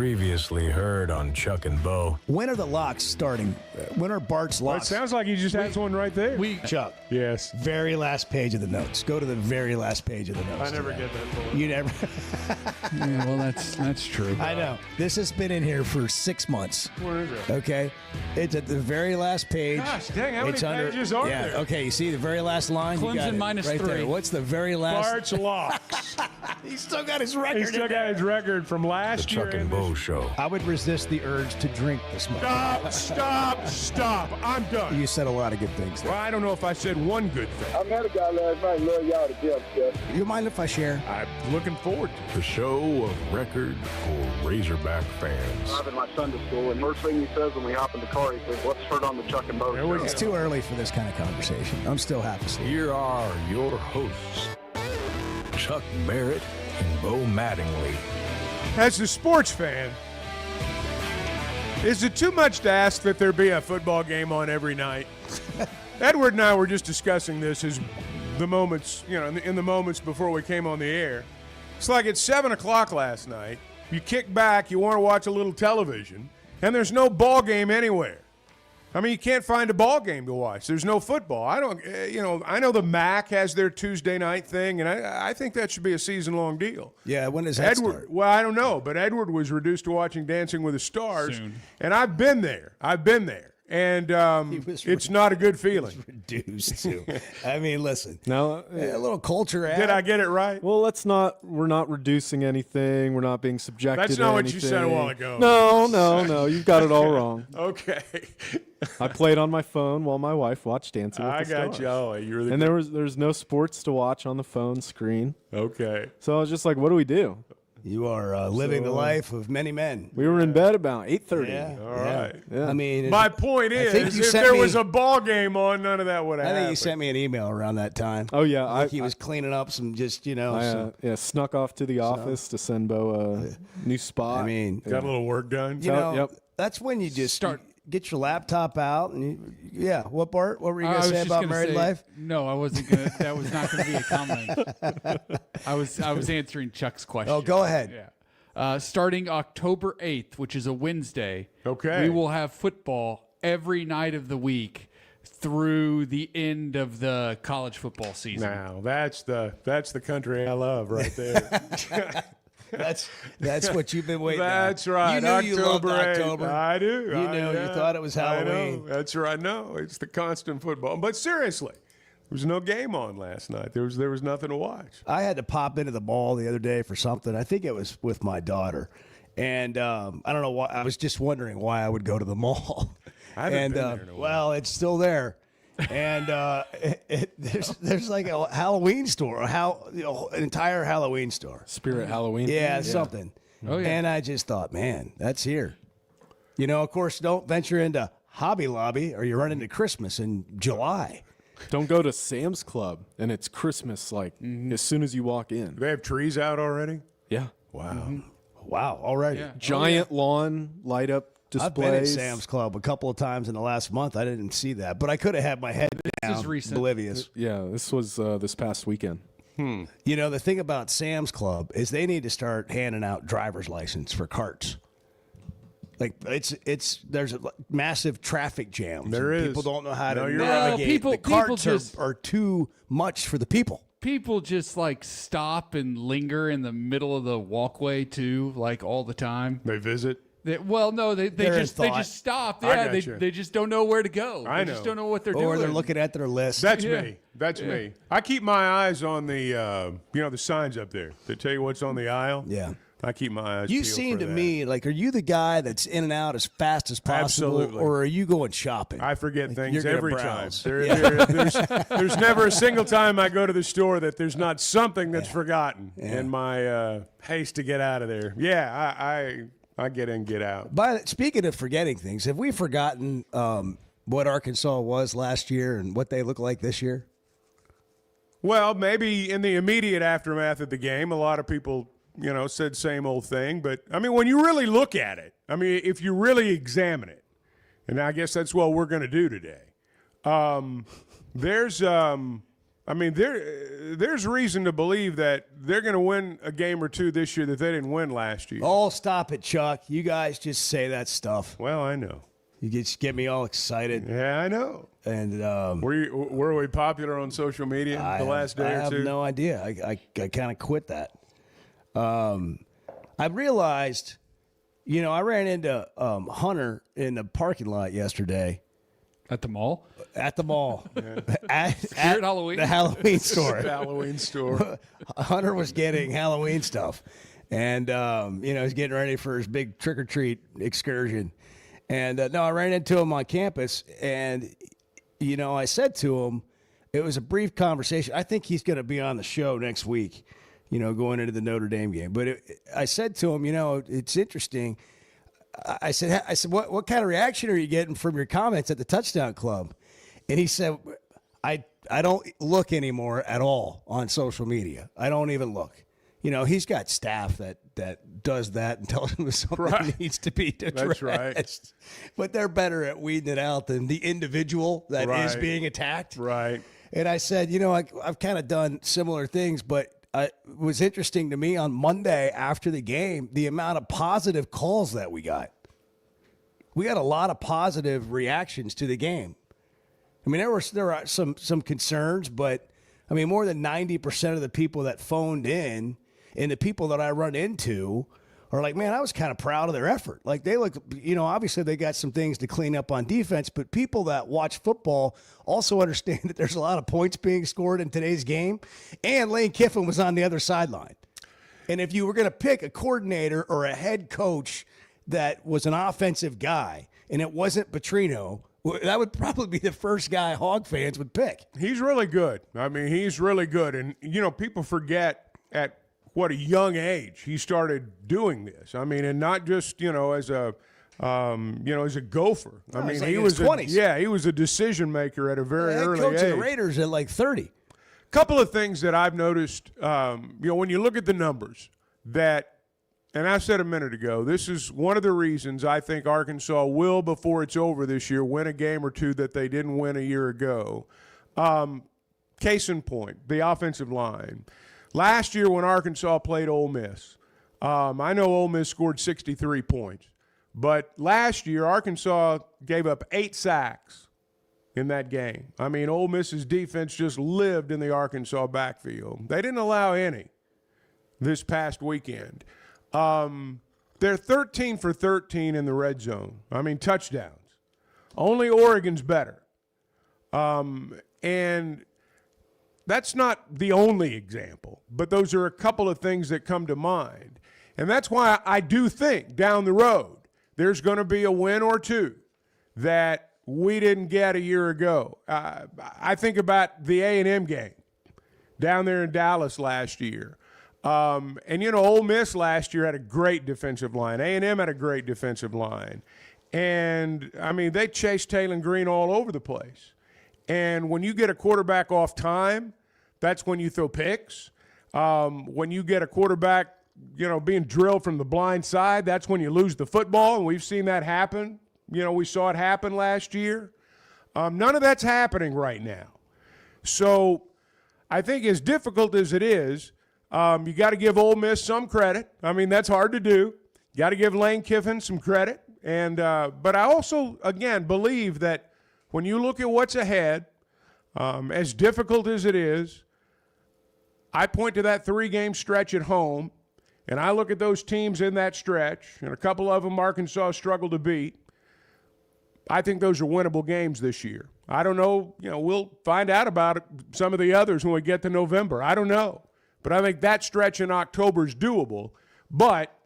Previously heard on Chuck and Bo. When are the locks starting? When are Bart's Well, it locks? sounds like he just has one right there. Chuck. Yes. Very last page of the notes. Go to the very last page of the notes. I never today. get that for You never. Yeah, well, that's true. I know. This has been in here for 6 months. Where is it? Okay, it's at the very last page. Gosh, dang, how many It's under- pages are yeah, there? Okay, you see the very last line? You got Clemson it minus right 3. there. What's the very last? Bart's locks. He's still got his record. He's still got his record from The last year. Chuck and Bo Show. I would resist the urge to drink this much. Stop. I'm done. You said a lot of good things there. Well, I don't know if I said one good thing. I met a guy last night. Love y'all to death, Jeff. You mind if I share? I'm looking forward to it. The show of record for Razorback fans. Driving my son to school, and first thing he says when we hop in the car, he says, "Let's turn on the Chuck and Bo There we show." It's too early for this kind of conversation. I'm still half asleep. Here are your hosts, Chuck Barrett and Bo Mattingly. As a sports fan, is it too much to ask that there be a football game on every night? Edward and I were just discussing this as the moments, in the moments before we came on the air. It's like it's 7 o'clock last night. You kick back, you want to watch a little television, and there's no ball game anywhere. I mean, you can't find a ball game to watch. There's no football. I know the MAC has their Tuesday night thing, and I think that should be a season-long deal. Yeah, when does that Edward, start? well, I don't know, but Edward was reduced to watching Dancing with the Stars, Soon. and I've been there, and it's not a good feeling. Reduced to. I mean, listen. No, A little culture. Did I get it right? well, we're not reducing anything. We're not being subjected That's to not what anything. you said a while ago. No. You've got it all wrong. Okay, I played on my phone while my wife watched Dancing with I the got Stars. you. Oh, you're the And there's no sports to watch on the phone screen. okay. So I was just like, what do we do? You are living the life of many men. We were in bed about 8:30. Yeah. All right. Yeah. I mean, My point I think is, you if sent there me- was a ball game on, none of that would have I happened. think you sent me an email around that time. Oh yeah, Like he was cleaning up some, I snuck off to the office to send Bo a new spot. I mean, Got a little work done. you know, Yep. that's when you just Start- get your laptop out and what, Bart? What were you I going to was say just about gonna married say- life? No, I wasn't gonna. That was not gonna be a comment. I was answering Chuck's question. Oh, go ahead. Yeah. Starting October 8th, which is a Wednesday. Okay. We will have football every night of the week through the end of the college football season. Now that's the country I love right there. That's what you've been waiting That's on. right. You knew you loved 8th. October. I do. You knew. You thought it was Halloween. I know. That's right. No, it's the constant football. But seriously, there was no game on last night. There was nothing to watch. I had to pop into the mall the other day for something. I think it was with my daughter. And I don't know why. I was just wondering why I would go to the mall. I haven't and, been there in a while. Well, it's still there. And there's like a Halloween store, an entire Halloween store. Spirit Halloween. Yeah, something. Oh, yeah. And I just thought, man, that's here. Of course, don't venture into Hobby Lobby or you run into Christmas in July. Don't go to Sam's Club and it's Christmas as soon as you walk in. Do they have trees out already? Yeah. Wow. Wow, already. Yeah. Giant lawn light up displays. I've been at Sam's Club a couple of times in the last month. I didn't see that, but I could have had my head down, is recent. oblivious. Yeah, this was this past weekend. The thing about Sam's Club is they need to start handing out driver's license for carts. Like there's a massive traffic jam. There is. People don't know how No, to you're navigate. right. The People carts just- are too much for the people. People just like stop and linger in the middle of the walkway too, like all the time. They visit. They They're in just thought. stop. I Yeah, gotcha. they just don't know where to go. I They just know. don't know what they're doing. Or they're looking at their list. That's Yeah. me. That's me. I keep my eyes on the the signs up there that tell you what's on the aisle. Yeah. I keep my eyes. You peeled seem for to that. me like, are you the guy that's in and out as fast as possible, Absolutely. or are you going shopping? I forget Like, things you're gonna every time. browse. There's never a single time I go to the store that there's not something that's forgotten in my haste to get out of there. Yeah, I get in, get out. But speaking of forgetting things, have we forgotten what Arkansas was last year and what they look like this year? Well, maybe in the immediate aftermath of the game, a lot of people, said same old thing. But, I mean, when you really look at it, if you really examine it, and I guess that's what we're going to do today, there's I mean, there's reason to believe that they're going to win a game or two this year that they didn't win last year. Oh, stop it, Chuck. You guys just say that stuff. Well, I know. You just get me all excited. Yeah, I know. And were we popular on social media the last day or two? I have no idea. I kind of quit that. I realized, I ran into Hunter in the parking lot yesterday. At the mall? At the mall. at Halloween? The Halloween store. The Halloween store. Hunter was getting Halloween stuff. And, he's getting ready for his big trick-or-treat excursion. And, I ran into him on campus. And, I said to him, it was a brief conversation. I think he's going to be on the show next week, going into the Notre Dame game. But I said to him, it's interesting. I said, what kind of reaction are you getting from your comments at the Touchdown Club? And he said, I don't look anymore at all on social media. I don't even look. He's got staff that does that and tells him if something needs to be addressed. That's right. But they're better at weeding it out than the individual that is being attacked. Right. And I said, I've kind of done similar things, but it was interesting to me on Monday after the game, the amount of positive calls that we got. We got a lot of positive reactions to the game. I mean, there were some concerns, but I mean, more than 90% of the people that phoned in and the people that I run into are like, man, I was kind of proud of their effort. Like they look, obviously they got some things to clean up on defense, but people that watch football also understand that there's a lot of points being scored in today's game. And Lane Kiffin was on the other sideline. And if you were going to pick a coordinator or a head coach that was an offensive guy and it wasn't Petrino, that would probably be the first guy Hog fans would pick. He's really good. I mean, he's really good. And, people forget at what a young age he started doing this. I mean, and not just, as a gopher. I mean, like he in was his 20s. He was a decision maker at a very early age. Coach of the Raiders at like 30. Couple of things that I've noticed, when you look at the numbers and I said a minute ago, this is one of the reasons I think Arkansas will, before it's over this year, win a game or two that they didn't win a year ago. Case in point, the offensive line. Last year when Arkansas played Ole Miss, I know Ole Miss scored 63 points, but last year Arkansas gave up 8 sacks in that game. I mean, Ole Miss's defense just lived in the Arkansas backfield. They didn't allow any this past weekend. They're 13 for 13 in the red zone. I mean, touchdowns. Only Oregon's better. And that's not the only example, but those are a couple of things that come to mind. And that's why I do think down the road there's going to be a win or two that we didn't get a year ago. I think about the A&M game down there in Dallas last year. Ole Miss last year had a great defensive line. A&M had a great defensive line. And, I mean, they chased Taylor Green all over the place. And when you get a quarterback off time, that's when you throw picks. When you get a quarterback, being drilled from the blind side, that's when you lose the football, and we've seen that happen. We saw it happen last year. None of that's happening right now. So I think as difficult as it is, you got to give Ole Miss some credit. I mean, that's hard to do. You got to give Lane Kiffin some credit. And but I also, again, believe that when you look at what's ahead, as difficult as it is, I point to that 3-game stretch at home, and I look at those teams in that stretch, and a couple of them Arkansas struggled to beat. I think those are winnable games this year. I don't know. We'll find out about it, some of the others when we get to November. I don't know. But I think that stretch in October is doable. But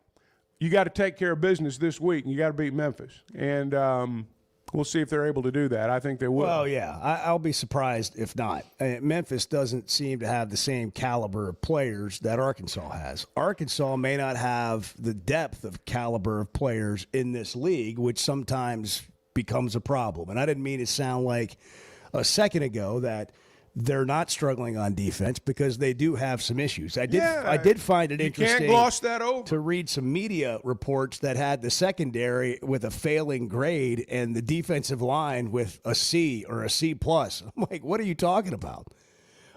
you got to take care of business this week, and you got to beat Memphis. And we'll see if they're able to do that. I think they will. Well, yeah. I'll be surprised if not. Memphis doesn't seem to have the same caliber of players that Arkansas has. Arkansas may not have the depth of caliber of players in this league, which sometimes becomes a problem. And I didn't mean to sound like a second ago that they're not struggling on defense, because they do have some issues. I did find it interesting. Can't gloss that over. To read some media reports that had the secondary with a failing grade and the defensive line with a C or a C+. I'm like, what are you talking about?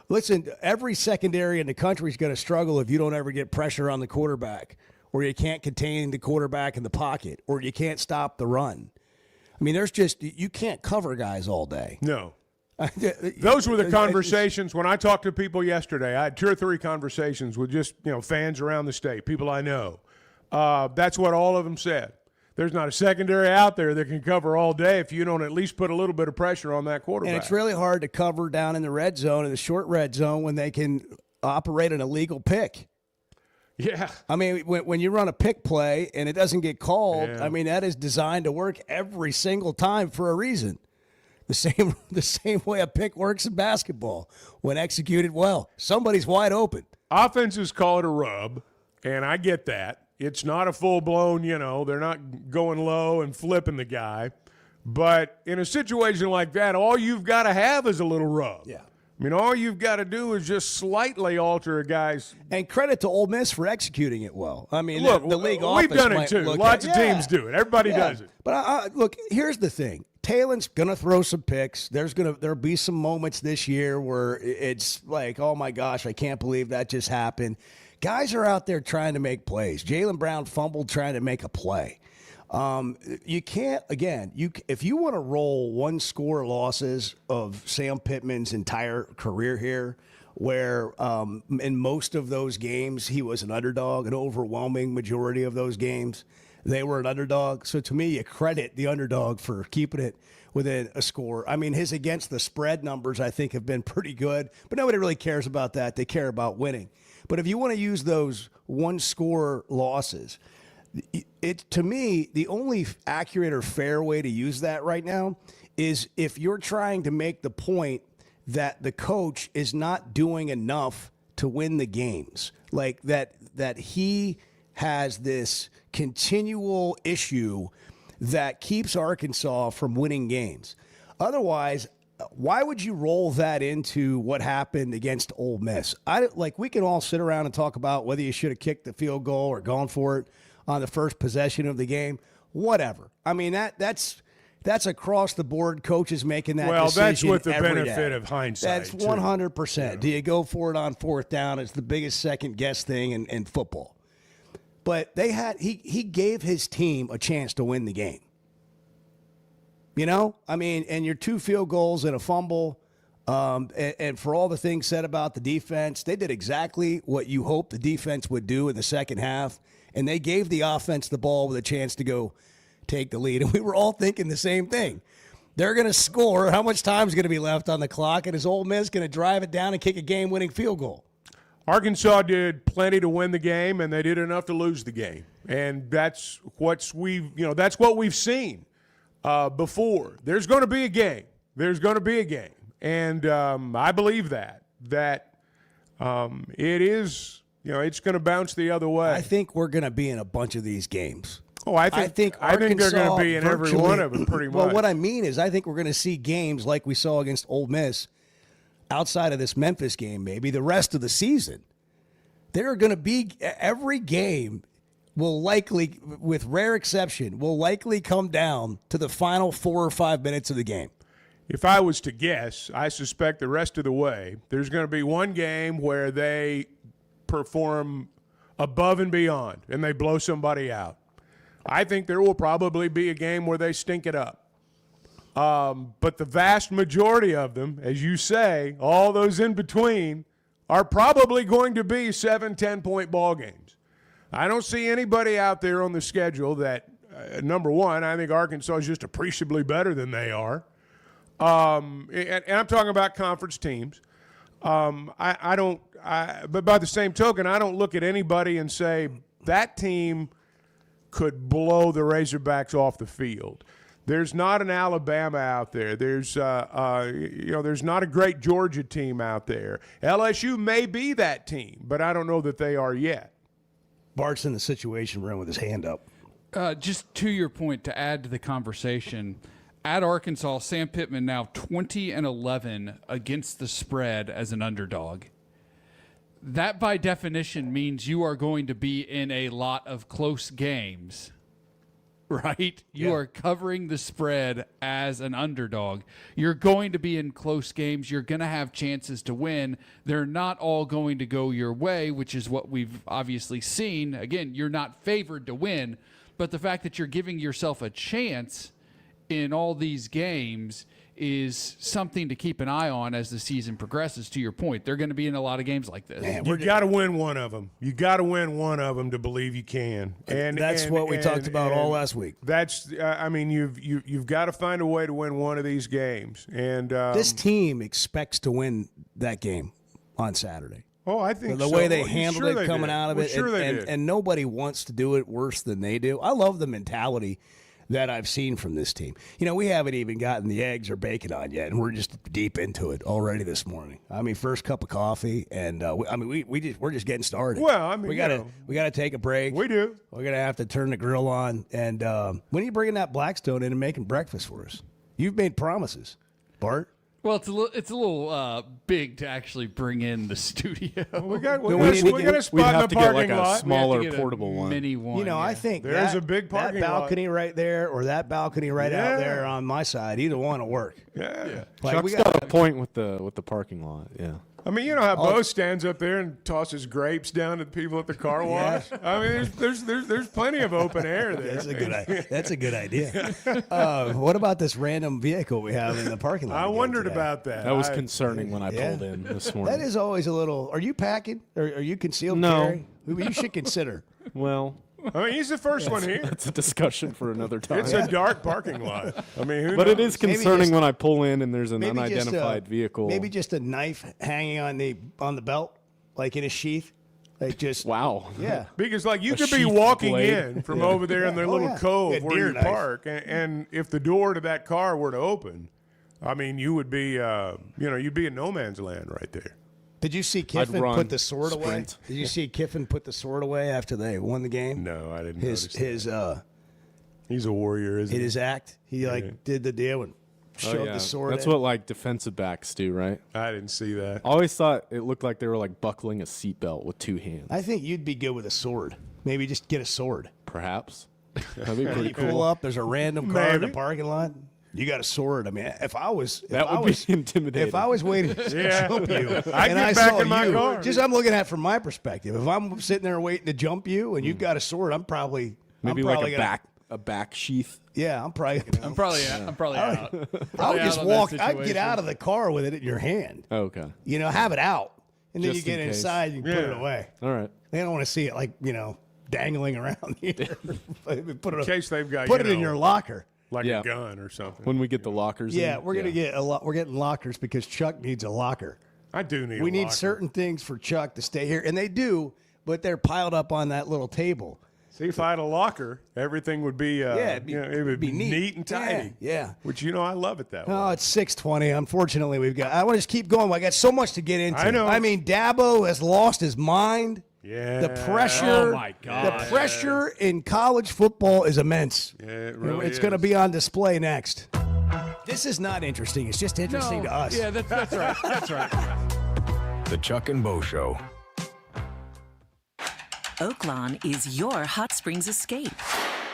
Listen, every secondary in the country is going to struggle if you don't ever get pressure on the quarterback, or you can't contain the quarterback in the pocket, or you can't stop the run. I mean, you can't cover guys all day. No. Those were the conversations. When I talked to people yesterday, I had 2 or 3 conversations with just, fans around the state, people I know. That's what all of them said. There's not a secondary out there that can cover all day if you don't at least put a little bit of pressure on that quarterback. And it's really hard to cover down in the red zone, in the short red zone, when they can operate an illegal pick. Yeah. I mean, when you run a pick play and it doesn't get called, Yeah. I mean, that is designed to work every single time for a reason. The same way a pick works in basketball when executed well. Somebody's wide open. Offenses call it a rub, and I get that. It's not a full-blown, they're not going low and flipping the guy. But in a situation like that, all you've got to have is a little rub. Yeah. I mean, all you've got to do is just slightly alter a guy's. And credit to Ole Miss for executing it well. I mean, Look, the league we've office done it might too. look Lots at- of teams do it. Everybody does it. But look, here's the thing. Talen's gonna throw some picks. There'll be some moments this year where it's like, oh my gosh, I can't believe that just happened. Guys are out there trying to make plays. Jaylen Brown fumbled trying to make a play. You can't, again, if you want to roll 1-score losses of Sam Pittman's entire career here, where in most of those games he was an underdog, an overwhelming majority of those games they were an underdog. So to me, you credit the underdog for keeping it within a score. I mean, his against the spread numbers, I think, have been pretty good, but nobody really cares about that. They care about winning. But if you want to use those 1-score losses, to me, the only accurate or fair way to use that right now is if you're trying to make the point that the coach is not doing enough to win the games, like that he has this continual issue that keeps Arkansas from winning games. Otherwise, why would you roll that into what happened against Ole Miss? We can all sit around and talk about whether you should have kicked the field goal or gone for it on the first possession of the game. Whatever. I mean, that's across the board. Coaches making that decision. Well, that's with the every benefit day. of hindsight. That's 100%. Yeah. Do you go for it on 4th down? It's the biggest second guess thing in football. But he gave his team a chance to win the game. I mean, and your 2 field goals and a fumble, and for all the things said about the defense, they did exactly what you hoped the defense would do in the second half, and they gave the offense the ball with a chance to go take the lead. And we were all thinking the same thing. They're going to score. How much time is going to be left on the clock? And is Ole Miss going to drive it down and kick a game-winning field goal? Arkansas did plenty to win the game, and they did enough to lose the game. And that's what we've seen before. There's going to be a game. There's going to be a game. And I believe that it is, it's going to bounce the other way. I think we're going to be in a bunch of these games. Oh, I think they're going to be in every one of them pretty much. Well, what I mean is I think we're going to see games like we saw against Ole Miss outside of this Memphis game, maybe the rest of the season. There are going to be every game will likely, with rare exception, will likely come down to the final 4 or 5 minutes of the game. If I was to guess, I suspect the rest of the way, there's going to be one game where they perform above and beyond and they blow somebody out. I think there will probably be a game where they stink it up. But the vast majority of them, as you say, all those in between, are probably going to be 7, 10-point ball games. I don't see anybody out there on the schedule that, number one, I think Arkansas is just appreciably better than they are. And I'm talking about conference teams. But by the same token, I don't look at anybody and say that team could blow the Razorbacks off the field. There's not an Alabama out there. There's not a great Georgia team out there. LSU may be that team, but I don't know that they are yet. Bart's in the Situation Room with his hand up. Just to your point, to add to the conversation, at Arkansas, Sam Pittman now 20-11 against the spread as an underdog. That, by definition, means you are going to be in a lot of close games right? You are covering the spread as an underdog. You're going to be in close games. You're going to have chances to win. They're not all going to go your way, which is what we've obviously seen. Again, you're not favored to win, but the fact that you're giving yourself a chance in all these games is something to keep an eye on as the season progresses. To your point, they're going to be in a lot of games like this. You got to win one of them. You got to win one of them to believe you can. And that's what we talked about all last week. That's, I mean, you've got to find a way to win one of these games. And this team expects to win that game on Saturday. Oh, I think the so. way they Well, handled sure it coming out of it, Sure they did. and nobody wants to do it worse than they do. I love the mentality that I've seen from this team. You know, we haven't even gotten the eggs or bacon on yet, and we're just deep into it already this morning. I mean, first cup of coffee, and we're just getting started. Well, I mean, we gotta take a break. We do. We're gonna have to turn the grill on. And when are you bringing that Blackstone in and making breakfast for us? You've made promises, Bart. Well, it's a little big to actually bring in the studio. We got we a need to spot We'd in have the to get parking like a lot. smaller portable one. Mini one. You know, yeah. I think There's a big parking that lot. balcony right there, or that balcony right out there on my side. Either one will work. Yeah. Like, Chuck's we got a point with the parking lot. Yeah. I mean, you know how Bo stands up there and tosses grapes down to the people at the car wash. I mean, there's plenty of open air there. That's a good idea. What about this random vehicle we have in the parking lot? I again wondered today? about that. That was concerning when I pulled in this morning. That is always a little. Are you packing? Or are you concealed No. carry? You should consider. Well, I mean, he's the first one here. it's a discussion for another time. It's a dark parking lot. I mean, who But knows? it is Maybe concerning just- when I pull in and there's an Maybe unidentified vehicle. Maybe just a knife hanging on the belt, like in a sheath, like just. Wow. Yeah. Because, like, you A could be sheath walking blade. in from over there in their Oh, little yeah. cove Yeah, where deer you knife. park, and if the door to that car were to open, I mean, you would be, you'd be in no man's land right there. Did you see Kiffin run, put the sword away? sprint. Did you see Kiffin put the sword away after they won the game? No, I didn't His notice that. He's a warrior, isn't in he? his act, he did the deal and Oh, shoved yeah. the sword. That's in. what like defensive backs do, right? I didn't see that. I always thought it looked like they were like buckling a seatbelt with two hands. I think you'd be good with a sword. Maybe just get a sword. Perhaps. That'd be pretty You pull cool. up, there's a random car in the Maybe. parking lot. You got a sword. I mean, if I was intimidating. If I was waiting to Yeah. jump you, I'd and get I back saw in my you, car. just I'm looking at it from my perspective. If I'm sitting there waiting to jump you and you've got a sword, I'm probably Maybe I'm like probably a back sheath. Yeah, I'm probably. I'm probably out. I would out just on that walk. I'd get situation. out of the car with it in your hand. Oh, okay. You know, have it out, and then Just you get in case. inside. You put it Yeah. away. All right. They don't want to see it like dangling around here. Put it In case they've got, put it in your locker. like Yeah. a gun or something. When we get the lockers Yeah, in. we're gonna get a lot. We're getting lockers because Chuck needs a locker. I do need. We a need locker. certain things for Chuck to stay here, and they do, but they're piled up on that little table. See, if I had a locker, everything would be. it'd be- it would be neat and tidy. Yeah. Which I love it that way. Oh, it's 6:20. Unfortunately, I want to just keep going. I got so much to get into. I know. I mean, Dabo has lost his mind. Yeah. The pressure. Oh, my God. The pressure in college football is immense. Yeah, it really It's going to is. be on display next. This is not interesting. It's just interesting to us. Yeah, that's right. That's right. The Chuck and Bo Show. Oaklawn is your hot springs escape.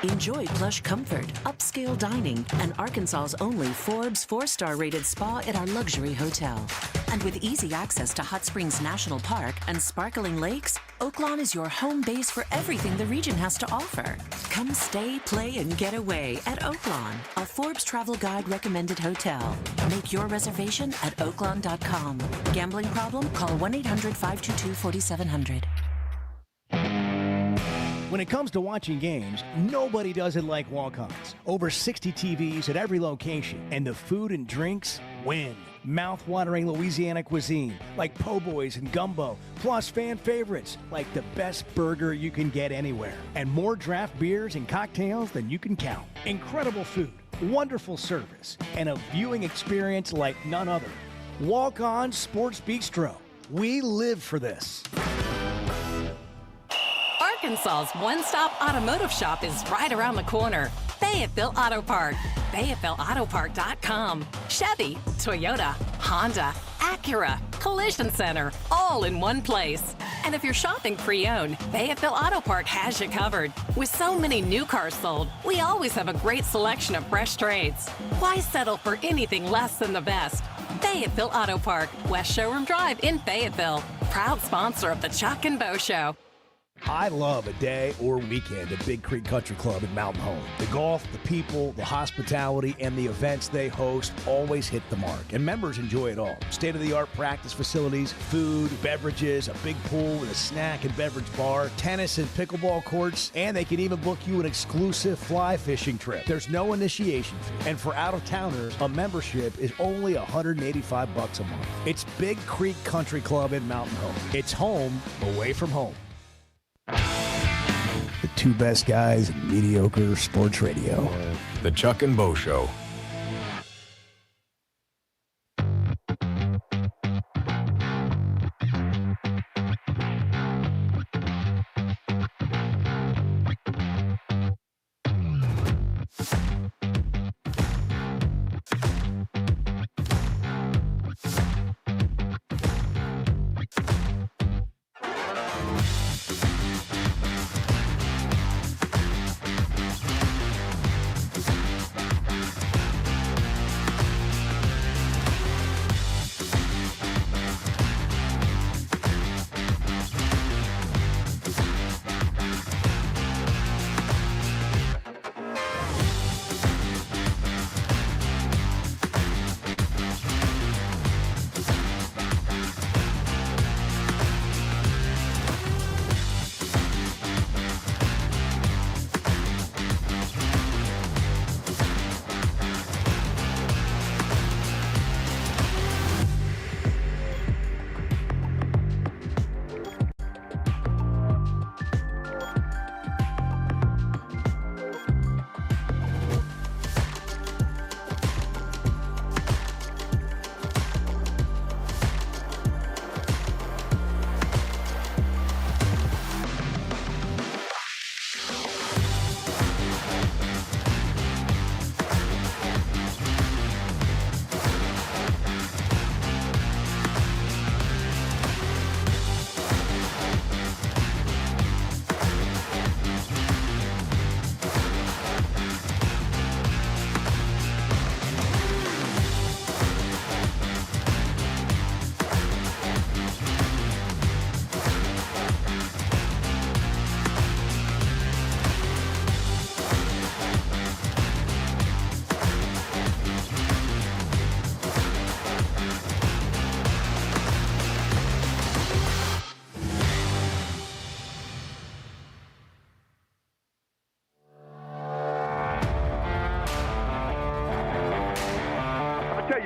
Enjoy plush comfort, upscale dining, and Arkansas's only Forbes 4-star rated spa at our luxury hotel. And with easy access to Hot Springs National Park and sparkling lakes, Oaklawn is your home base for everything the region has to offer. Come stay, play, and get away at Oaklawn, a Forbes Travel Guide recommended hotel. Make your reservation at oaklawn.com. Gambling problem? Call 1-800-522-4700. When it comes to watching games, nobody does it like Walk-Ons. Over 60 TVs at every location, and the food and drinks win. Mouth-watering Louisiana cuisine like po' boys and gumbo, plus fan favorites like the best burger you can get anywhere, and more draft beers and cocktails than you can count. Incredible food, wonderful service, and a viewing experience like none other. Walk-On Sports Bistro. We live for this. Arkansas's one-stop automotive shop is right around the corner. Fayetteville Auto Park. FayettevilleAutoPark.com. Chevy, Toyota, Honda, Acura, Collision Center, all in one place. And if you're shopping pre-owned, Fayetteville Auto Park has you covered. With so many new cars sold, we always have a great selection of fresh trades. Why settle for anything less than the best? Fayetteville Auto Park, West Showroom Drive in Fayetteville. Proud sponsor of the Chuck and Bo Show. I love a day or weekend at Big Creek Country Club in Mountain Home. The golf, the people, the hospitality, and the events they host always hit the mark, and members enjoy it all. State-of-the-art practice facilities, food, beverages, a big pool with a snack and beverage bar, tennis and pickleball courts, and they can even book you an exclusive fly fishing trip. There's no initiation fee, and for out-of-towners, a membership is only $185 a month. It's Big Creek Country Club in Mountain Home. It's home away from home. The two best guys in mediocre sports radio. The Chuck and Bo Show.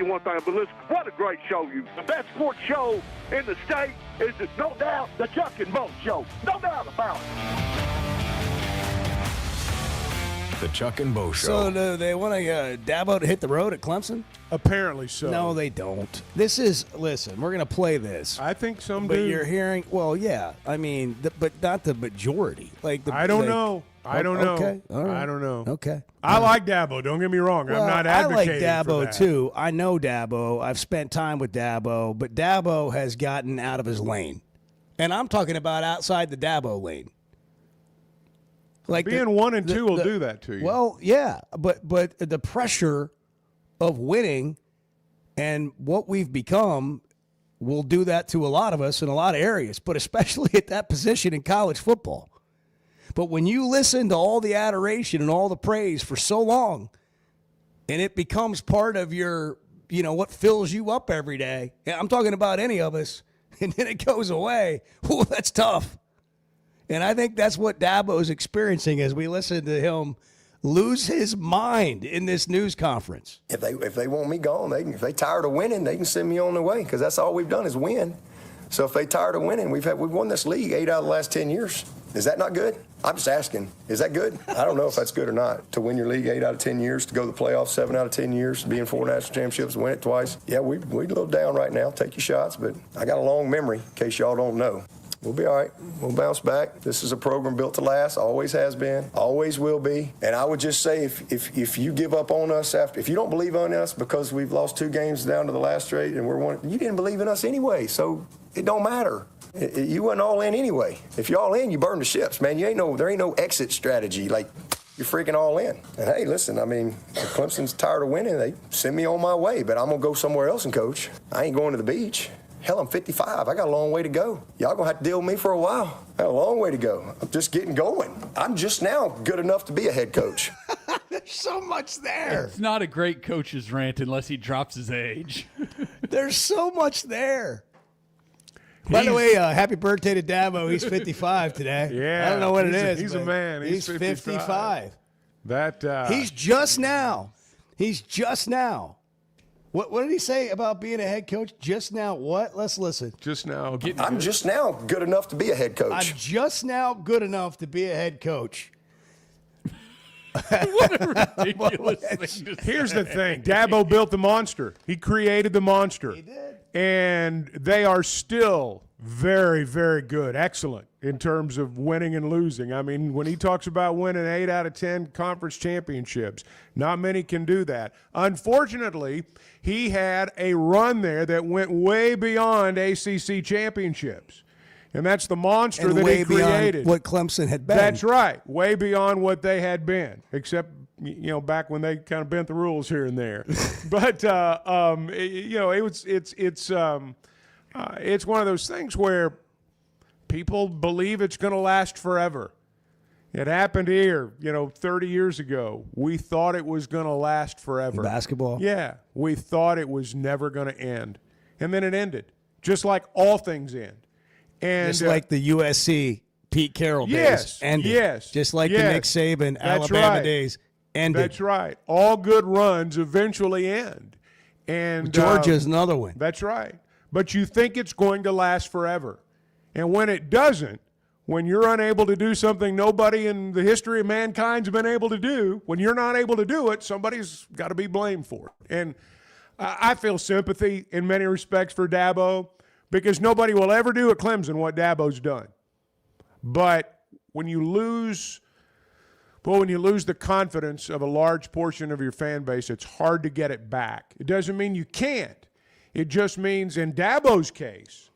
One thing, but listen, what a great show. The best sports show in the state is, no doubt, the Chuck and Bo Show. No doubt about it. The Chuck and Bo Show. So do they want Dabo to hit the road at Clemson? Apparently so. No, they don't. Listen, we're going to play this. I think some But do. you're hearing, well, yeah. I mean, but not the majority. I don't know. I don't know. Okay. All right. I don't know. Okay. I like Dabo. Don't get me wrong. Well, I'm not advocating I like for Dabo, that. too. I know Dabo. I've spent time with Dabo. But Dabo has gotten out of his lane. And I'm talking about outside the Dabo lane. Like Being 1 and 2 will do that to you. Well, yeah. But the pressure of winning and what we've become will do that to a lot of us in a lot of areas, but especially at that position in college football. But when you listen to all the adoration and all the praise for so long, and it becomes part of your, what fills you up every day, I'm talking about any of us, and then it goes away, ooh, that's tough. And I think that's what Dabo is experiencing as we listen to him lose his mind in this news conference. If they want me gone, if they tired of winning, they can send me on their way, because that's all we've done is win. So if they tired of winning, we've won this league 8 out of the last 10 years. Is that not good? I'm just asking. Is that good? I don't know if that's good or not. To win your league 8 out of 10 years, to go to the playoffs 7 out of 10 years, to be in 4 national championships, win it twice. Yeah, we're a little down right now. Take your shots, but I got a long memory, in case y'all don't know. We'll be all right. We'll bounce back. This is a program built to last. Always has been. Always will be. And I would just say, if you give up on us if you don't believe in us because we've lost 2 games down to the last straight and we're one, you didn't believe in us anyway. So it don't matter. You wasn't all in anyway. If you're all in, you burn the ships, man. There ain't no exit strategy. Like, you're freaking all in. And hey, listen, I mean, if Clemson's tired of winning, they send me on my way, but I'm going to go somewhere else and coach. I ain't going to the beach. Hell, I'm 55. I got a long way to go. Y'all going to have to deal with me for a while. I got a long way to go. I'm just getting going. I'm just now good enough to be a head coach. There's so much there. It's not a great coach's rant unless he drops his age. There's so much there. By the way, happy birthday to Dabo. He's 55 today. Yeah. I don't know what it is. He's a man. He's 55. He's just now. What did he say about being a head coach? Just now what? Let's listen. Just now. I'm just now good enough to be a head coach. I'm just now good enough to be a head coach. What a ridiculous thing to say. Here's the thing. Dabo built the monster. He created the monster. He did. And they are still very, very good. Excellent in terms of winning and losing. I mean, when he talks about winning 8 out of 10 conference championships, not many can do that. Unfortunately, he had a run there that went way beyond ACC championships. And that's the monster And that way he created. beyond what Clemson had been. That's right. Way beyond what they had been, except, back when they kind of bent the rules here and there. But, it's one of those things where people believe it's going to last forever. It happened here, 30 years ago. We thought it was going to last forever. Basketball? Yeah. We thought it was never going to end. And then it ended, just like all things end. And just like the USC Pete Carroll yes, days ended. Yes. Just like yes. the Nick Saban That's Alabama right. days ended. That's right. All good runs eventually end. And Georgia's another one. That's right. But you think it's going to last forever. And when it doesn't, when you're unable to do something nobody in the history of mankind's been able to do, when you're not able to do it, somebody's got to be blamed for it. And I feel sympathy in many respects for Dabo, because nobody will ever do at Clemson what Dabo's done. But when you lose the confidence of a large portion of your fan base, it's hard to get it back. It doesn't mean you can't. It just means in Dabo's case,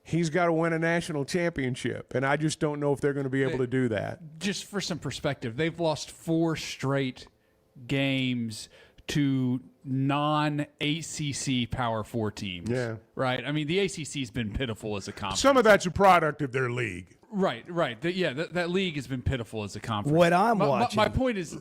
he's got to win a national championship. And I just don't know if they're going to be able to do that. Just for some perspective, they've lost 4 straight games to non-ACC Power 4 teams. Yeah. Right? I mean, the ACC's been pitiful as a conference. Some of that's a product of their league. Right. That league has been pitiful as a conference. What I'm watching. My point is,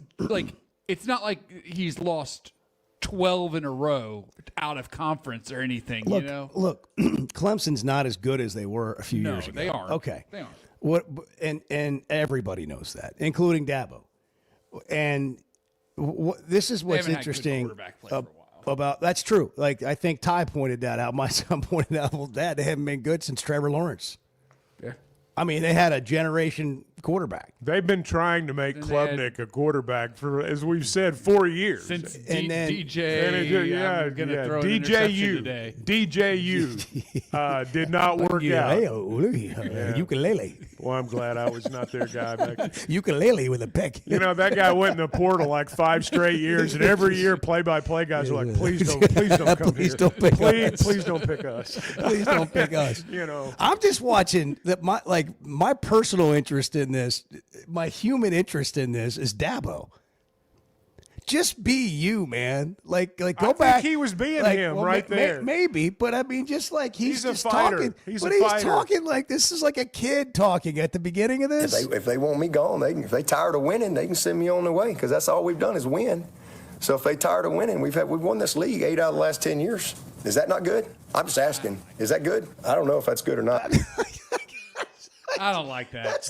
it's not like he's lost 12 in a row out of conference or anything, Look, Clemson's not as good as they were a few years ago. They aren't. Okay. They aren't. What? And everybody knows that, including Dabo. And this is what's interesting about. That's true. Like, I think Ty pointed that out. My son pointed out, well, Dad, they haven't been good since Trevor Lawrence. Yeah. I mean, they had a generation quarterback. They've been trying to make Klubnik a quarterback for, as we've said, 4 years. Since and then DJ, I'm going to throw an interception today. DJU did not work out. Ukulele. Well, I'm glad I was not their guy. Ukulele with a peck. That guy went in the portal like 5 straight years, and every year play-by-play guys are like, please don't come Please here. don't pick us. Please don't pick us. Please don't pick us. I'm just watching that. My personal interest in this, my human interest in this is Dabo. Just be you, man. Go back. He was being him there. Maybe, but I mean, just like he's just a fighter. talking. He's talking like this is like a kid talking at the beginning of this. If they want me gone, if they tired of winning, they can send me on their way, because that's all we've done is win. So if they tired of winning, we've won this league 8 out of the last 10 years. Is that not good? I'm just asking. Is that good? I don't know if that's good or not. I don't like that.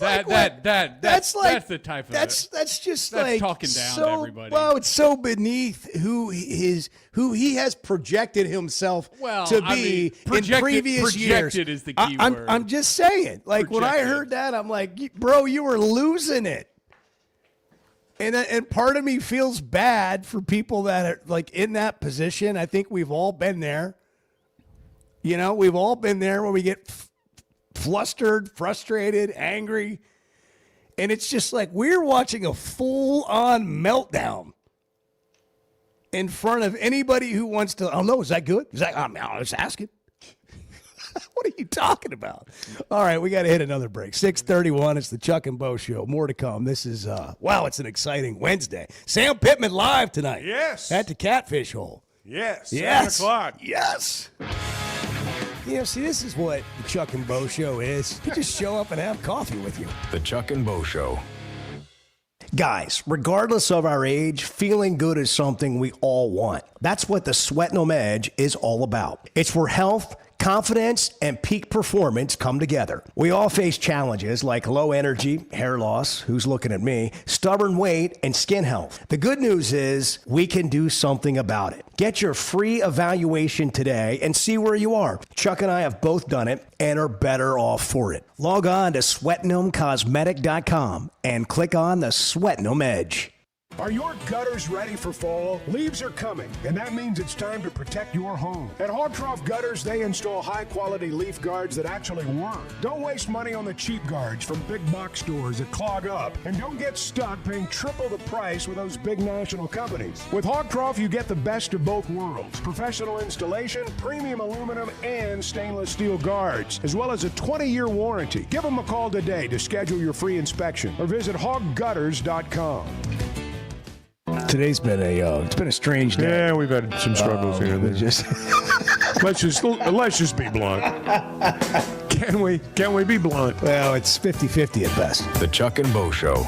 That's the type of that's talking down so, to everybody. Well, it's so beneath who he has projected himself to be in previous years. Projected is the key word. I'm just saying. When I heard that, I'm like, bro, you were losing it. And part of me feels bad for people that are in that position. I think we've all been there. We've all been there when we get flustered, frustrated, angry. And it's just like we're watching a full-on meltdown in front of anybody who wants to. Oh, no, is that good? I was asking. What are you talking about? All right, we got to hit another break. 6:31. It's the Chuck and Bo Show. More to come. This is wow. It's an exciting Wednesday. Sam Pittman live tonight. Yes. At the Catfish Hole. Yes. Yes. 7 o'clock. Yes. You know, see, this is what the Chuck and Bo Show is. You just show up and have coffee with you. The Chuck and Bo Show. Guys, regardless of our age, feeling good is something we all want. That's what the Sweat No Edge is all about. It's where health, confidence, and peak performance come together. We all face challenges like low energy, hair loss, who's looking at me, stubborn weight, and skin health. The good news is we can do something about it. Get your free evaluation today and see where you are. Chuck and I have both done it and are better off for it. Log on to sweatgnomecosmetic.com and click on the Sweat Gnome Edge. Are your gutters ready for fall? Leaves are coming, and that means it's time to protect your home. At Hogtroff Gutters, they install high-quality leaf guards that actually work. Don't waste money on the cheap guards from big box stores that clog up, and don't get stuck paying triple the price with those big national companies. With Hogtroff, you get the best of both worlds: professional installation, premium aluminum, and stainless steel guards, as well as a 20-year warranty. Give them a call today to schedule your free inspection, or visit hoggutters.com. Today's been a strange day. Yeah, we've had some struggles here and there. Let's just be blunt. Can we be blunt? Well, it's 50-50 at best. The Chuck and Bo Show.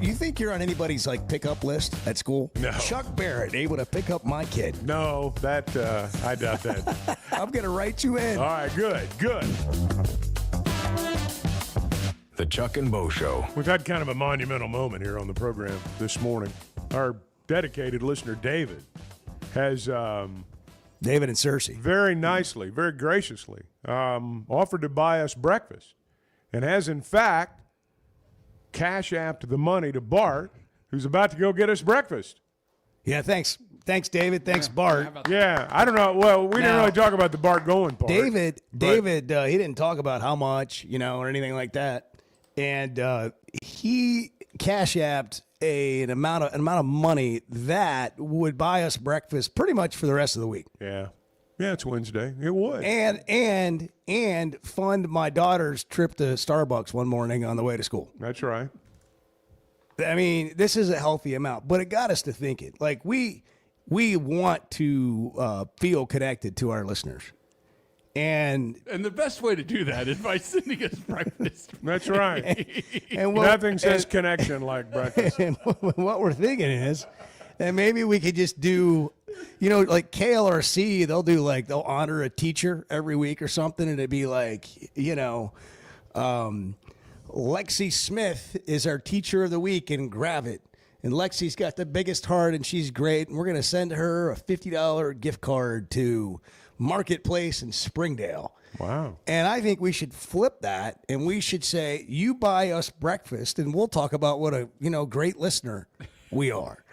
You think you're on anybody's like pickup list at school? No. Chuck Barrett able to pick up my kid. No, that I doubt that. I'm gonna write you in. All right, good. The Chuck and Bo Show. We've had kind of a monumental moment here on the program this morning. Our dedicated listener, David, has David and Cersei very nicely, very graciously offered to buy us breakfast, and has in fact cash apped the money to Bart, who's about to go get us breakfast. Yeah, thanks, David. Thanks, Bart. Yeah, I don't know. Well, we didn't really talk about the Bart going part. David, he didn't talk about how much, or anything like that, and he cash apped an amount of money that would buy us breakfast pretty much for the rest of the week. Yeah, it's Wednesday. It would. And fund my daughter's trip to Starbucks one morning on the way to school. That's right. I mean, this is a healthy amount, but it got us to thinking. Like we want to feel connected to our listeners, and the best way to do that is by sending us breakfast. That's right. and nothing says connection like breakfast. And what we're thinking is that maybe we could just do, like KLRC, they'll honor a teacher every week or something, and it'd be like, Lexi Smith is our teacher of the week, and grab it. And Lexi's got the biggest heart, and she's great. And we're going to send her a $50 gift card to Marketplace in Springdale. Wow. And I think we should flip that, and we should say, you buy us breakfast, and we'll talk about what a great listener we are.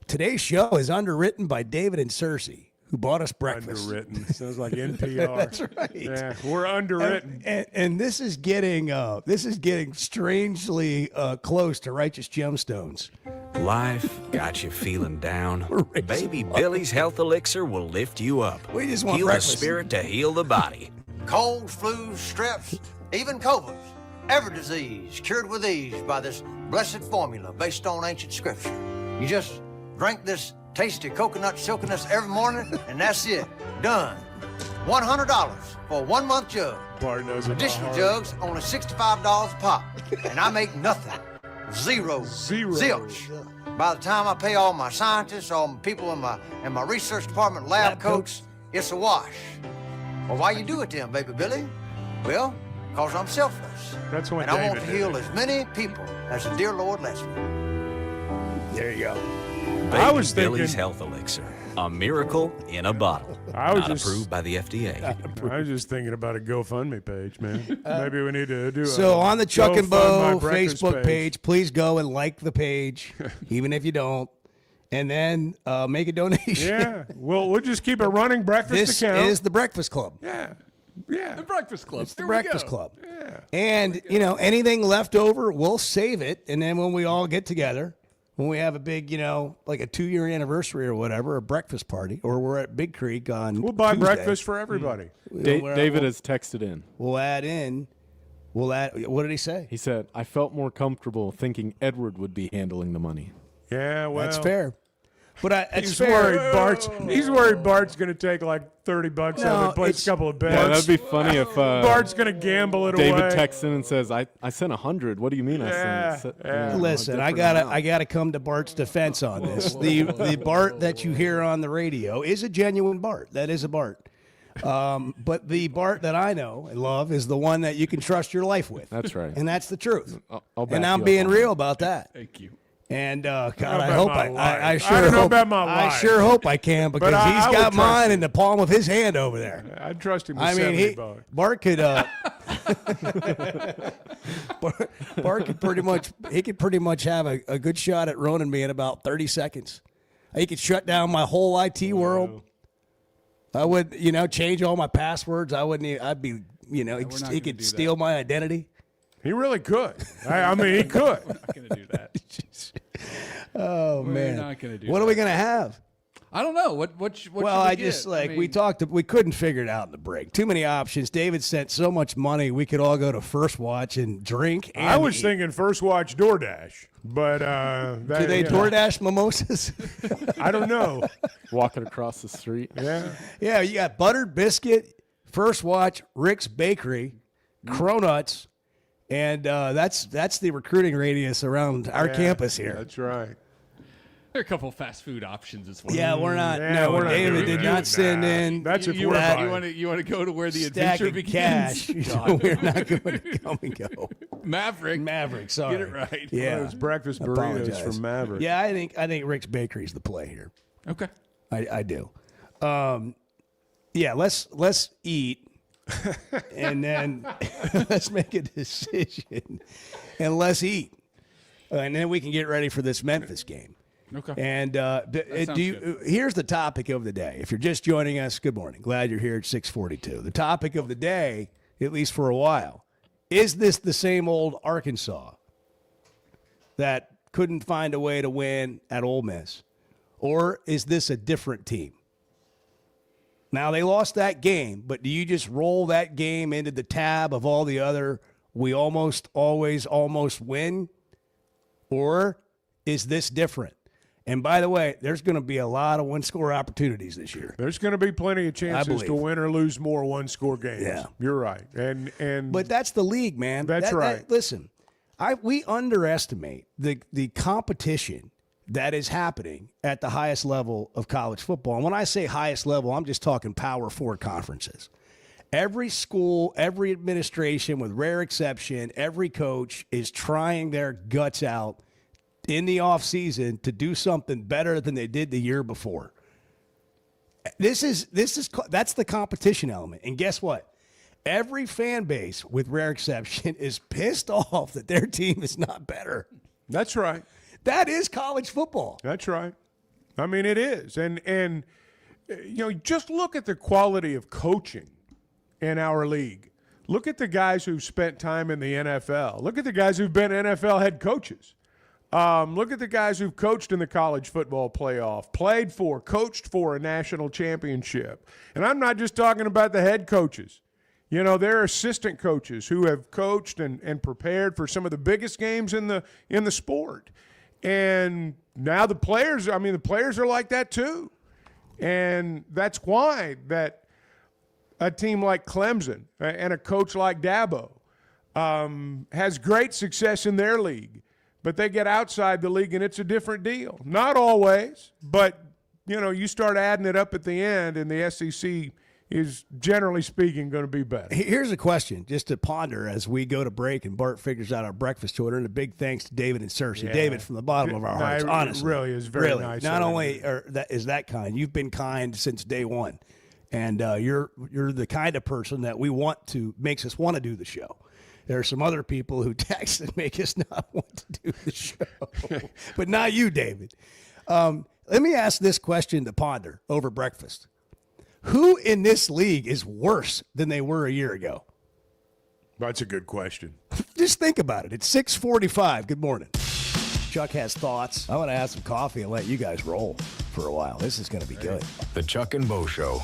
Today's show is underwritten by David and Cersei, who bought us breakfast. Underwritten. Sounds like NPR. That's right. Yeah, we're underwritten. And this is getting strangely close to Righteous Gemstones. Life got you feeling down. Baby Billy's Health Elixir will lift you up. We just want heal breakfast. The spirit to heal the body. Colds, flus, streps, even COVIDs. Every disease cured with ease by this blessed formula based on ancient scripture. You just drink this tasty coconut silkiness every morning, and that's it. Done. $100 for a 1 month jug. Bart knows it Additional by jugs, only $65 a pop. And I make nothing. Zero. Zilch. By the time I pay all my scientists, all my people in my research department, lab coats, it's a wash. Well, why you do it then, baby Billy? Well, because I'm selfless. That's what And I want David to did. heal as many people as the dear Lord lets me. There you go. Baby I was thinking- Billy's Health Elixir, a miracle in a bottle. I was Not just- approved by the FDA. I was just thinking about a GoFundMe page, man. Maybe we need to do So on the Chuck and GoFund My Bo breakfast Facebook page, please go and like the page, even if you don't, and then make a donation. Yeah, we'll just keep a running breakfast This account. is the Breakfast Club. Yeah. The Breakfast Club. It's the Here we Breakfast go. Club. Yeah. And, anything left over, we'll save it. And then when we all get together, when we have a big, like a 2-year anniversary or whatever, a breakfast party, or we're at Big Creek on We'll buy Tuesday, breakfast for everybody. David has texted in. We'll add, what did he say? He said, I felt more comfortable thinking Edward would be handling the money. Yeah, well. That's fair. But He's worried Bart's going to take like $30 out of it, place a couple of bets. Yeah, that'd be funny if Bart's going to gamble it David away. texts in and says, I sent 100. What do you mean I sent? Listen, I gotta come to Bart's defense on this. The Bart that you hear on the radio is a genuine Bart. That is a Bart. But the Bart that I know and love is the one that you can trust your life with. That's right. And that's the truth. I'll back And you I'm up being on real that. about that. Thank you. And God, about I hope my life. I I sure don't know hope about my I life. sure hope I can because But he's I would got trust mine him. in the palm of his hand over there. I'd trust him with I mean, $70. Bart could Bart could pretty much have a good shot at ruining me in about 30 seconds. He could shut down my whole IT world. I would, change all my passwords. I'd be, he could steal my identity. He really could. I mean, he could. We're not going to do that. Oh We're man, not gonna do what that. are we gonna have? I don't know. What should we Well, get? we talked. We couldn't figure it out in the break. Too many options. David sent so much money. We could all go to First Watch and drink. And I was eat. thinking First Watch DoorDash, but Do they DoorDash mimosas? I don't know. Walking across the street. Yeah. Yeah, you got Buttered Biscuit, First Watch, Rick's Bakery, Cronuts, And that's the recruiting radius around our campus here. That's right. There are a couple fast food options as well. Yeah, we're not. Yeah, no, we're not David doing did that. not send in. That's if You we're buying. want to go to where the stack adventure of begins. cash. We're not going to come and go. Maverick. Sorry. Get it right. Yeah. Those breakfast burritos Apologize. from Maverick. Yeah, I think Rick's Bakery is the play here. Okay. I do. Yeah, let's eat, and then let's make a decision, and let's eat, and then we can get ready for this Memphis game. Okay. And good. here's the topic of the day. If you're just joining us, good morning. Glad you're here at 6:42. The topic of the day, at least for a while, is this the same old Arkansas that couldn't find a way to win at Ole Miss, or is this a different team? Now, they lost that game, but do you just roll that game into the tab of all the other we almost always almost win, or is this different? And by the way, there's going to be a lot of one-score opportunities this year. There's going to be plenty of chances to win or lose more one-score games. Yeah. You're right. But that's the league, man. That's right. Listen, we underestimate the competition that is happening at the highest level of college football. And when I say highest level, I'm just talking Power 4 conferences. Every school, every administration, with rare exception, every coach is trying their guts out in the offseason to do something better than they did the year before. That's the competition element. And guess what? Every fan base, with rare exception, is pissed off that their team is not better. That's right. That is college football. That's right. I mean, it is. And just look at the quality of coaching in our league. Look at the guys who've spent time in the NFL. Look at the guys who've been NFL head coaches. Look at the guys who've coached in the college football playoff, played for, coached for a national championship. And I'm not just talking about the head coaches. There are assistant coaches who have coached and prepared for some of the biggest games in the sport. And now the players are like that too. And that's why that a team like Clemson and a coach like Dabo has great success in their league. But they get outside the league, and it's a different deal. Not always, but, you start adding it up at the end, and the SEC is, generally speaking, going to be better. Here's a question just to ponder as we go to break and Bart figures out our breakfast order. And a big thanks to David and Cersei. Yeah. David, from the bottom of our hearts, honestly. It really is very nice. Not only is that kind, you've been kind since day one. And you're the kind of person that makes us want to do the show. There are some other people who text and make us not want to do the show. But not you, David. Let me ask this question to ponder over breakfast. Who in this league is worse than they were a year ago? That's a good question. Just think about it. It's 6:45. Good morning. Chuck has thoughts. I want to have some coffee and let you guys roll for a while. This is going to be good. The Chuck and Bo Show.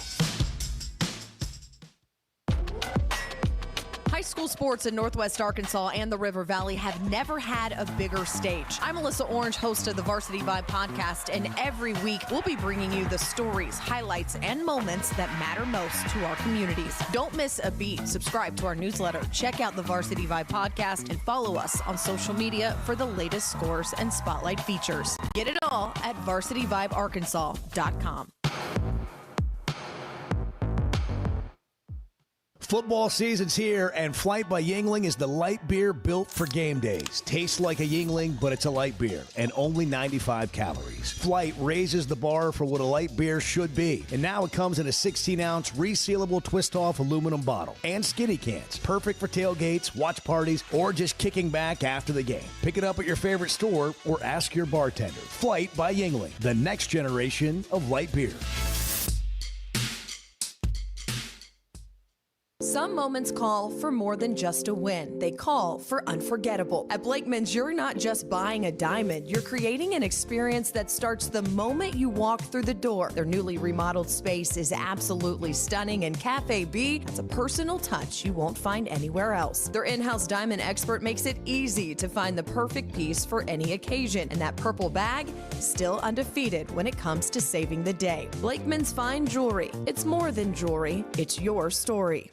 High school sports in Northwest Arkansas and the River Valley have never had a bigger stage. I'm Melissa Orange, host of the Varsity Vibe podcast, and every week we'll be bringing you the stories, highlights, and moments that matter most to our communities. Don't miss a beat. Subscribe to our newsletter, check out the Varsity Vibe podcast, and follow us on social media for the latest scores and spotlight features. Get it all at varsityvibearkansas.com. Football season's here, and Flight by Yuengling is the light beer built for game days. Tastes like a Yuengling, but it's a light beer, and only 95 calories. Flight raises the bar for what a light beer should be, and now it comes in a 16-ounce resealable twist-off aluminum bottle and skinny cans. Perfect for tailgates, watch parties, or just kicking back after the game. Pick it up at your favorite store or ask your bartender. Flight by Yuengling, the next generation of light beer. Some moments call for more than just a win. They call for unforgettable. At Blakeman's, you're not just buying a diamond. You're creating an experience that starts the moment you walk through the door. Their newly remodeled space is absolutely stunning, and Cafe B has a personal touch you won't find anywhere else. Their in-house diamond expert makes it easy to find the perfect piece for any occasion, and that purple bag, still undefeated when it comes to saving the day. Blakeman's Fine Jewelry. It's more than jewelry. It's your story.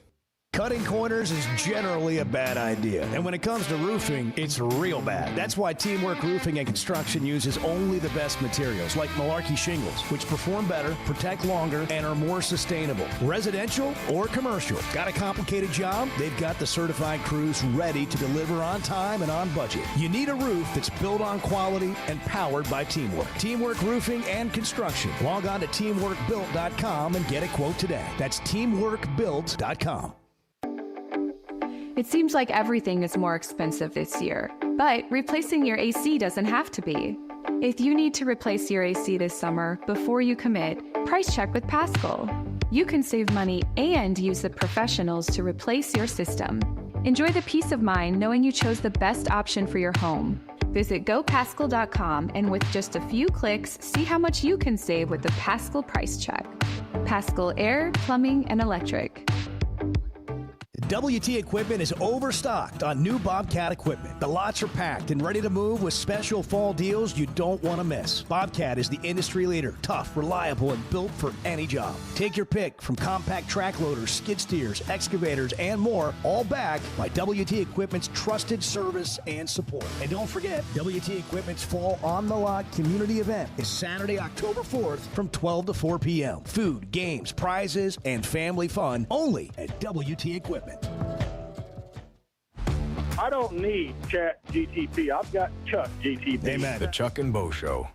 Cutting corners is generally a bad idea. And when it comes to roofing, it's real bad. That's why Teamwork Roofing and Construction uses only the best materials, like Malarkey shingles, which perform better, protect longer, and are more sustainable. Residential or commercial. Got a complicated job? They've got the certified crews ready to deliver on time and on budget. You need a roof that's built on quality and powered by Teamwork. Teamwork Roofing and Construction. Log on to teamworkbuilt.com and get a quote today. That's teamworkbuilt.com. It seems like everything is more expensive this year, but replacing your AC doesn't have to be. If you need to replace your AC this summer, before you commit, price check with Paschal. You can save money and use the professionals to replace your system. Enjoy the peace of mind knowing you chose the best option for your home. Visit gopaschal.com and with just a few clicks, see how much you can save with the Paschal price check. Paschal Air, Plumbing, and Electric. WT Equipment is overstocked on new Bobcat equipment. The lots are packed and ready to move with special fall deals you don't want to miss. Bobcat is the industry leader, tough, reliable, and built for any job. Take your pick from compact track loaders, skid steers, excavators, and more, all backed by WT Equipment's trusted service and support. And don't forget, WT Equipment's Fall on the Lot community event is Saturday, October 4th from 12 to 4 p.m. Food, games, prizes, and family fun only at WT Equipment. I don't need Chat GTP. I've got Chuck GTP. Amen. The Chuck and Bo Show.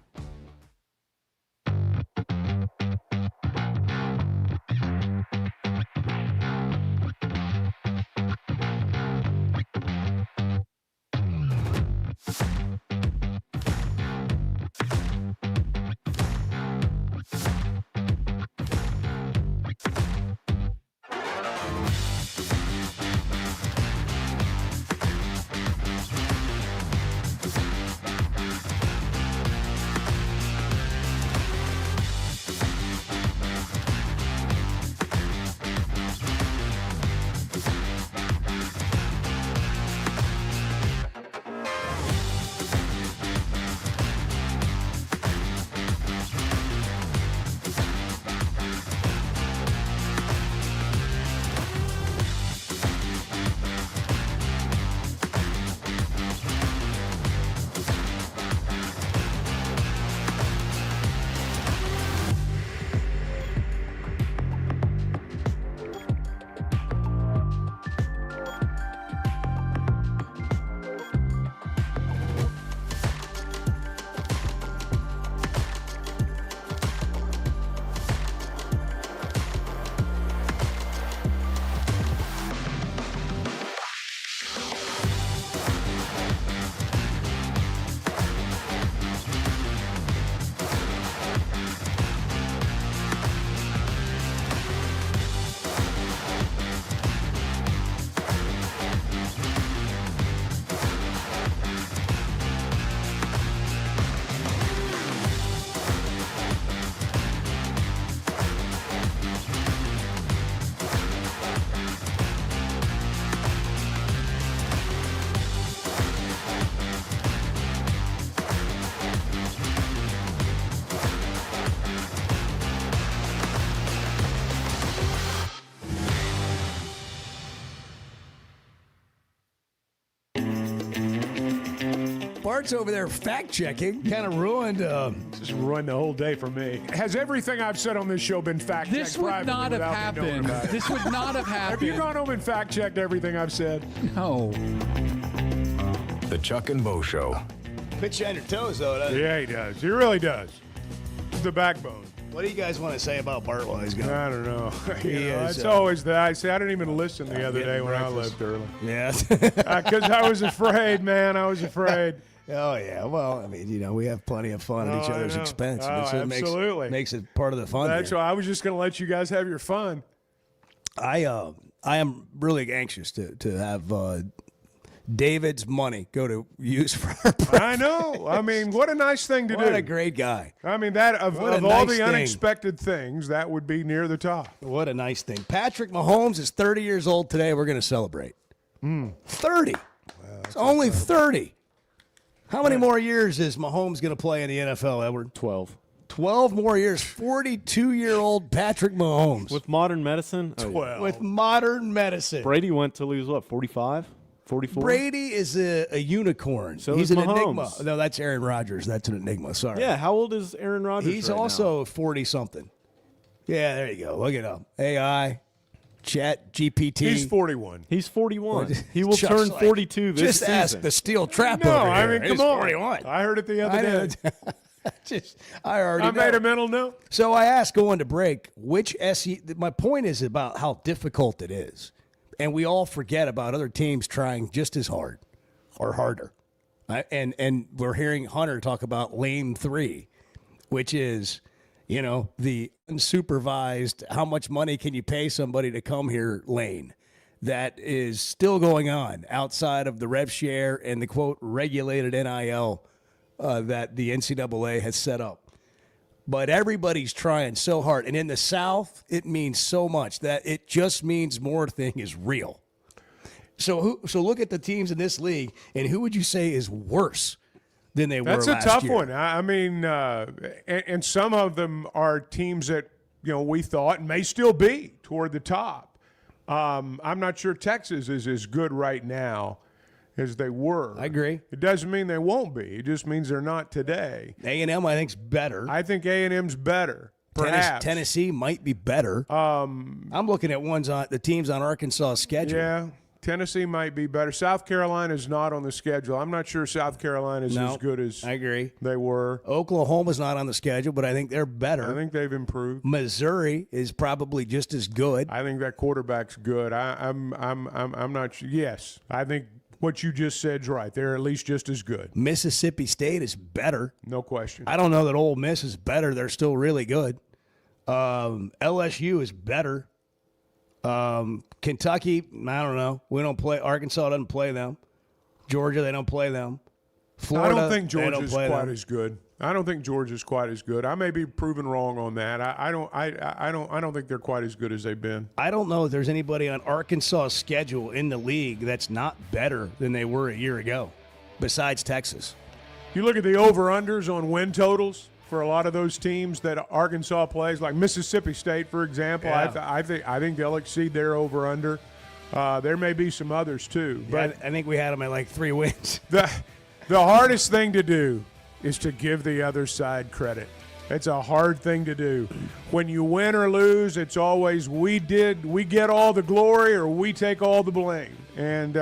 Bart's over there fact-checking. Kind of ruined. Just ruined the whole day for me. Has everything I've said on this show been fact-checked? This would not have happened. This would not have happened. Have you gone home and fact-checked everything I've said? No. The Chuck and Bo Show. Puts you on your toes, though, doesn't it? Yeah, he does. He really does. It's the backbone. What do you guys want to say about Bart while he's gone? I don't know. It's always that. I didn't even listen the other day when I left early. Yeah. Because I was afraid, man. I was afraid. Oh, yeah. Well, I mean, we have plenty of fun at each other's expense. Oh, absolutely. Makes it part of the fun. That's why I was just going to let you guys have your fun. I am really anxious to have David's money go to use for our breakfast. I know. I mean, what a nice thing to do. What a great guy. I mean, that of all nice the unexpected things, that would be near the top. What a nice thing. Patrick Mahomes is 30 years old today. We're going to celebrate. 30. Wow, it's only 30. How many more years is Mahomes going to play in the NFL, Edward? 12. 12 more years. 42-year-old Patrick Mahomes. With modern medicine? 12. With modern medicine. Brady went to lose, what, 45? 44? Brady is a unicorn. So He's is an Mahomes. enigma. No, that's Aaron Rodgers. That's an enigma. Sorry. Yeah, how old is Aaron Rodgers He's right also 40-something. Yeah, there you go. Look it up. AI, Chat, GPT. He's 41. He's 41. He will Just turn like- 42 this just season. ask the steel trap No, over here. I mean, He's come on. 41. I heard it the other day. I made a mental note. So I asked going to break, which SE. My point is about how difficult it is. And we all forget about other teams trying just as hard or harder. And we're hearing Hunter talk about lane 3, which is, the unsupervised, how much money can you pay somebody to come here lane that is still going on outside of the rev share and the, quote, regulated NIL that the NCAA has set up. But everybody's trying so hard. And in the South, it means so much that it just means more thing is real. So look at the teams in this league, and who would you say is worse than they were last year? That's a tough one. I mean, and some of them are teams that, we thought may still be toward the top. I'm not sure Texas is as good right now as they were. I agree. It doesn't mean they won't be. It just means they're not today. A&M, I think, is better. I think A&M's better, perhaps. Tennessee might be better. I'm looking at the teams on Arkansas' schedule. Yeah, Tennessee might be better. South Carolina's not on the schedule. I'm not sure South Carolina's as good as I agree. they were. Oklahoma's not on the schedule, but I think they're better. I think they've improved. Missouri is probably just as good. I think that quarterback's good. I'm not sure. Yes, I think what you just said's right. They're at least just as good. Mississippi State is better. No question. I don't know that Ole Miss is better. They're still really good. LSU is better. Kentucky, I don't know. We don't play. Arkansas doesn't play them. Georgia, they don't play them. Florida, I don't think they don't Georgia's play quite them. as good. I don't think Georgia's quite as good. I may be proven wrong on that. I don't think they're quite as good as they've been. I don't know if there's anybody on Arkansas' schedule in the league that's not better than they were a year ago, besides Texas. You look at the over-unders on win totals for a lot of those teams that Arkansas plays, like Mississippi State, for example. Yeah. I think they'll exceed their over-under. There may be some others too, but I think we had them at like 3 wins. The hardest thing to do is to give the other side credit. It's a hard thing to do. When you win or lose, it's always we get all the glory or we take all the blame. And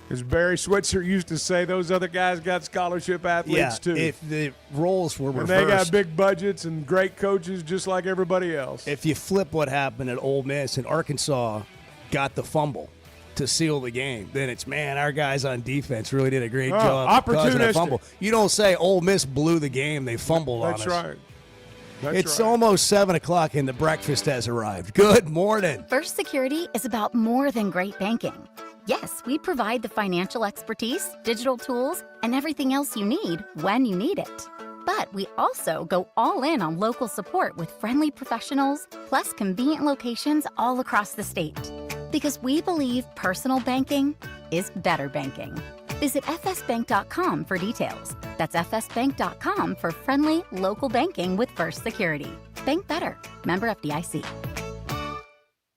as Barry Switzer used to say, those other guys got scholarship athletes too. If the roles were reversed. And they got big budgets and great coaches just like everybody else. If you flip what happened at Ole Miss and Arkansas got the fumble to seal the game, then it's, man, our guys on defense really did a great job causing a fumble. You don't say Ole Miss blew the game, they fumbled on us. That's right. It's almost 7 o'clock and the breakfast has arrived. Good morning. First Security is about more than great banking. Yes, we provide the financial expertise, digital tools, and everything else you need when you need it. But we also go all in on local support with friendly professionals, plus convenient locations all across the state. Because we believe personal banking is better banking. Visit fsbank.com for details. That's fsbank.com for friendly, local banking with First Security. Bank better. Member FDIC.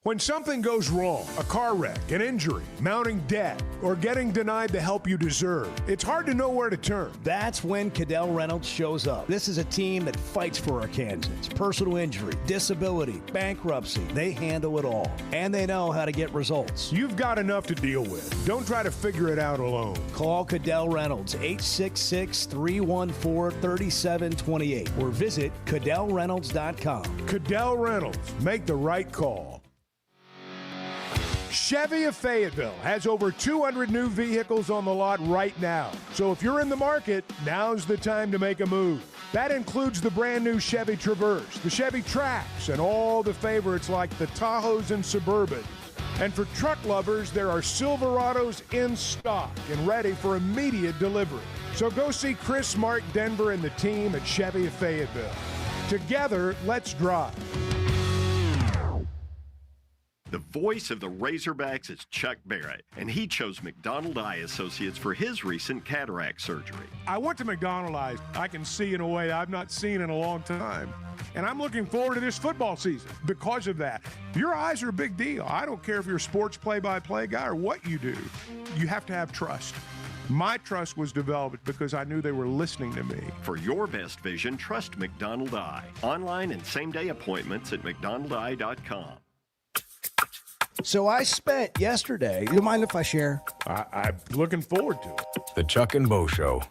When something goes wrong, a car wreck, an injury, mounting debt, or getting denied the help you deserve, it's hard to know where to turn. That's when Cadell Reynolds shows up. This is a team that fights for Arkansans. Personal injury, disability, bankruptcy, they handle it all. And they know how to get results. You've got enough to deal with. Don't try to figure it out alone. Call Cadell Reynolds, 866-314-3728, or visit CadellReynolds.com. Cadell Reynolds, make the right call. Chevy of Fayetteville has over 200 new vehicles on the lot right now. So if you're in the market, now's the time to make a move. That includes the brand new Chevy Traverse, the Chevy Trax, and all the favorites like the Tahoes and Suburban. And for truck lovers, there are Silverados in stock and ready for immediate delivery. So go see Chris, Mark, Denver, and the team at Chevy of Fayetteville. Together, let's drive. The voice of the Razorbacks is Chuck Barrett, and he chose McDonald Eye Associates for his recent cataract surgery. I went to McDonald Eye. I can see in a way I've not seen in a long time. And I'm looking forward to this football season because of that. Your eyes are a big deal. I don't care if you're a sports play-by-play guy or what you do. You have to have trust. My trust was developed because I knew they were listening to me. For your best vision, trust McDonald Eye. Online and same-day appointments at McDonaldEye.com. So I spent yesterday, you mind if I share? I'm looking forward to it. The Chuck and Bo Show.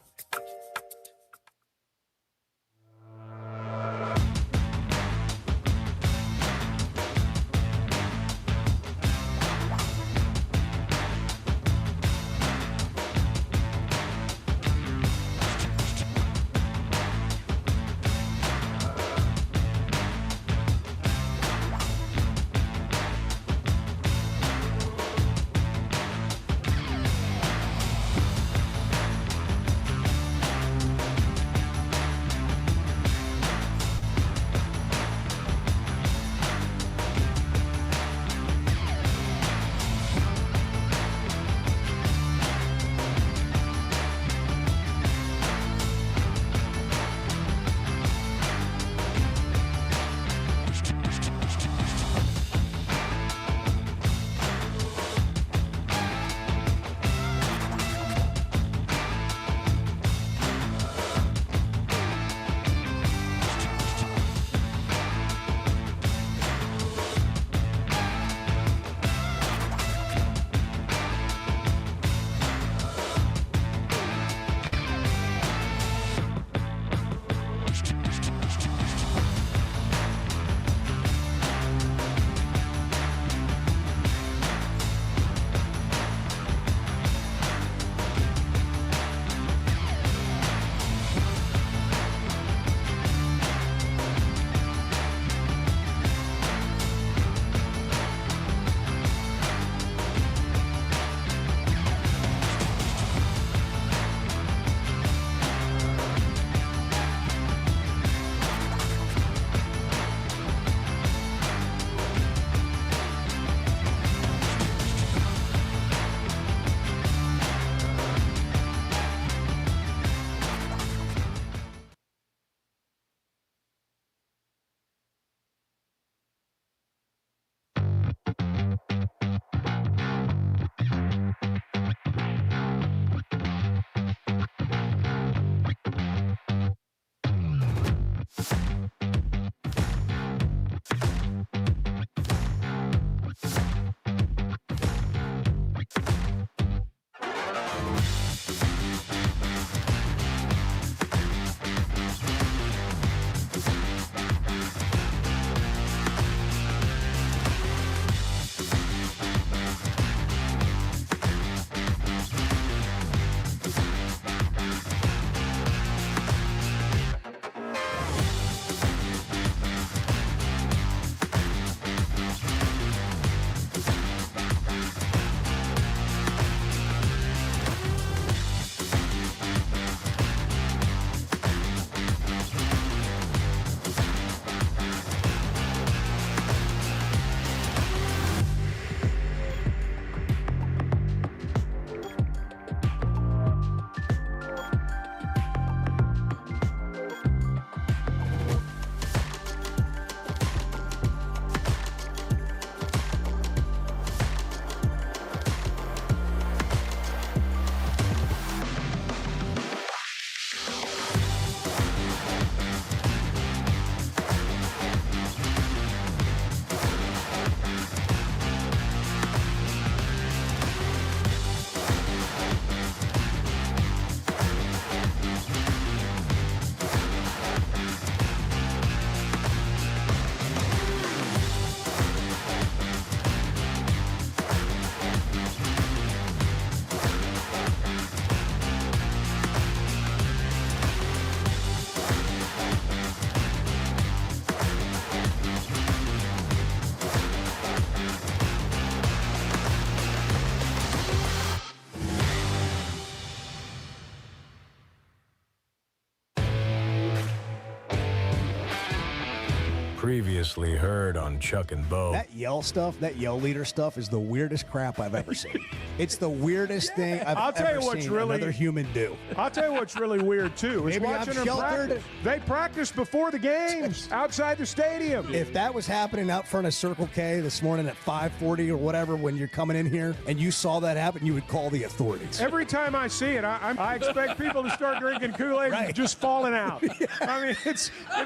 Previously heard on Chuck and Bo. That yell stuff, that yell leader stuff is the weirdest crap I've ever seen. It's the weirdest thing I've ever seen another human do. I'll tell you what's really weird, too, is Maybe watching I'm them sheltered. practice. They practice before the games outside the stadium. If that was happening out front of Circle K this morning at 5:40 or whatever when you're coming in here and you saw that happen, you would call the authorities. Every time I see it, I expect people to start drinking Kool-Aid and just falling out. I mean, it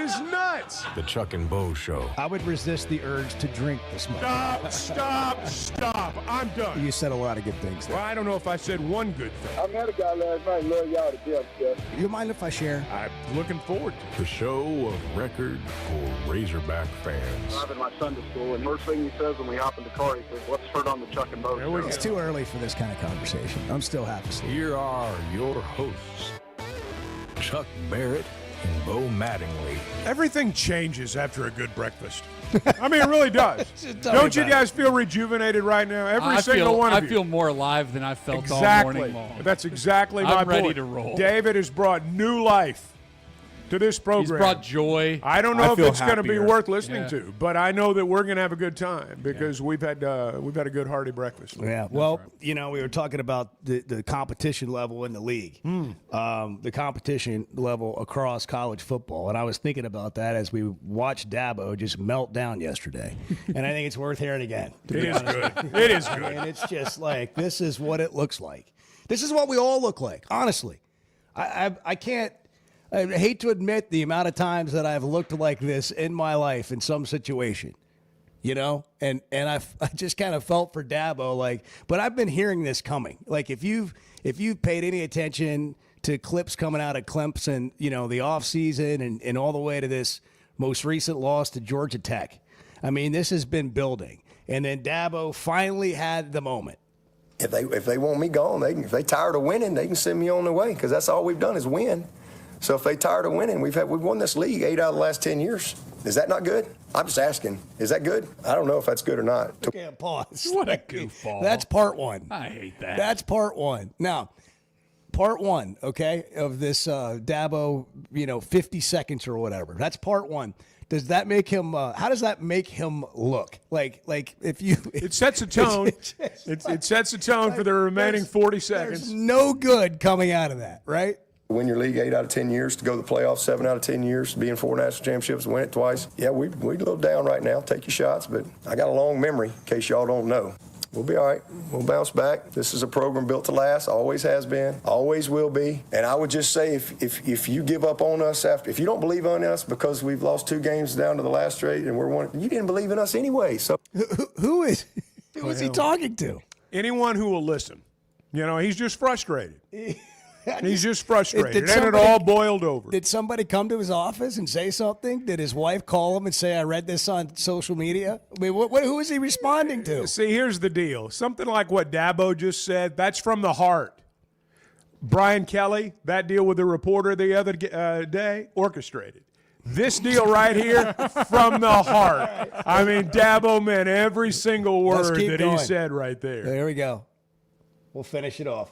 is nuts. The Chuck and Bo Show. I would resist the urge to drink this morning. Stop. I'm done. You said a lot of good things there. Well, I don't know if I said one good thing. I met a guy last night, love y'all to death, Jeff. Do you mind if I share? I'm looking forward to it. The show of record for Razorback fans. I'm in my Sunday school, and first thing he says when we hop in the car, he says, "What's heard on the Chuck and Bo Show?" It's too early for this kind of conversation. I'm still half asleep. Here are your hosts, Chuck Barrett and Bo Mattingly. Everything changes after a good breakfast. I mean, it really does. Tell Don't me you about guys feel rejuvenated right now? Every I single one of I you. feel more alive than I felt all morning long. That's exactly my I'm ready point. to roll. David has brought new life to this program. He's brought joy. I don't know if feel it's going to be happier. worth listening to, but I know that we're going to have a good time because we've had a good hearty breakfast. Yeah, well, you know, we were talking about the competition level in the league, the competition level across college football, and I was thinking about that as we watched Dabo just melt down yesterday, and I think it's worth hearing again. It is good. It is good. And it's just like, this is what it looks like. This is what we all look like, honestly. I can't. I hate to admit the amount of times that I've looked like this in my life in some situation, you know, and I just kind of felt for Dabo, like, but I've been hearing this coming. Like if you've paid any attention to clips coming out of Clemson, you know, the offseason and all the way to this most recent loss to Georgia Tech, I mean, this has been building. And then Dabo finally had the moment. If they want me gone, if they tired of winning, they can send me on the way because that's all we've done is win. So if they tired of winning, we've won this league 8 out of the last 10 years. Is that not good? I'm just asking. Is that good? I don't know if that's good or not. Okay, pause. What a goofball. That's part one. I hate that. That's part one. Now, part one, okay, of this Dabo, 50 seconds or whatever. That's part one. Does that make him? How does that make him look? Like if you? It sets a tone. It sets a tone for the remaining 40 seconds. There's no good coming out of that, right? Win your league 8 out of 10 years, to go to the playoffs 7 out of 10 years, be in 4 national championships, win it twice. Yeah, we're a little down right now. Take your shots, but I got a long memory in case y'all don't know. We'll be all right. We'll bounce back. This is a program built to last, always has been, always will be. And I would just say if you give up on us if you don't believe in us because we've lost 2 games down to the last straight and we're one, you didn't believe in us anyway. So who is he talking to? Anyone who will listen. You know, he's just frustrated. He's just frustrated. Did And it all boiled over. Did somebody come to his office and say something? Did his wife call him and say, I read this on social media? I mean, who is he responding to? See, here's the deal. Something like what Dabo just said, that's from the heart. Brian Kelly, that deal with the reporter the other day, orchestrated. This deal right here, from the heart. I mean, Dabo meant every single word that he said right there. There we go. We'll finish it off.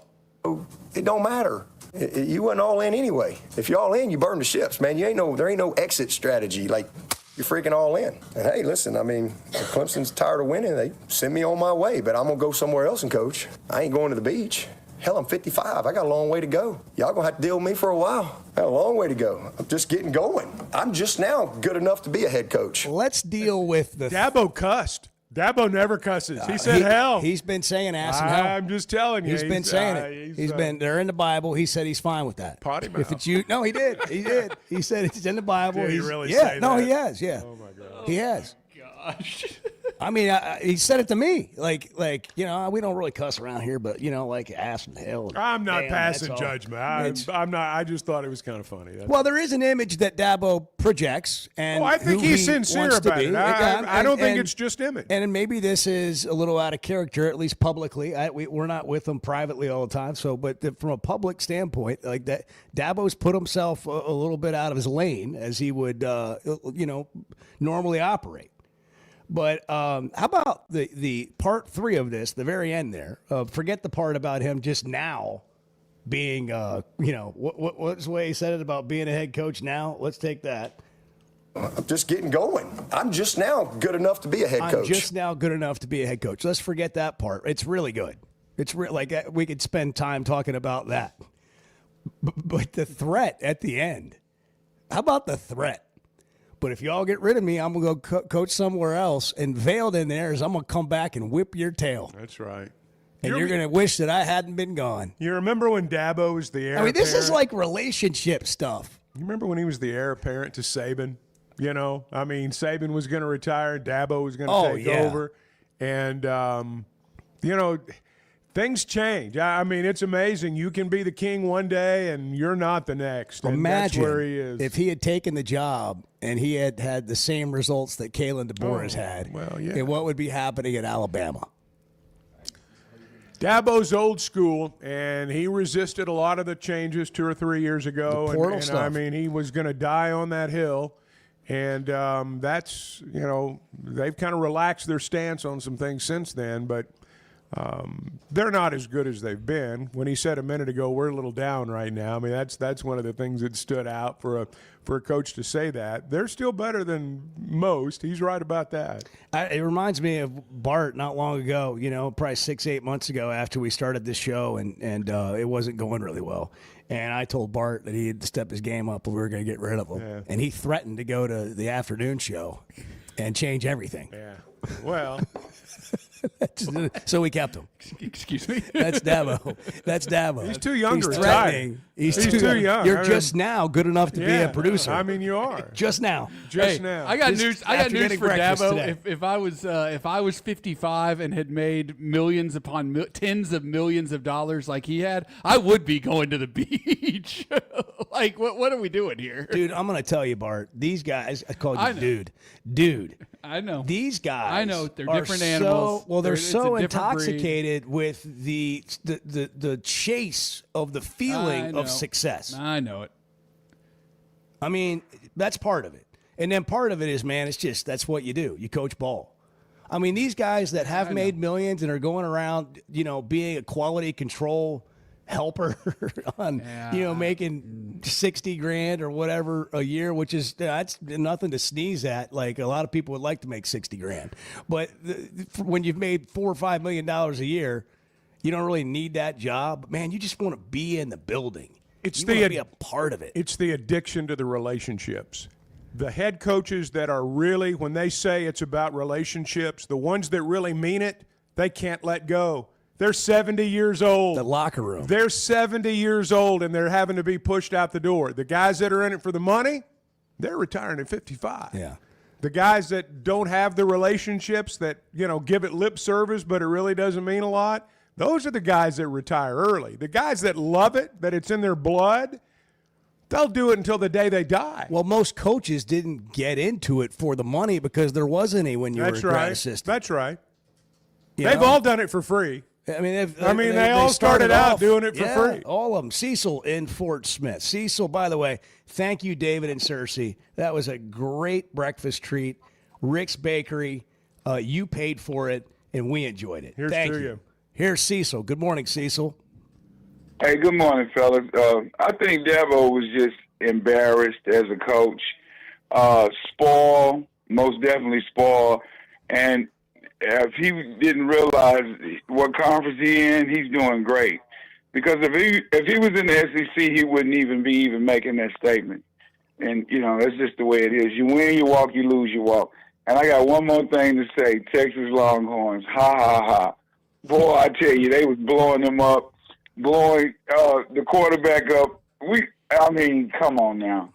It don't matter. You wasn't all in anyway. If you're all in, you burn the ships, man. There ain't no exit strategy. Like, you're freaking all in. And hey, listen, I mean, if Clemson's tired of winning, they send me on my way, but I'm going to go somewhere else and coach. I ain't going to the beach. Hell, I'm 55. I got a long way to go. Y'all going to have to deal with me for a while. I got a long way to go. I'm just getting going. I'm just now good enough to be a head coach. Let's deal with the... Dabo cussed. Dabo never cusses. He said hell. He's been saying ass and hell. I'm just telling you. He's been saying it. They're in the Bible. He said he's fine with that. Potty mouth. If it's you, no, he did. He did. He said it's in the Bible. Did he really say that? He has. Yeah. Oh my God. He has. Gosh. I mean, he said it to me. Like we don't really cuss around here, but like ass and hell. I'm not passing judgment. I'm not. I just thought it was kind of funny. Well, there is an image that Dabo projects, and I think he's sincere about it. I don't think it's just image. And maybe this is a little out of character, at least publicly. We're not with him privately all the time. So, but from a public standpoint, like that, Dabo's put himself a little bit out of his lane as he would, normally operate. But how about the part 3 of this, the very end there? Forget the part about him just now being, what's the way he said it about being a head coach now? Let's take that. I'm just getting going. I'm just now good enough to be a head coach. I'm just now good enough to be a head coach. Let's forget that part. It's really good. It's like we could spend time talking about that. But the threat at the end, how about the threat? But if y'all get rid of me, I'm going to go coach somewhere else. And veiled in there is I'm going to come back and whip your tail. That's right. And you're going to wish that I hadn't been gone. You remember when Dabo was the heir apparent? This is like relationship stuff. You remember when he was the heir apparent to Saban? Saban was going to retire. Dabo was going to take over. And, things change. It's amazing. You can be the king one day and you're not the next. And imagine that's where he is. If he had taken the job and he had had the same results that Kalen DeBoer has had. Well, yeah. And what would be happening at Alabama? Dabo's old school, and he resisted a lot of the changes 2 or 3 years ago. The portal stuff. He was going to die on that hill. And that's, they've kind of relaxed their stance on some things since then, but they're not as good as they've been. When he said a minute ago, we're a little down right now. That's one of the things that stood out for a coach to say that. They're still better than most. He's right about that. It reminds me of Bart not long ago, probably 6-8 months ago after we started this show, and it wasn't going really well. And I told Bart that he had to step his game up or we were going to get rid of him. Yeah. And he threatened to go to the afternoon show and change everything. Yeah. Well. So we kept him. Excuse me? That's Dabo. He's too young to retire. He's too young. You're just now good enough to be a producer. You are. Just now. Now. I got news for Dabo. Today. If I was 55 and had made millions upon tens of millions of dollars like he had, I would be going to the beach. Like, what are we doing here? Dude, I'm going to tell you, Bart, these guys, I called you dude. I know. These guys I know. They're different animals. They're so it's intoxicated with the chase of the feeling of success. I know it. That's part of it. And then part of it is, man, that's what you do. You coach ball. These guys that have made millions and are going around, being a quality control helper on, making $60,000 or whatever a year, which is that's nothing to sneeze at. Like a lot of people would like to make $60,000, but when you've made $4 or $5 million a year, you don't really need that job. Man, you just want to be in the building. You want to be a part of it. It's the addiction to the relationships. The head coaches that are really, when they say it's about relationships, the ones that really mean it, they can't let go. They're 70 years old. The locker room. They're 70 years old, and they're having to be pushed out the door. The guys that are in it for the money, they're retiring at 55. Yeah. The guys that don't have the relationships that, give it lip service, but it really doesn't mean a lot, those are the guys that retire early. The guys that love it, that it's in their blood, they'll do it until the day they die. Well, most coaches didn't get into it for the money because there wasn't any when you were a grad assistant. That's right. They've all done it for free. They all started out doing it for free. All of them. Cecil in Fort Smith. Cecil, by the way, thank you, David and Cersei. That was a great breakfast treat. Rick's Bakery, you paid for it, and we enjoyed it. Thank you. Here's Cecil. Good morning, Cecil. Hey, good morning, fellas. I think Dabo was just embarrassed as a coach. Most definitely spoiled. And if he didn't realize what conference he's in, he's doing great. Because if he was in the SEC, he wouldn't even be making that statement. And, that's just the way it is. You win, you walk, you lose, you walk. And I got one more thing to say. Texas Longhorns, ha, ha, ha. Boy, I tell you, they was blowing them up, blowing the quarterback up. Come on now.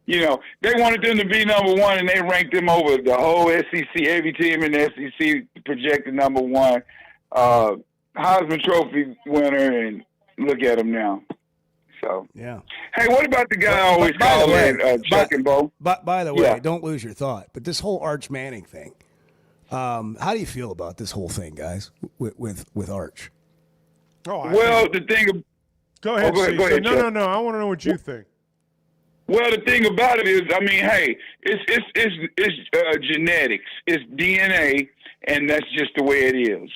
They wanted them to be number one, and they ranked them over the whole SEC. Every team in the SEC projected number one. Heisman Trophy winner, and look at them now. So, yeah. Hey, what about the guy always calling Chuck and Bo? By the way, don't lose your thought. But this whole Arch Manning thing, how do you feel about this whole thing, guys, with Arch? The thing. Go ahead. Go ahead. No. I want to know what you think. Well, the thing about it is, it's genetics, it's DNA, and that's just the way it is,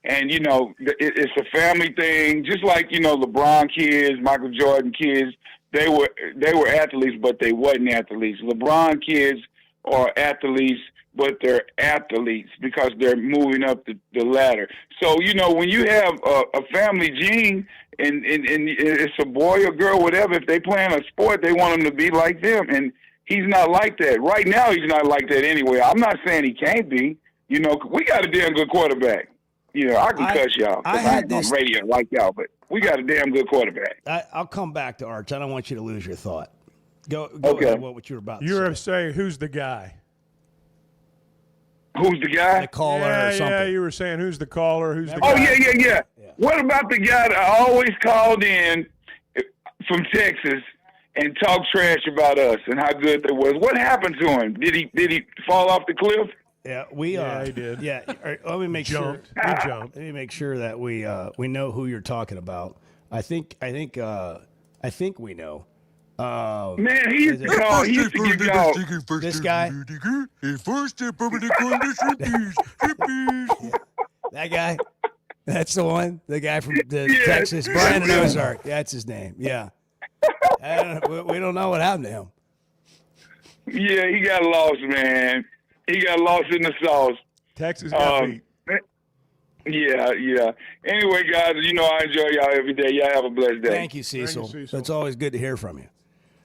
And it's a family thing, just like LeBron kids, Michael Jordan kids. they were athletes, but they wasn't athletes. LeBron kids are athletes, but they're athletes because they're moving up the ladder. So, when you have a family gene and it's a boy or girl, whatever, if they playing a sport, they want them to be like them. And he's not like that. Right now, he's not like that anyway. I'm not saying he can't be. We got a damn good quarterback. I can cuss y'all. I'm on radio like y'all, but we got a damn good quarterback. I'll come back to Arch. I don't want you to lose your thought. Go okay. ahead, what you were about to say. You were saying, who's the guy? Who's the guy? The caller or something. Yeah, you were saying, who's the caller? Who's the guy? Yeah. What about the guy that always called in from Texas and talked trash about us and how good they was? What happened to him? Did he fall off the cliff? Yeah, he did. Yeah, let me make sure. He jumped. Let me make sure that we know who you're talking about. I think we know. Man, he used to get called. This guy. That guy. That's the one. The guy from Texas, Brian Ozark. That's his name. Yeah. We don't know what happened to him. Yeah, he got lost, man. He got lost in the sauce. Texas got beat. Yeah. Anyway, guys, I enjoy y'all every day. Y'all have a blessed day. Thank you, Cecil. It's always good to hear from you.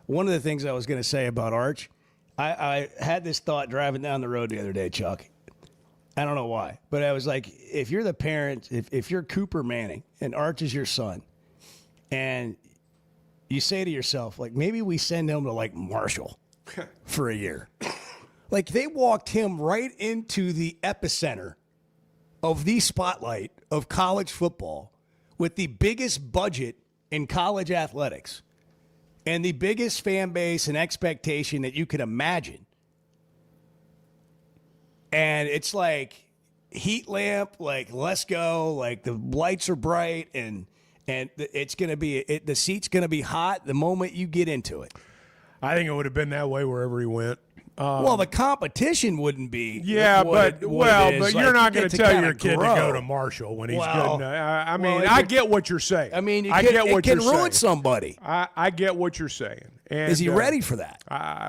One of the things I was going to say about Arch, I had this thought driving down the road the other day, Chuck. I don't know why, but I was like, if you're the parent, if you're Cooper Manning and Arch is your son, and you say to yourself, like, maybe we send him to, like, Marshall for a year. Like, they walked him right into the epicenter of the spotlight of college football with the biggest budget in college athletics and the biggest fan base and expectation that you could imagine. And it's like heat lamp, like, let's go, like the lights are bright and it's going to be, the seat's going to be hot the moment you get into it. I think it would have been that way wherever he went. Well, the competition wouldn't be. Yeah, but you're not going to tell your kid to go to Marshall when he's good. I get what you're saying. I mean, it can ruin somebody. I get what you're saying. And, is he ready for that?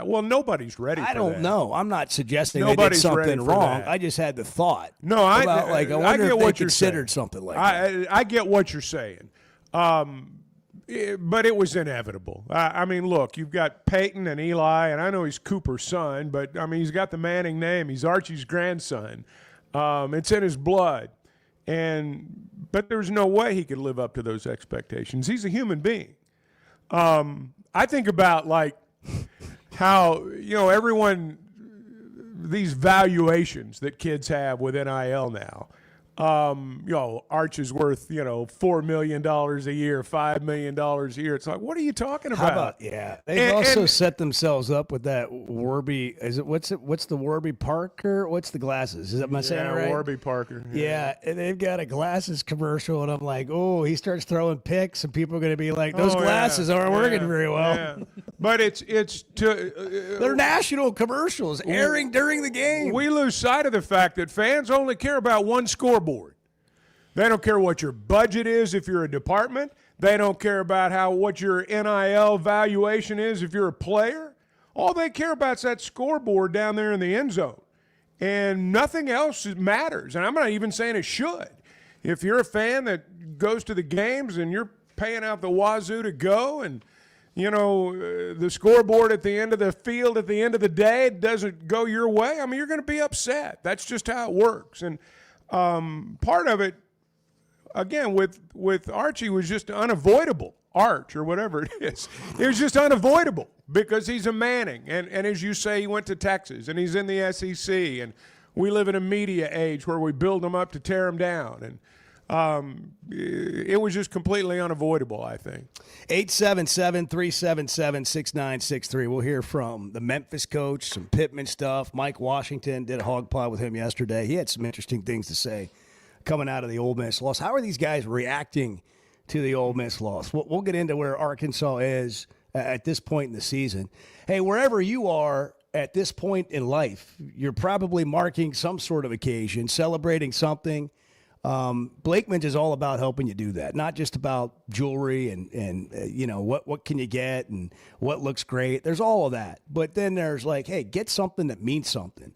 Well, nobody's ready for that. I don't know. I'm not suggesting Nobody's they did something wrong. That. I just had the thought. No, I wonder get if what they you're considered saying. something like that. I get what you're saying. But it was inevitable. I mean, look, you've got Peyton and Eli, and I know he's Cooper's son, but, I mean, he's got the Manning name. He's Archie's grandson. It's in his blood. But there's no way he could live up to those expectations. He's a human being. I think about, like, how, everyone, these valuations that kids have with NIL now. Arch is worth, $4 million a year, $5 million a year. It's like, what are you talking about? They've also set themselves up with that Warby. What's the Warby Parker? What's the glasses? Am I saying it right? Warby Parker. Yeah, and they've got a glasses commercial, and I'm like, oh, he starts throwing picks, and people are going to be like, those glasses aren't working very well. Yeah. But they're national commercials airing during the game. We lose sight of the fact that fans only care about one scoreboard. They don't care what your budget is if you're a department. They don't care about what your NIL valuation is if you're a player. All they care about is that scoreboard down there in the end zone. And nothing else matters. And I'm not even saying it should. If you're a fan that goes to the games and you're paying out the wazoo to go and, the scoreboard at the end of the field at the end of the day doesn't go your way, I mean, you're going to be upset. That's just how it works. And part of it, again, with Archie was just unavoidable. Arch or whatever it is. It was just unavoidable because he's a Manning. And as you say, he went to Texas and he's in the SEC. And we live in a media age where we build them up to tear them down. And it was just completely unavoidable, I think. 877-377-6963. We'll hear from the Memphis coach, some Pittman stuff. Mike Washington did a hog pod with him yesterday. He had some interesting things to say coming out of the Ole Miss loss. How are these guys reacting to the Ole Miss loss? We'll get into where Arkansas is at this point in the season. Hey, wherever you are at this point in life, you're probably marking some sort of occasion, celebrating something. Blakeman's is all about helping you do that, not just about jewelry and what can you get and what looks great. There's all of that. But then there's like, hey, get something that means something.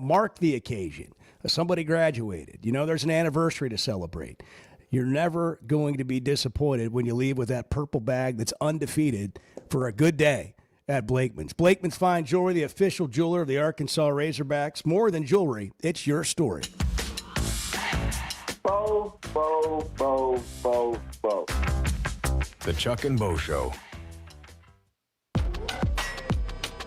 Mark the occasion. Somebody graduated. There's an anniversary to celebrate. You're never going to be disappointed when you leave with that purple bag that's undefeated for a good day at Blakeman's. Blakeman's Fine Jewelry, the official jeweler of the Arkansas Razorbacks. More than jewelry, it's your story. Bo. The Chuck and Bo Show.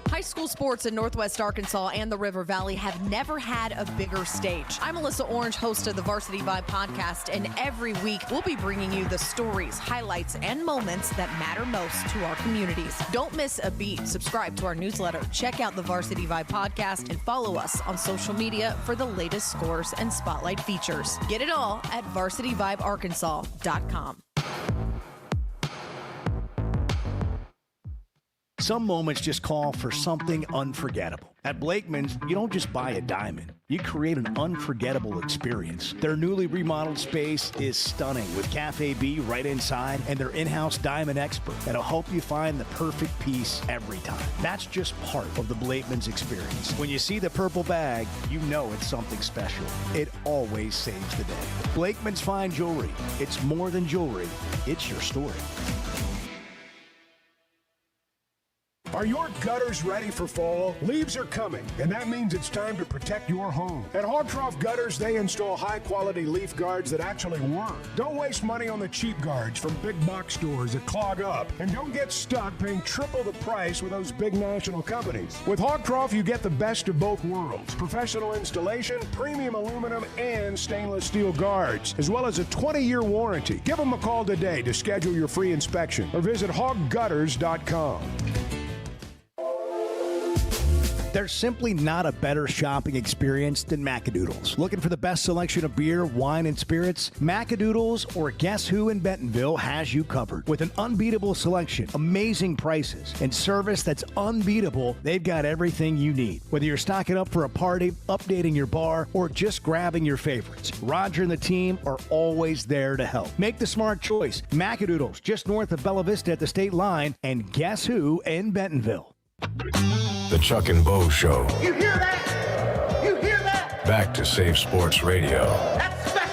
High school sports in Northwest Arkansas and the River Valley have never had a bigger stage. I'm Melissa Orange, host of the Varsity Vibe podcast, and every week we'll be bringing you the stories, highlights, and moments that matter most to our communities. Don't miss a beat. Subscribe to our newsletter, check out the Varsity Vibe podcast, and follow us on social media for the latest scores and spotlight features. Get it all at varsityvibearkansas.com. Some moments just call for something unforgettable. At Blakeman's, you don't just buy a diamond. You create an unforgettable experience. Their newly remodeled space is stunning with Cafe B right inside and their in-house diamond expert that'll help you find the perfect piece every time. That's just part of the Blakeman's experience. When you see the purple bag, you know it's something special. It always saves the day. Blakeman's Fine Jewelry. It's more than jewelry. It's your story. Are your gutters ready for fall? Leaves are coming, and that means it's time to protect your home. At Hogtroff Gutters, they install high-quality leaf guards that actually work. Don't waste money on the cheap guards from big box stores that clog up, and don't get stuck paying triple the price with those big national companies. With Hogtroff, you get the best of both worlds. Professional installation, premium aluminum, and stainless steel guards, as well as a 20-year warranty. Give them a call today to schedule your free inspection, or visit hoggutters.com. There's simply not a better shopping experience than Macadoodles. Looking for the best selection of beer, wine, and spirits? Macadoodles or Guess Who in Bentonville has you covered. With an unbeatable selection, amazing prices, and service that's unbeatable, they've got everything you need. Whether you're stocking up for a party, updating your bar, or just grabbing your favorites, Roger and the team are always there to help. Make the smart choice. Macadoodles, just north of Bella Vista at the state line, and Guess Who in Bentonville. The Chuck and Bo Show. You hear that? You hear that? Back to Safe Sports Radio. That's special.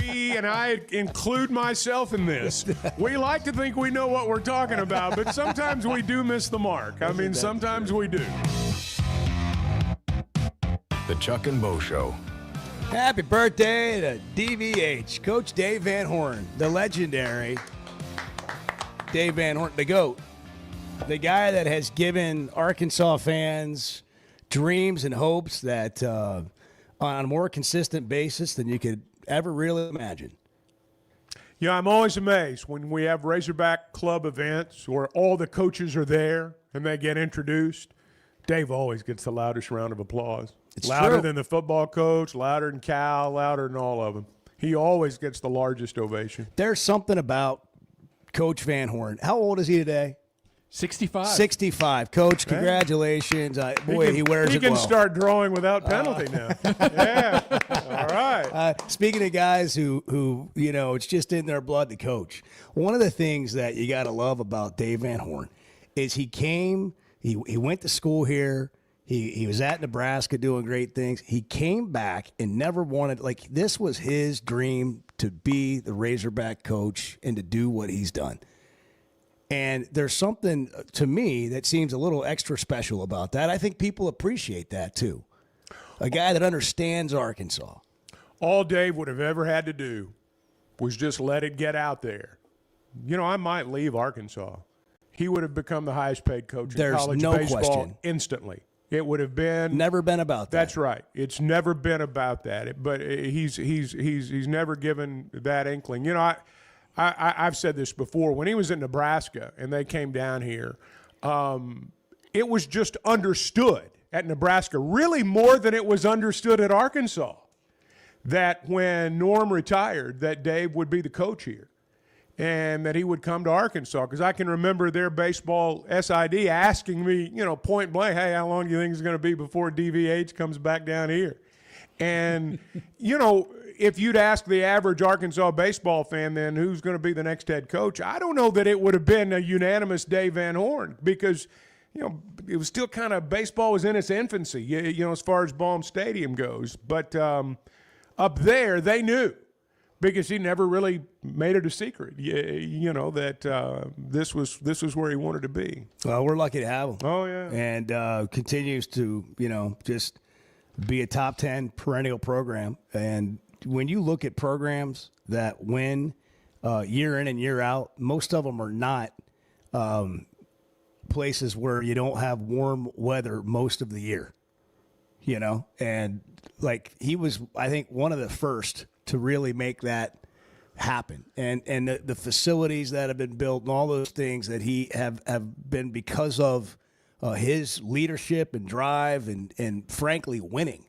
and I include myself in this, we like to think we know what we're talking about, but sometimes we do miss the mark. I mean, sometimes we do. The Chuck and Bo Show. Happy birthday to DVH, Coach Dave Van Horn, the legendary Dave Van Horn, the GOAT. The guy that has given Arkansas fans dreams and hopes that on a more consistent basis than you could ever really imagine. Yeah, I'm always amazed when we have Razorback Club events where all the coaches are there and they get introduced. Dave always gets the loudest round of applause. It's louder true. than the football coach, louder than Cal, louder than all of them. He always gets the largest ovation. There's something about Coach Van Horn. How old is he today? 65. 65. Coach, congratulations. Boy, he wears it well. He can start drawing without penalty now. Yeah. All right. Speaking of guys who, you know, it's just in their blood to coach. One of the things that you got to love about Dave Van Horn is he went to school here. He was at Nebraska doing great things. He came back and never wanted, like, this was his dream to be the Razorback coach and to do what he's done. And there's something to me that seems a little extra special about that. I think people appreciate that too. A guy that understands Arkansas. All Dave would have ever had to do was just let it get out there. You know, I might leave Arkansas. He would have become the highest paid coach in college baseball question. Instantly. It would have been never been about that. That's right. It's never been about that. But he's never given that inkling. You know, I've said this before. When he was in Nebraska and they came down here, it was just understood at Nebraska, really more than it was understood at Arkansas, that when Norm retired, that Dave would be the coach here and that he would come to Arkansas. Because I can remember their baseball SID asking me, you know, point blank, hey, how long do you think it's going to be before DVH comes back down here? And, you know, if you'd ask the average Arkansas baseball fan then who's going to be the next head coach, I don't know that it would have been a unanimous Dave Van Horn because, you know, it was still kind of, baseball was in its infancy, you know, as far as Baum Stadium goes. But up there, they knew because he never really made it a secret, you know, that this was where he wanted to be. Well, we're lucky to have him. Oh, yeah. And continues to, you know, just be a top 10 perennial program. And when you look at programs that win year in and year out, most of them are not places where you don't have warm weather most of the year, you know? And, like, he was, I think, one of the first to really make that happen. And the facilities that have been built and all those things that he have been because of his leadership and drive and frankly, winning.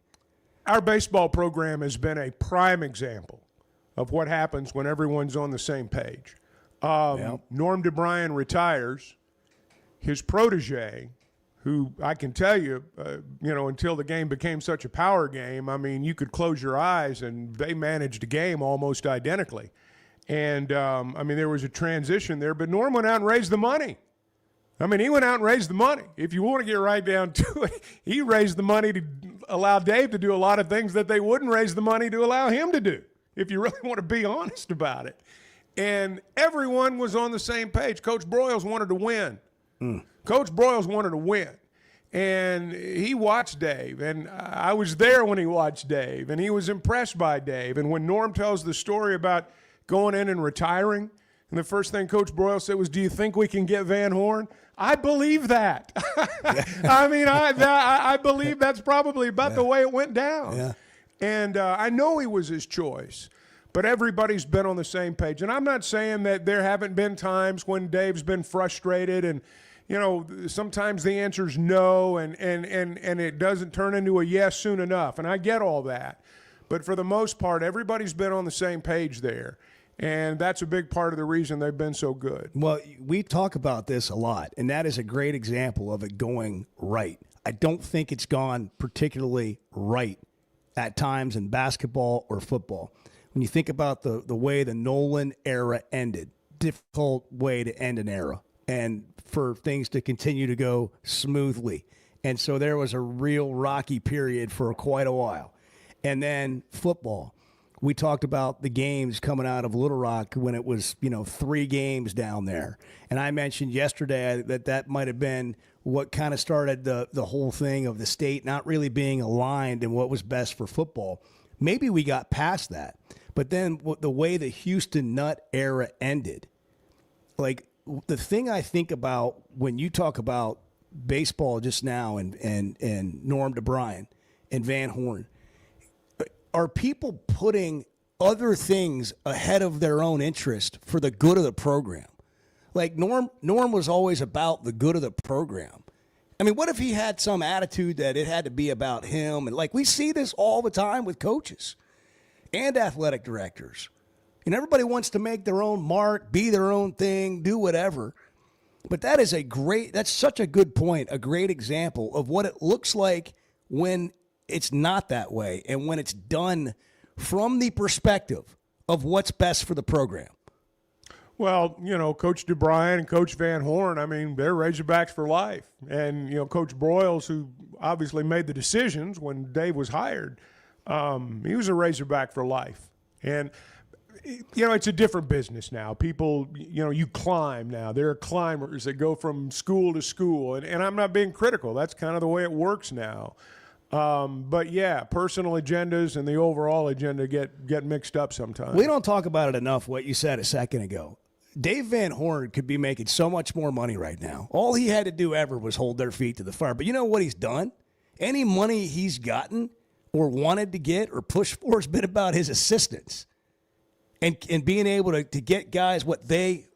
Our baseball program has been a prime example of what happens when everyone's on the same page. Norm DeBryan retires. His protege, who I can tell you, you know, until the game became such a power game, I mean, you could close your eyes and they managed a game almost identically. And, I mean, there was a transition there, but Norm went out and raised the money. I mean, he went out and raised the money. If you want to get right down to it, he raised the money to allow Dave to do a lot of things that they wouldn't raise the money to allow him to do, if you really want to be honest about it. And everyone was on the same page. Coach Broyles wanted to win. Coach Broyles wanted to win. And he watched Dave, and I was there when he watched Dave, and he was impressed by Dave. And when Norm tells the story about going in and retiring, and the first thing Coach Broyles said was, do you think we can get Van Horn? I believe that. I mean, I believe that's probably about the way it went down. Yeah. And I know he was his choice, but everybody's been on the same page. And I'm not saying that there haven't been times when Dave's been frustrated and, you know, sometimes the answer's no and it doesn't turn into a yes soon enough. And I get all that. But for the most part, everybody's been on the same page there. And that's a big part of the reason they've been so good. Well, we talk about this a lot, and that is a great example of it going right. I don't think it's gone particularly right at times in basketball or football. When you think about the way the Nolan era ended, difficult way to end an era and for things to continue to go smoothly. And so there was a real rocky period for quite a while. And then football. We talked about the games coming out of Little Rock when it was, 3 games down there. And I mentioned yesterday that might have been what kind of started the whole thing of the state not really being aligned in what was best for football. Maybe we got past that. But then the way the Houston Nutt era ended, like the thing I think about when you talk about baseball just now and Norm DeBryan and Van Horn, are people putting other things ahead of their own interest for the good of the program? Like Norm was always about the good of the program. I mean, what if he had some attitude that it had to be about him? And like we see this all the time with coaches and athletic directors. And everybody wants to make their own mark, be their own thing, do whatever. But that's such a good point, a great example of what it looks like when it's not that way and when it's done from the perspective of what's best for the program. Well, Coach DeBryan and Coach Van Horn, I mean, they're Razorbacks for life. And, Coach Broyles, who obviously made the decisions when Dave was hired, he was a Razorback for life. And, it's a different business now. People, you climb now. There are climbers that go from school to school. And I'm not being critical. That's kind of the way it works now. But, yeah, personal agendas and the overall agenda get mixed up sometimes. We don't talk about it enough, what you said a second ago. Dave Van Horn could be making so much more money right now. All he had to do ever was hold their feet to the fire. But you know what he's done? Any money he's gotten or wanted to get or push for has been about his assistants and being able to get guys what they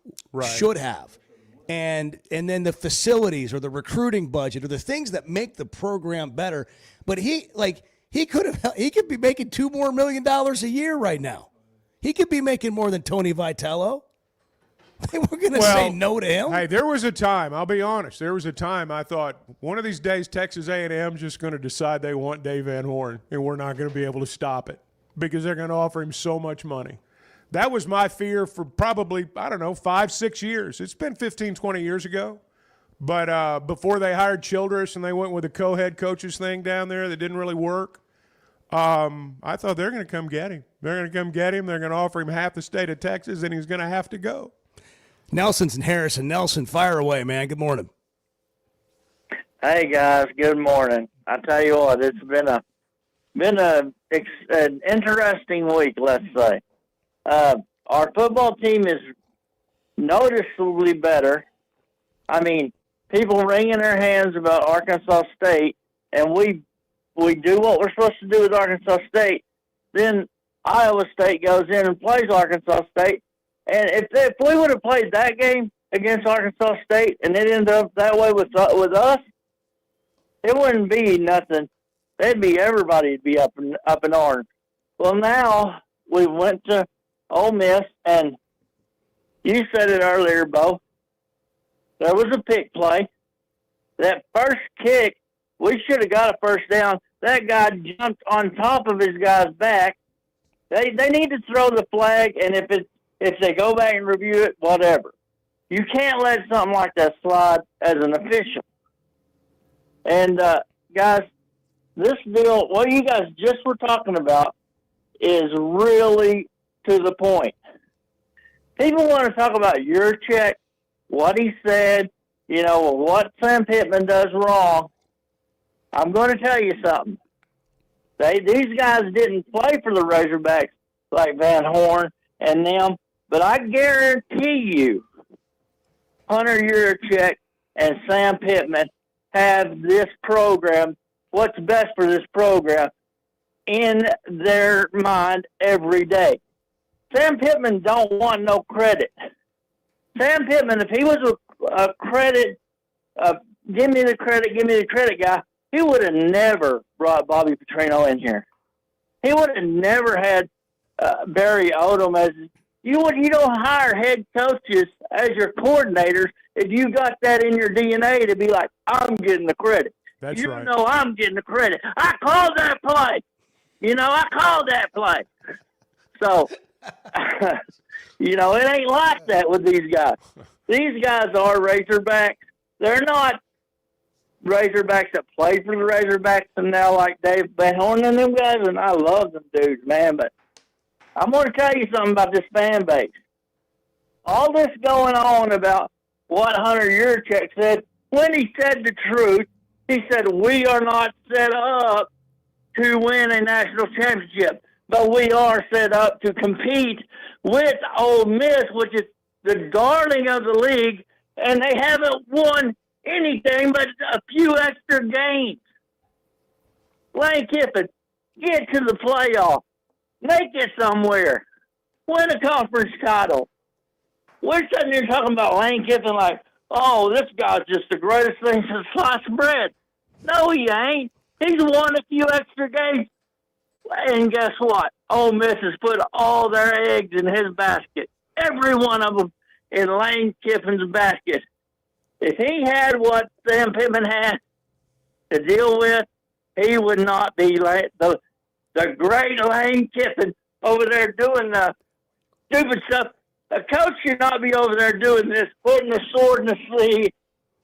should have. And then the facilities or the recruiting budget or the things that make the program better. But he could be making $2 million more a year right now. He could be making more than Tony Vitello. They were going to say no to him. Hey, there was a time, I'll be honest, I thought one of these days Texas A&M is just going to decide they want Dave Van Horn, and we're not going to be able to stop it because they're going to offer him so much money. That was my fear for probably, 5-6 years. It's been 15, 20 years ago. But before they hired Childress and they went with the co-head coaches thing down there that didn't really work, I thought they're going to come get him. They're going to come get him. They're going to offer him half the state of Texas, and he's going to have to go. Nelson's in Harrison. Nelson, fire away, man. Good morning. Hey, guys. Good morning. I tell you what, it's been an interesting week, let's say. Our football team is noticeably better. I mean, people wringing their hands about Arkansas State, and we do what we're supposed to do with Arkansas State. Then Iowa State goes in and plays Arkansas State. And if we would have played that game against Arkansas State and it ended up that way with us, it wouldn't be nothing. Everybody would be up in orange. Well, now we went to Ole Miss, and you said it earlier, Bo. There was a pick play. That first kick, we should have got a first down. That guy jumped on top of his guy's back. They need to throw the flag, and if they go back and review it, whatever. You can't let something like that slide as an official. And, guys, this deal, what you guys just were talking about is really to the point. People want to talk about your check, what he said, what Sam Pittman does wrong. I'm going to tell you something. These guys didn't play for the Razorbacks like Van Horn and them, but I guarantee you Hunter Yurachek and Sam Pittman have this program, what's best for this program, in their mind every day. Sam Pittman don't want no credit. Sam Pittman, if he was a credit, give me the credit guy, he would have never brought Bobby Petrino in here. He would have never had Barry Odom as you don't hire head coaches as your coordinators if you got that in your DNA to be like, I'm getting the credit. That's right. I'm getting the credit. I called that play. I called that play. So, it ain't like that with these guys. These guys are Razorbacks. They're not Razorbacks that play for the Razorbacks and now like Dave Van Horn and them guys, and I love them dudes, man, but I'm going to tell you something about this fan base. All this going on about what Hunter Yurchek said, when he said the truth, he said, we are not set up to win a national championship, but we are set up to compete with Ole Miss, which is the darling of the league, and they haven't won anything but a few extra games. Lane Kiffin, get to the playoff. Make it somewhere. Win a conference title. We're sitting here talking about Lane Kiffin like, oh, this guy's just the greatest thing since sliced bread. No, he ain't. He's won a few extra games. And guess what? Ole Miss has put all their eggs in his basket. Every one of them in Lane Kiffin's basket. If he had what Sam Pittman had to deal with, he would not be like the great Lane Kiffin over there doing the stupid stuff. A coach should not be over there doing this, putting the sword in the sleeve,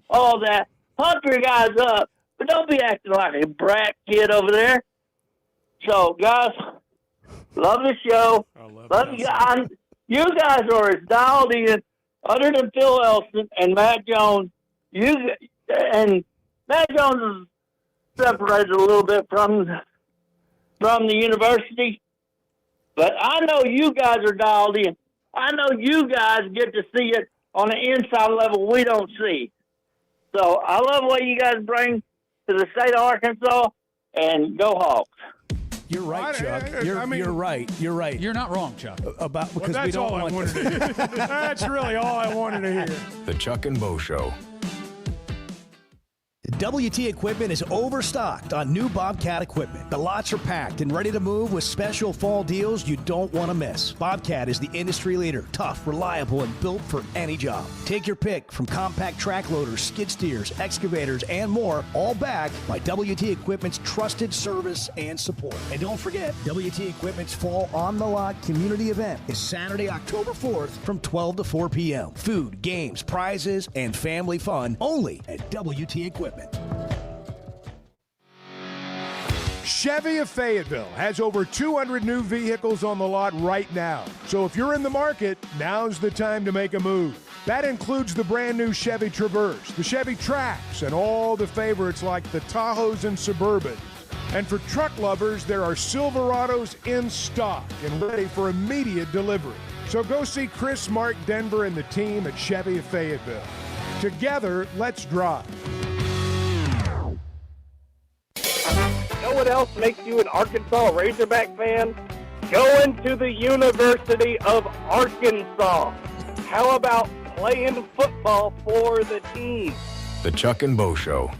all that. Pump your guys up, but don't be acting like a brat kid over there. So, guys, love the show. Love you. You guys are as dialed in, other than Phil Elson and Matt Jones. And Matt Jones is separated a little bit from the university, but I know you guys are dialed in. I know you guys get to see it on an inside level we don't see. So I love what you guys bring to the state of Arkansas, and go Hawks. You're right, Chuck. You're right. You're right. You're not wrong, Chuck. Because that's we don't all I want wanted to hear. That's really all I wanted to hear. The Chuck and Bo Show. WT Equipment is overstocked on new Bobcat equipment. The lots are packed and ready to move with special fall deals you don't want to miss. Bobcat is the industry leader, tough, reliable, and built for any job. Take your pick from compact track loaders, skid steers, excavators, and more, all backed by WT Equipment's trusted service and support. And don't forget, WT Equipment's Fall on the Lot community event is Saturday, October 4th from 12 to 4 p.m. Food, games, prizes, and family fun only at WT Equipment. Chevy of Fayetteville has over 200 new vehicles on the lot right now. So if you're in the market, now's the time to make a move. That includes the brand new Chevy Traverse, the Chevy Trax, and all the favorites like the Tahoes and Suburbans. And for truck lovers, there are Silverados in stock and ready for immediate delivery. So go see Chris, Mark, Denver, and the team at Chevy of Fayetteville. Together, let's drive. You know what else makes you an Arkansas Razorback fan? Going to the University of Arkansas. How about playing football for the team? The Chuck and Bo Show.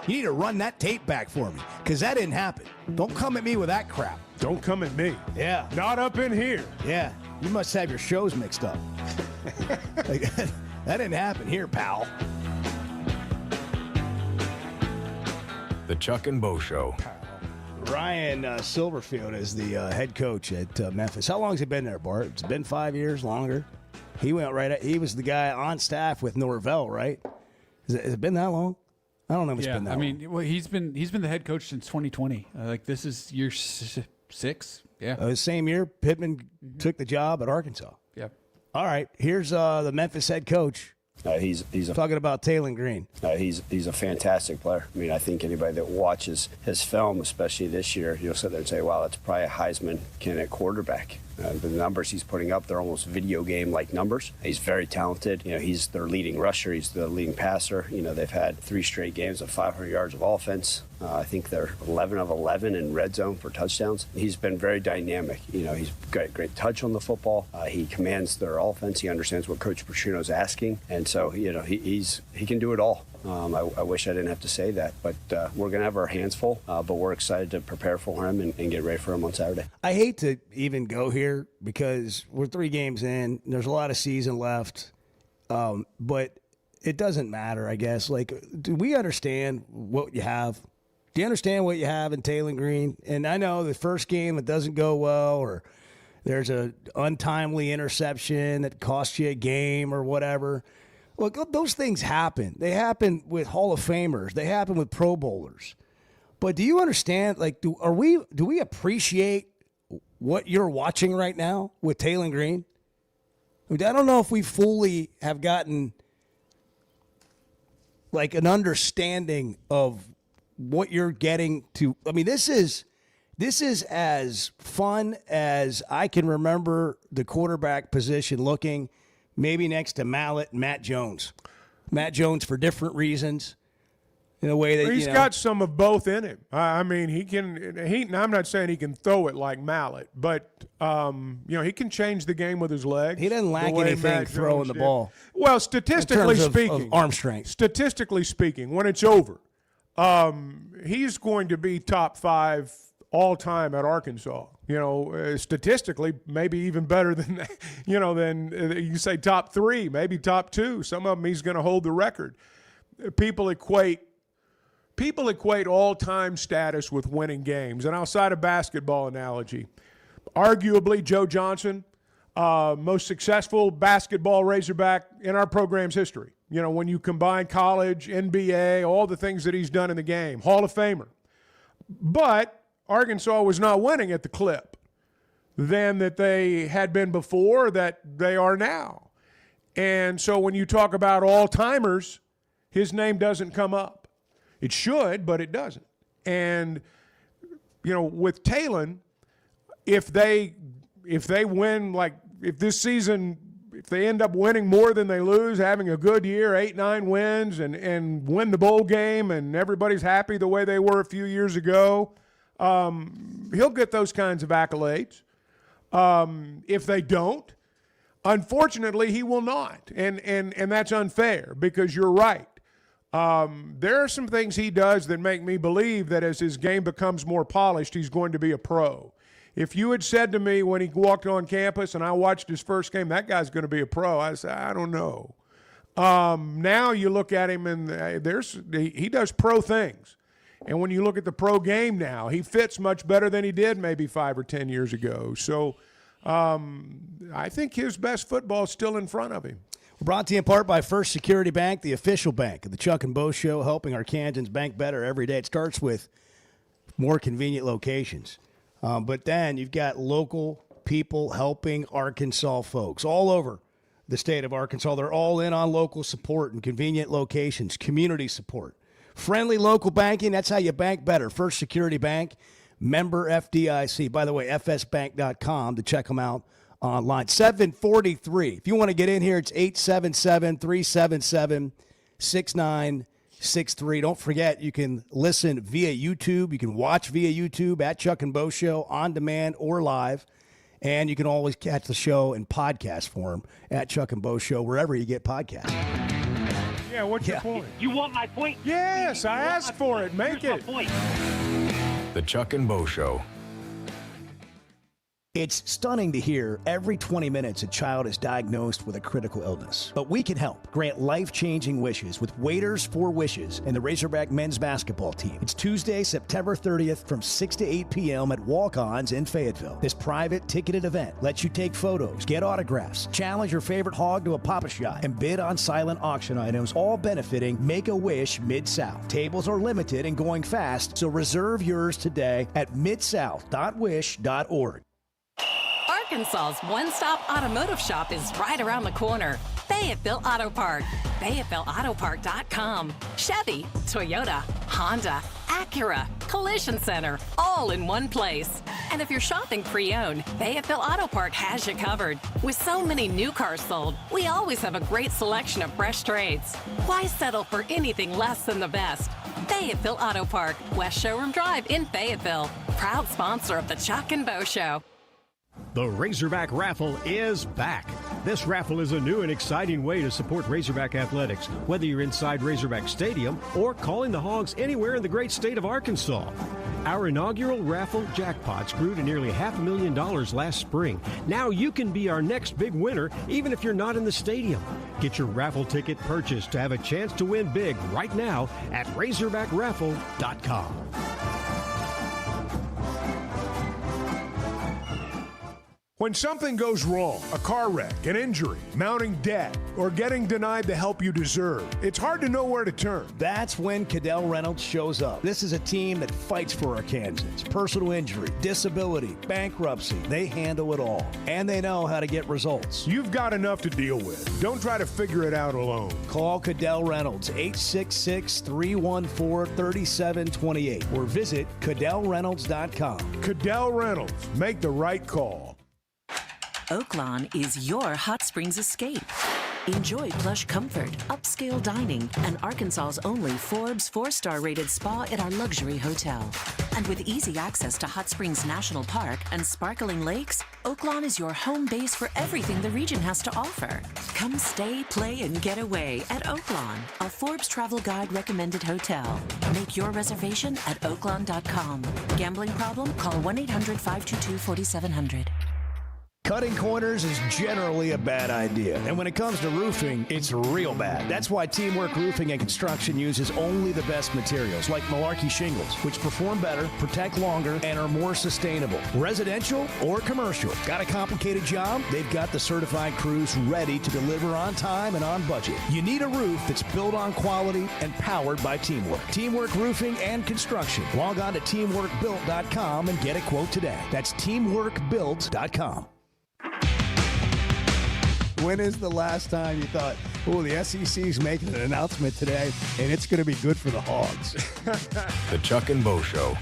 You need to run that tape back for me because that didn't happen. Don't come at me with that crap. Don't come at me. Yeah. Not up in here. Yeah. You must have your shows mixed up. That didn't happen here, pal. The Chuck and Bo Show. Ryan Silverfield is the head coach at Memphis. How long has he been there, Bart? It's been 5 years, longer. He was the guy on staff with Norvell, right? Has it been that long? I don't know if it's been that long. I mean, well, he's been the head coach since 2020. This is year 6. Yeah. The same year, Pittman took the job at Arkansas. Yeah. All right, here's the Memphis head coach. He's talking about Taylon Green. He's a fantastic player. I mean, I think anybody that watches his film, especially this year, you'll sit there and say, wow, that's probably a Heisman candidate quarterback. The numbers he's putting up, they're almost video game-like numbers. He's very talented. He's their leading rusher. He's the leading passer. They've had 3 straight games of 500 yards of offense. I think they're 11 of 11 in red zone for touchdowns. He's been very dynamic. He's got great touch on the football. He commands their offense. He understands what Coach Petrino's asking. And so, he can do it all. I wish I didn't have to say that, but we're going to have our hands full, but we're excited to prepare for him and get ready for him on Saturday. I hate to even go here because we're 3 games in. There's a lot of season left, but it doesn't matter, I guess. Do we understand what you have? Do you understand what you have in Taylon Green? And I know the first game it doesn't go well, or there's an untimely interception that costs you a game or whatever. Look, those things happen. They happen with Hall of Famers. They happen with Pro Bowlers. But do you understand? Do we appreciate what you're watching right now with Taylon Green? I don't know if we fully have gotten an understanding of what you're getting to. I mean, this is as fun as I can remember the quarterback position looking. Maybe next to Matt Jones. Matt Jones for different reasons. In a way that he's got some of both in him. I mean, he can. I'm not saying he can throw it like Mallet, but he can change the game with his legs. He doesn't lack anything throwing the ball. Well, statistically speaking, of arm strength. Statistically speaking, when it's over, he's going to be top 5 all time at Arkansas. Statistically, maybe even better than that. Than you say top 3, maybe top 2. Some of them he's going to hold the record. People equate all-time status with winning games. And outside of basketball analogy, arguably Joe Johnson, most successful basketball Razorback in our program's history. When you combine college, NBA, all the things that he's done in the game, Hall of Famer. But Arkansas was not winning at the clip than that they had been before, that they are now. And so when you talk about all-timers, his name doesn't come up. It should, but it doesn't. And, with Taylon, if they win, if this season, if they end up winning more than they lose, having a good year, 8-9 wins, and win the bowl game, and everybody's happy the way they were a few years ago, he'll get those kinds of accolades. If they don't, unfortunately, he will not. And that's unfair because you're right. There are some things he does that make me believe that as his game becomes more polished, he's going to be a pro. If you had said to me when he walked on campus and I watched his first game, that guy's going to be a pro, I said, I don't know. Now you look at him and he does pro things. And when you look at the pro game now, he fits much better than he did maybe 5 or 10 years ago. So I think his best football is still in front of him. We're brought to you in part by First Security Bank, the official bank of the Chuck and Bo Show, helping Arkansans bank better every day. It starts with more convenient locations. But then you've got local people helping Arkansas folks all over the state of Arkansas. They're all in on local support and convenient locations, community support. Friendly local banking, that's how you bank better. First Security Bank, member FDIC. By the way, fsbank.com to check them out online. 743. If you want to get in here, it's 877-377-6963. Don't forget, you can listen via YouTube. You can watch via YouTube at Chuck and Bo Show on demand or live. And you can always catch the show in podcast form at Chuck and Bo Show, wherever you get podcasts. Yeah, what's your point? You want my point? Yes, I asked for it. Make Here's it. my point. The Chuck and Bo Show. It's stunning to hear every 20 minutes a child is diagnosed with a critical illness. But we can help. Grant life-changing wishes with Waiters for Wishes and the Razorback men's basketball team. It's Tuesday, September 30th from 6 to 8 p.m. at Walk-Ons in Fayetteville. This private ticketed event lets you take photos, get autographs, challenge your favorite hog to a Pop-A-Shot, and bid on silent auction items, all benefiting Make-A-Wish Mid-South. Tables are limited and going fast, so reserve yours today at midsouth.wish.org. Arkansas's one-stop automotive shop is right around the corner. Fayetteville Auto Park. FayettevilleAutoPark.com. Chevy, Toyota, Honda, Acura, Collision Center, all in one place. And if you're shopping pre-owned, Fayetteville Auto Park has you covered. With so many new cars sold, we always have a great selection of fresh trades. Why settle for anything less than the best? Fayetteville Auto Park, West Showroom Drive in Fayetteville. Proud sponsor of the Chuck and Bo Show. The Razorback Raffle is back. This raffle is a new and exciting way to support Razorback athletics, whether you're inside Razorback Stadium or calling the Hogs anywhere in the great state of Arkansas. Our inaugural raffle jackpots grew to nearly $500,000 last spring. Now you can be our next big winner, even if you're not in the stadium. Get your raffle ticket purchased to have a chance to win big right now at RazorbackRaffle.com. When something goes wrong, a car wreck, an injury, mounting debt, or getting denied the help you deserve, it's hard to know where to turn. That's when Cadell Reynolds shows up. This is a team that fights for Arkansans. Personal injury, disability, bankruptcy, they handle it all. And they know how to get results. You've got enough to deal with. Don't try to figure it out alone. Call Cadell Reynolds, 866-314-3728, or visit CadellReynolds.com. Cadell Reynolds, make the right call. Oaklawn is your hot springs escape. Enjoy plush comfort, upscale dining, and Arkansas's only Forbes 4-star rated spa at our luxury hotel. And with easy access to Hot Springs National Park and sparkling lakes, Oaklawn is your home base for everything the region has to offer. Come stay, play, and get away at Oaklawn, a Forbes Travel Guide recommended hotel. Make your reservation at oaklawn.com. Gambling problem? Call 1-800-522-4700. Cutting corners is generally a bad idea. And when it comes to roofing, it's real bad. That's why Teamwork Roofing and Construction uses only the best materials, like Malarkey shingles, which perform better, protect longer, and are more sustainable. Residential or commercial. Got a complicated job? They've got the certified crews ready to deliver on time and on budget. You need a roof that's built on quality and powered by Teamwork. Teamwork Roofing and Construction. Log on to teamworkbuilt.com and get a quote today. That's teamworkbuilt.com. When is the last time you thought, oh, the SEC's making an announcement today, and it's going to be good for the Hogs? The Chuck and Bo Show.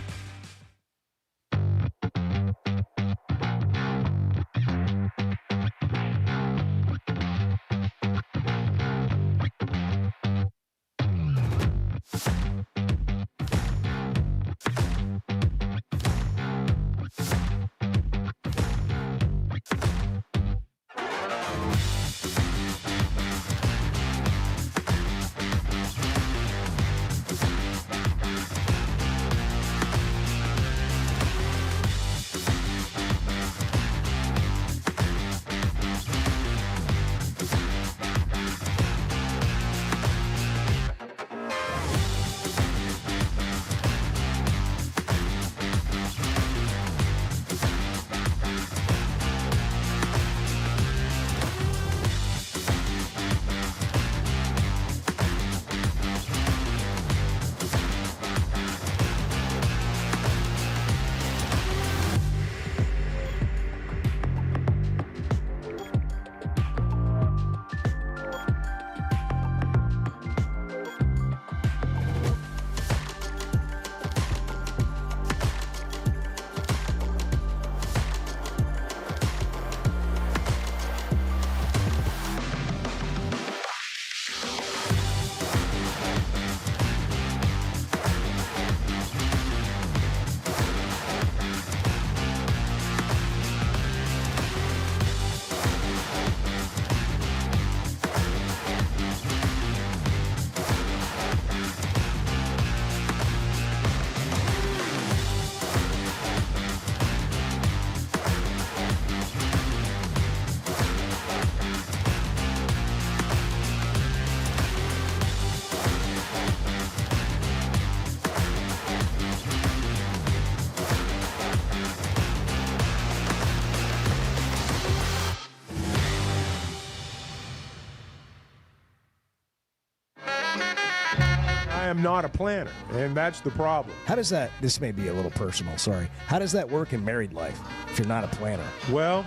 am not a planner, and that's the problem. How does that, this may be a little personal, sorry. How does that work in married life if you're not a planner? Well,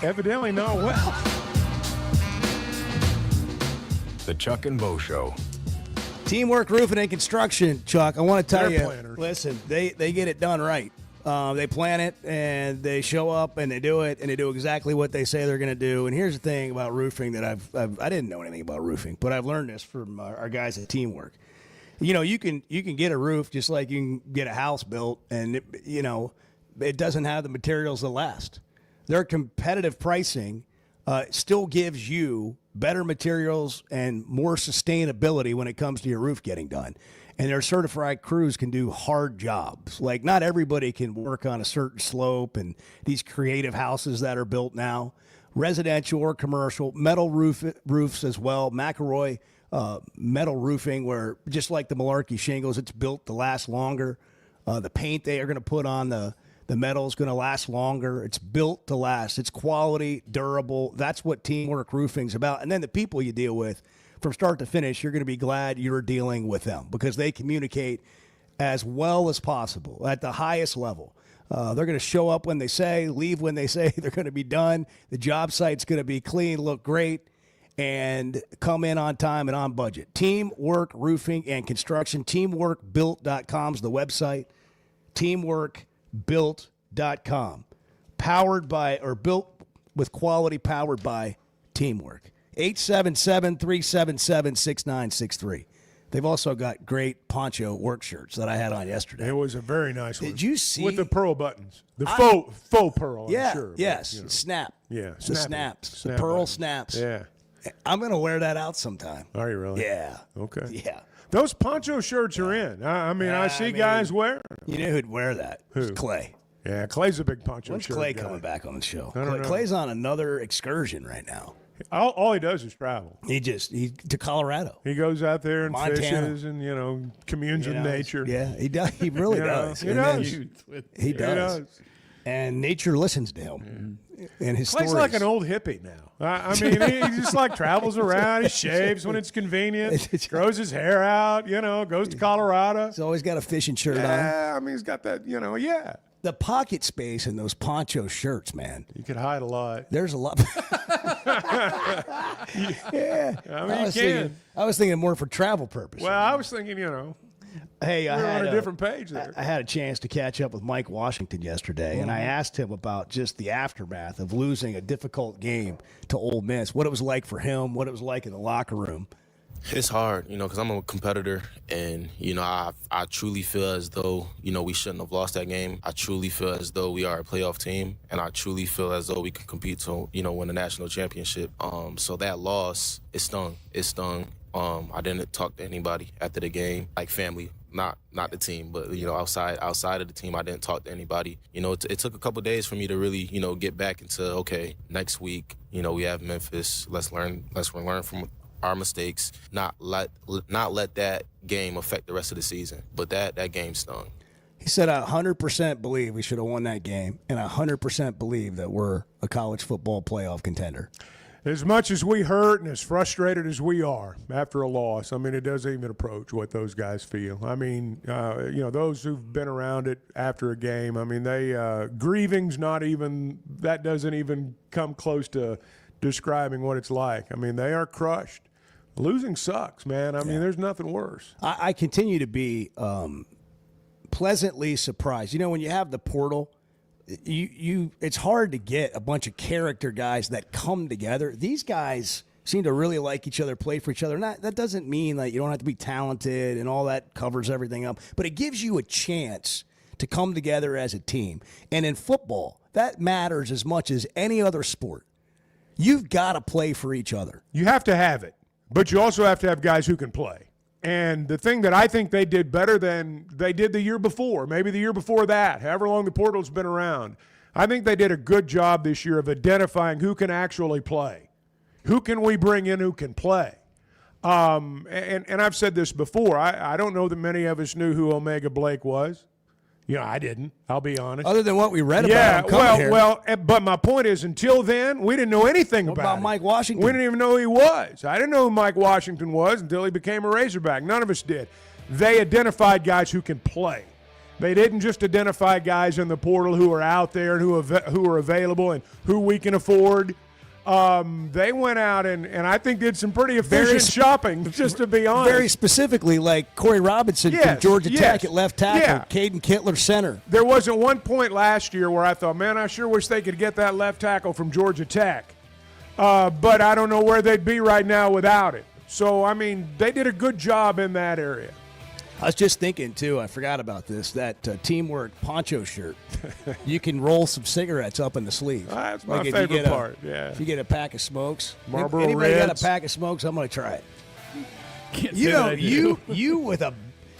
evidently not well. The Chuck and Bo Show. Teamwork Roofing and Construction, Chuck. I want to tell They're you, planners. listen, they get it done right. They plan it, and they show up, and they do it, and they do exactly what they say they're going to do. And here's the thing about roofing that I didn't know anything about roofing, but I've learned this from our guys at Teamwork. You know, you can get a roof just like you can get a house built, and it doesn't have the materials that last. Their competitive pricing still gives you better materials and more sustainability when it comes to your roof getting done. And their certified crews can do hard jobs. Like, not everybody can work on a certain slope and these creative houses that are built now, residential or commercial, metal roofs as well. McElroy metal roofing, where just like the Malarkey shingles, it's built to last longer. The paint they are going to put on the metal is going to last longer. It's built to last. It's quality, durable. That's what Teamwork Roofing's about. And then the people you deal with, from start to finish, you're going to be glad you're dealing with them because they communicate as well as possible at the highest level. They're going to show up when they say, leave when they say. They're going to be done. The job site's going to be clean, look great, and come in on time and on budget. Teamwork Roofing and Construction. TeamworkBuilt.com is the website. TeamworkBuilt.com. Powered by, or built with quality, powered by Teamwork. 877-377-6963. They've also got great poncho work shirts that I had on yesterday. It was a very nice one. Did you see? With the pearl buttons. The faux pearl, yeah, I'm sure. Yes, But, snap. Yeah, the snaps. The pearl buttons. snaps. Yeah. I'm going to wear that out sometime. Are you really? Yeah. Okay. Yeah. Those poncho shirts are in. I see guys wear them. You know who'd wear that? Who? Clay. Yeah, Clay's a big poncho When's shirt Clay guy. coming back on the show? I don't know. Clay's on another excursion right now. All he does is travel. He to Colorado. He goes out there and Montana. fishes and, communes with nature. Yeah, he does. He really does. He And does. then He does. And nature listens to him. And his Clay's stories. like an old hippie now. I mean, he just like travels around. He shaves when it's convenient. Grows his hair out. Goes to Colorado. He's always got a fishing shirt on. Yeah, I mean, he's got that. Yeah. The pocket space in those poncho shirts, man. You could hide a lot. There's a lot. Yeah. I mean, you can. I was thinking more for travel purposes. Well, I was thinking, Hey, we're on a different page there. I had a chance to catch up with Mike Washington yesterday, and I asked him about just the aftermath of losing a difficult game to Ole Miss, what it was like for him, what it was like in the locker room. It's hard, because I'm a competitor, and, I truly feel as though, we shouldn't have lost that game. I truly feel as though we are a playoff team, and I truly feel as though we can compete to, win a national championship. So that loss, it stung. It stung. I didn't talk to anybody after the game, like family, not the team, but, outside of the team, I didn't talk to anybody. It took a couple days for me to really, get back into, okay, next week, we have Memphis. Let's learn from our mistakes, not let that game affect the rest of the season. But that game stung. He said, I 100% believe we should have won that game, and I 100% believe that we're a college football playoff contender. As much as we hurt and as frustrated as we are after a loss, it doesn't even approach what those guys feel. Those who've been around it after a game, grieving's that doesn't even come close to describing what it's like. They are crushed. Losing sucks, man. There's nothing worse. I continue to be pleasantly surprised. When you have the portal, it's hard to get a bunch of character guys that come together. These guys seem to really like each other, play for each other. That doesn't mean that you don't have to be talented and all that covers everything up, but it gives you a chance to come together as a team. And in football, that matters as much as any other sport. You've got to play for each other. You have to have it, but you also have to have guys who can play. And the thing that I think they did better than they did the year before, maybe the year before that, however long the portal's been around, I think they did a good job this year of identifying who can actually play. Who can we bring in who can play? And I've said this before. I don't know that many of us knew who Omega Blake was. I didn't. I'll be honest. Other than what we read about him coming here. But my point is, until then, we didn't know anything about Mike Washington? We didn't even know who he was. I didn't know who Mike Washington was until he became a Razorback. None of us did. they identified guys who can play. They didn't just identify guys in the portal who are out there and who are available and who we can afford. They went out and I think did some pretty efficient shopping, just to be honest. Very specifically, like Corey Robinson from Georgia Tech at left tackle, Caden Kittler center. There wasn't one point last year where I thought, man, I sure wish they could get that left tackle from Georgia Tech. But I don't know where they'd be right now without it. So, I mean, they did a good job in that area. I was just thinking, too, I forgot about this, that Teamwork poncho shirt. You can roll some cigarettes up in the sleeve. That's my favorite part, If you get a pack of smokes. Marlboro Anybody got Reds. a pack of smokes? I'm going to try it. Can't You say know, that I do. you with a...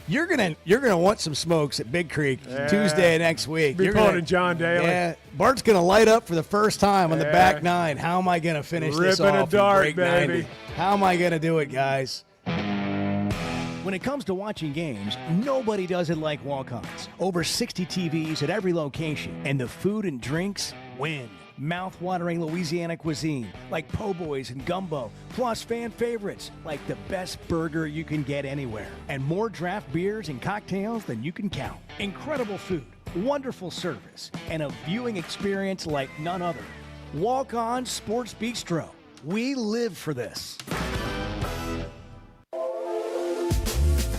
You're gonna want some smokes at Big Creek Tuesday next week. Be You're pulling John Daly. Yeah, Bart's gonna light up for the first time on the back nine. How am I gonna finish this Ripping a off? dart, and break 90? baby. How am I gonna do it, guys? When it comes to watching games, nobody does it like walk-ons. Over 60 TVs at every location, and the food and drinks win. Mouth-watering Louisiana cuisine like po' boys and gumbo, plus fan favorites like the best burger you can get anywhere, and more draft beers and cocktails than you can count. Incredible food, wonderful service, and a viewing experience like none other. Walk On Sports Bistro. We live for this.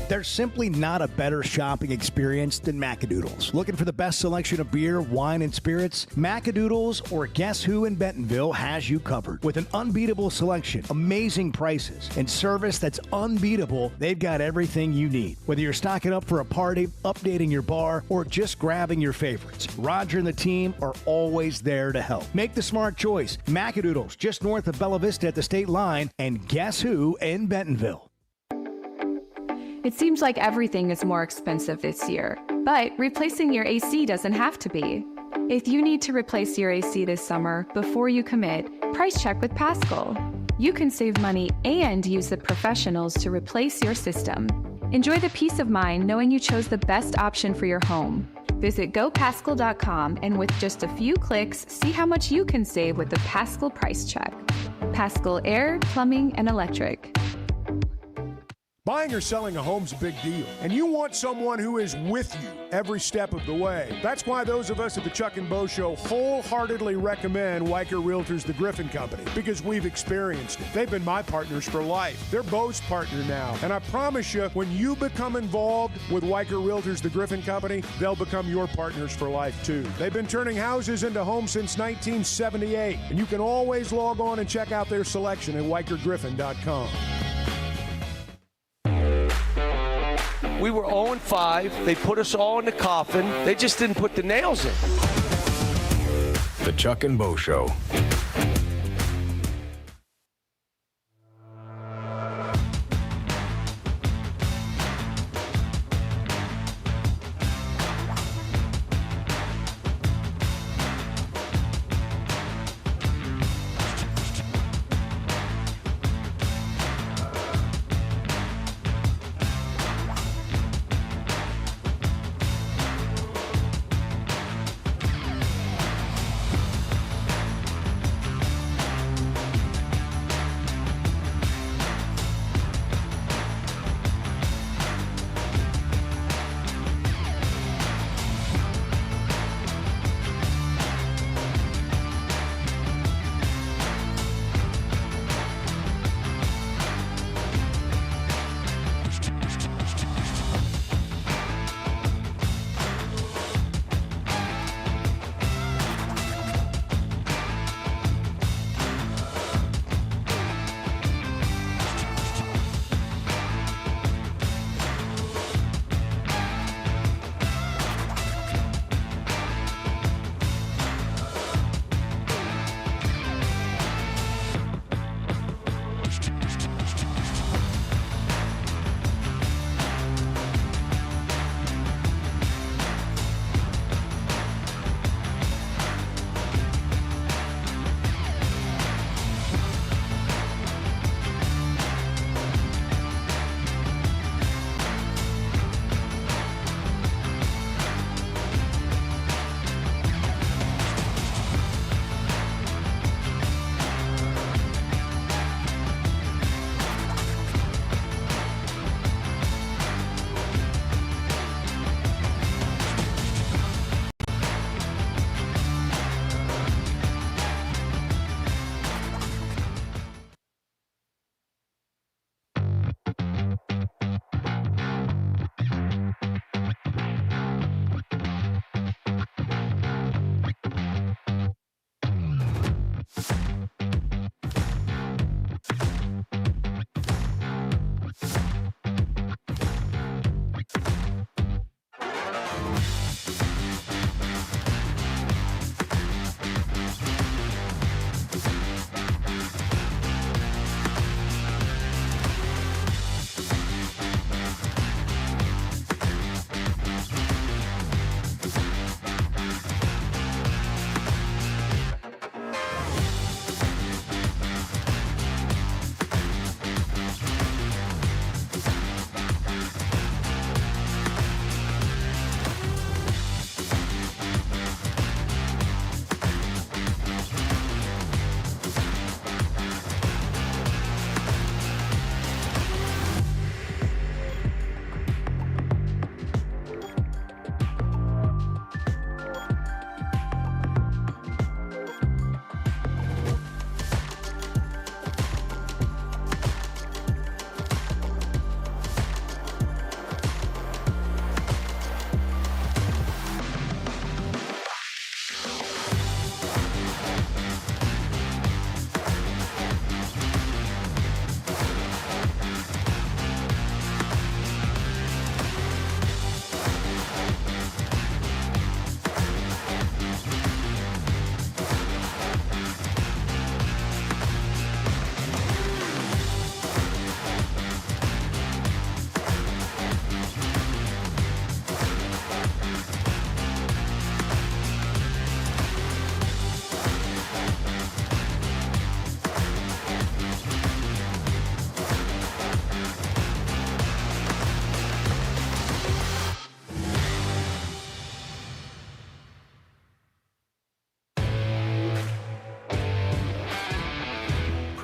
There's simply not a better shopping experience than Macadoodles. Looking for the best selection of beer, wine, and spirits? Macadoodles or Guess Who in Bentonville has you covered. With an unbeatable selection, amazing prices, and service that's unbeatable, they've got everything you need. Whether you're stocking up for a party, updating your bar, or just grabbing your favorites, Roger and the team are always there to help. Make the smart choice. Macadoodles, just north of Bella Vista at the state line, and Guess Who in Bentonville. It seems like everything is more expensive this year, but replacing your AC doesn't have to be. If you need to replace your AC this summer, before you commit, price check with Paschal. You can save money and use the professionals to replace your system. Enjoy the peace of mind knowing you chose the best option for your home. Visit GoPaschal.com and with just a few clicks, see how much you can save with the Paschal price check. Paschal Air, Plumbing, and Electric. Buying or selling a home's a big deal, and you want someone who is with you every step of the way. That's why those of us at the Chuck and Bo Show wholeheartedly recommend Weicker Realtors, the Griffin Company, because we've experienced it. They've been my partners for life. They're Bo's partner now, and I promise you, when you become involved with Weicker Realtors, the Griffin Company, they'll become your partners for life, too. They've been turning houses into homes since 1978, and you can always log on and check out their selection at WeicherGriffin.com. We were 0-5. They put us all in the coffin. They just didn't put the nails in. The Chuck and Bo Show.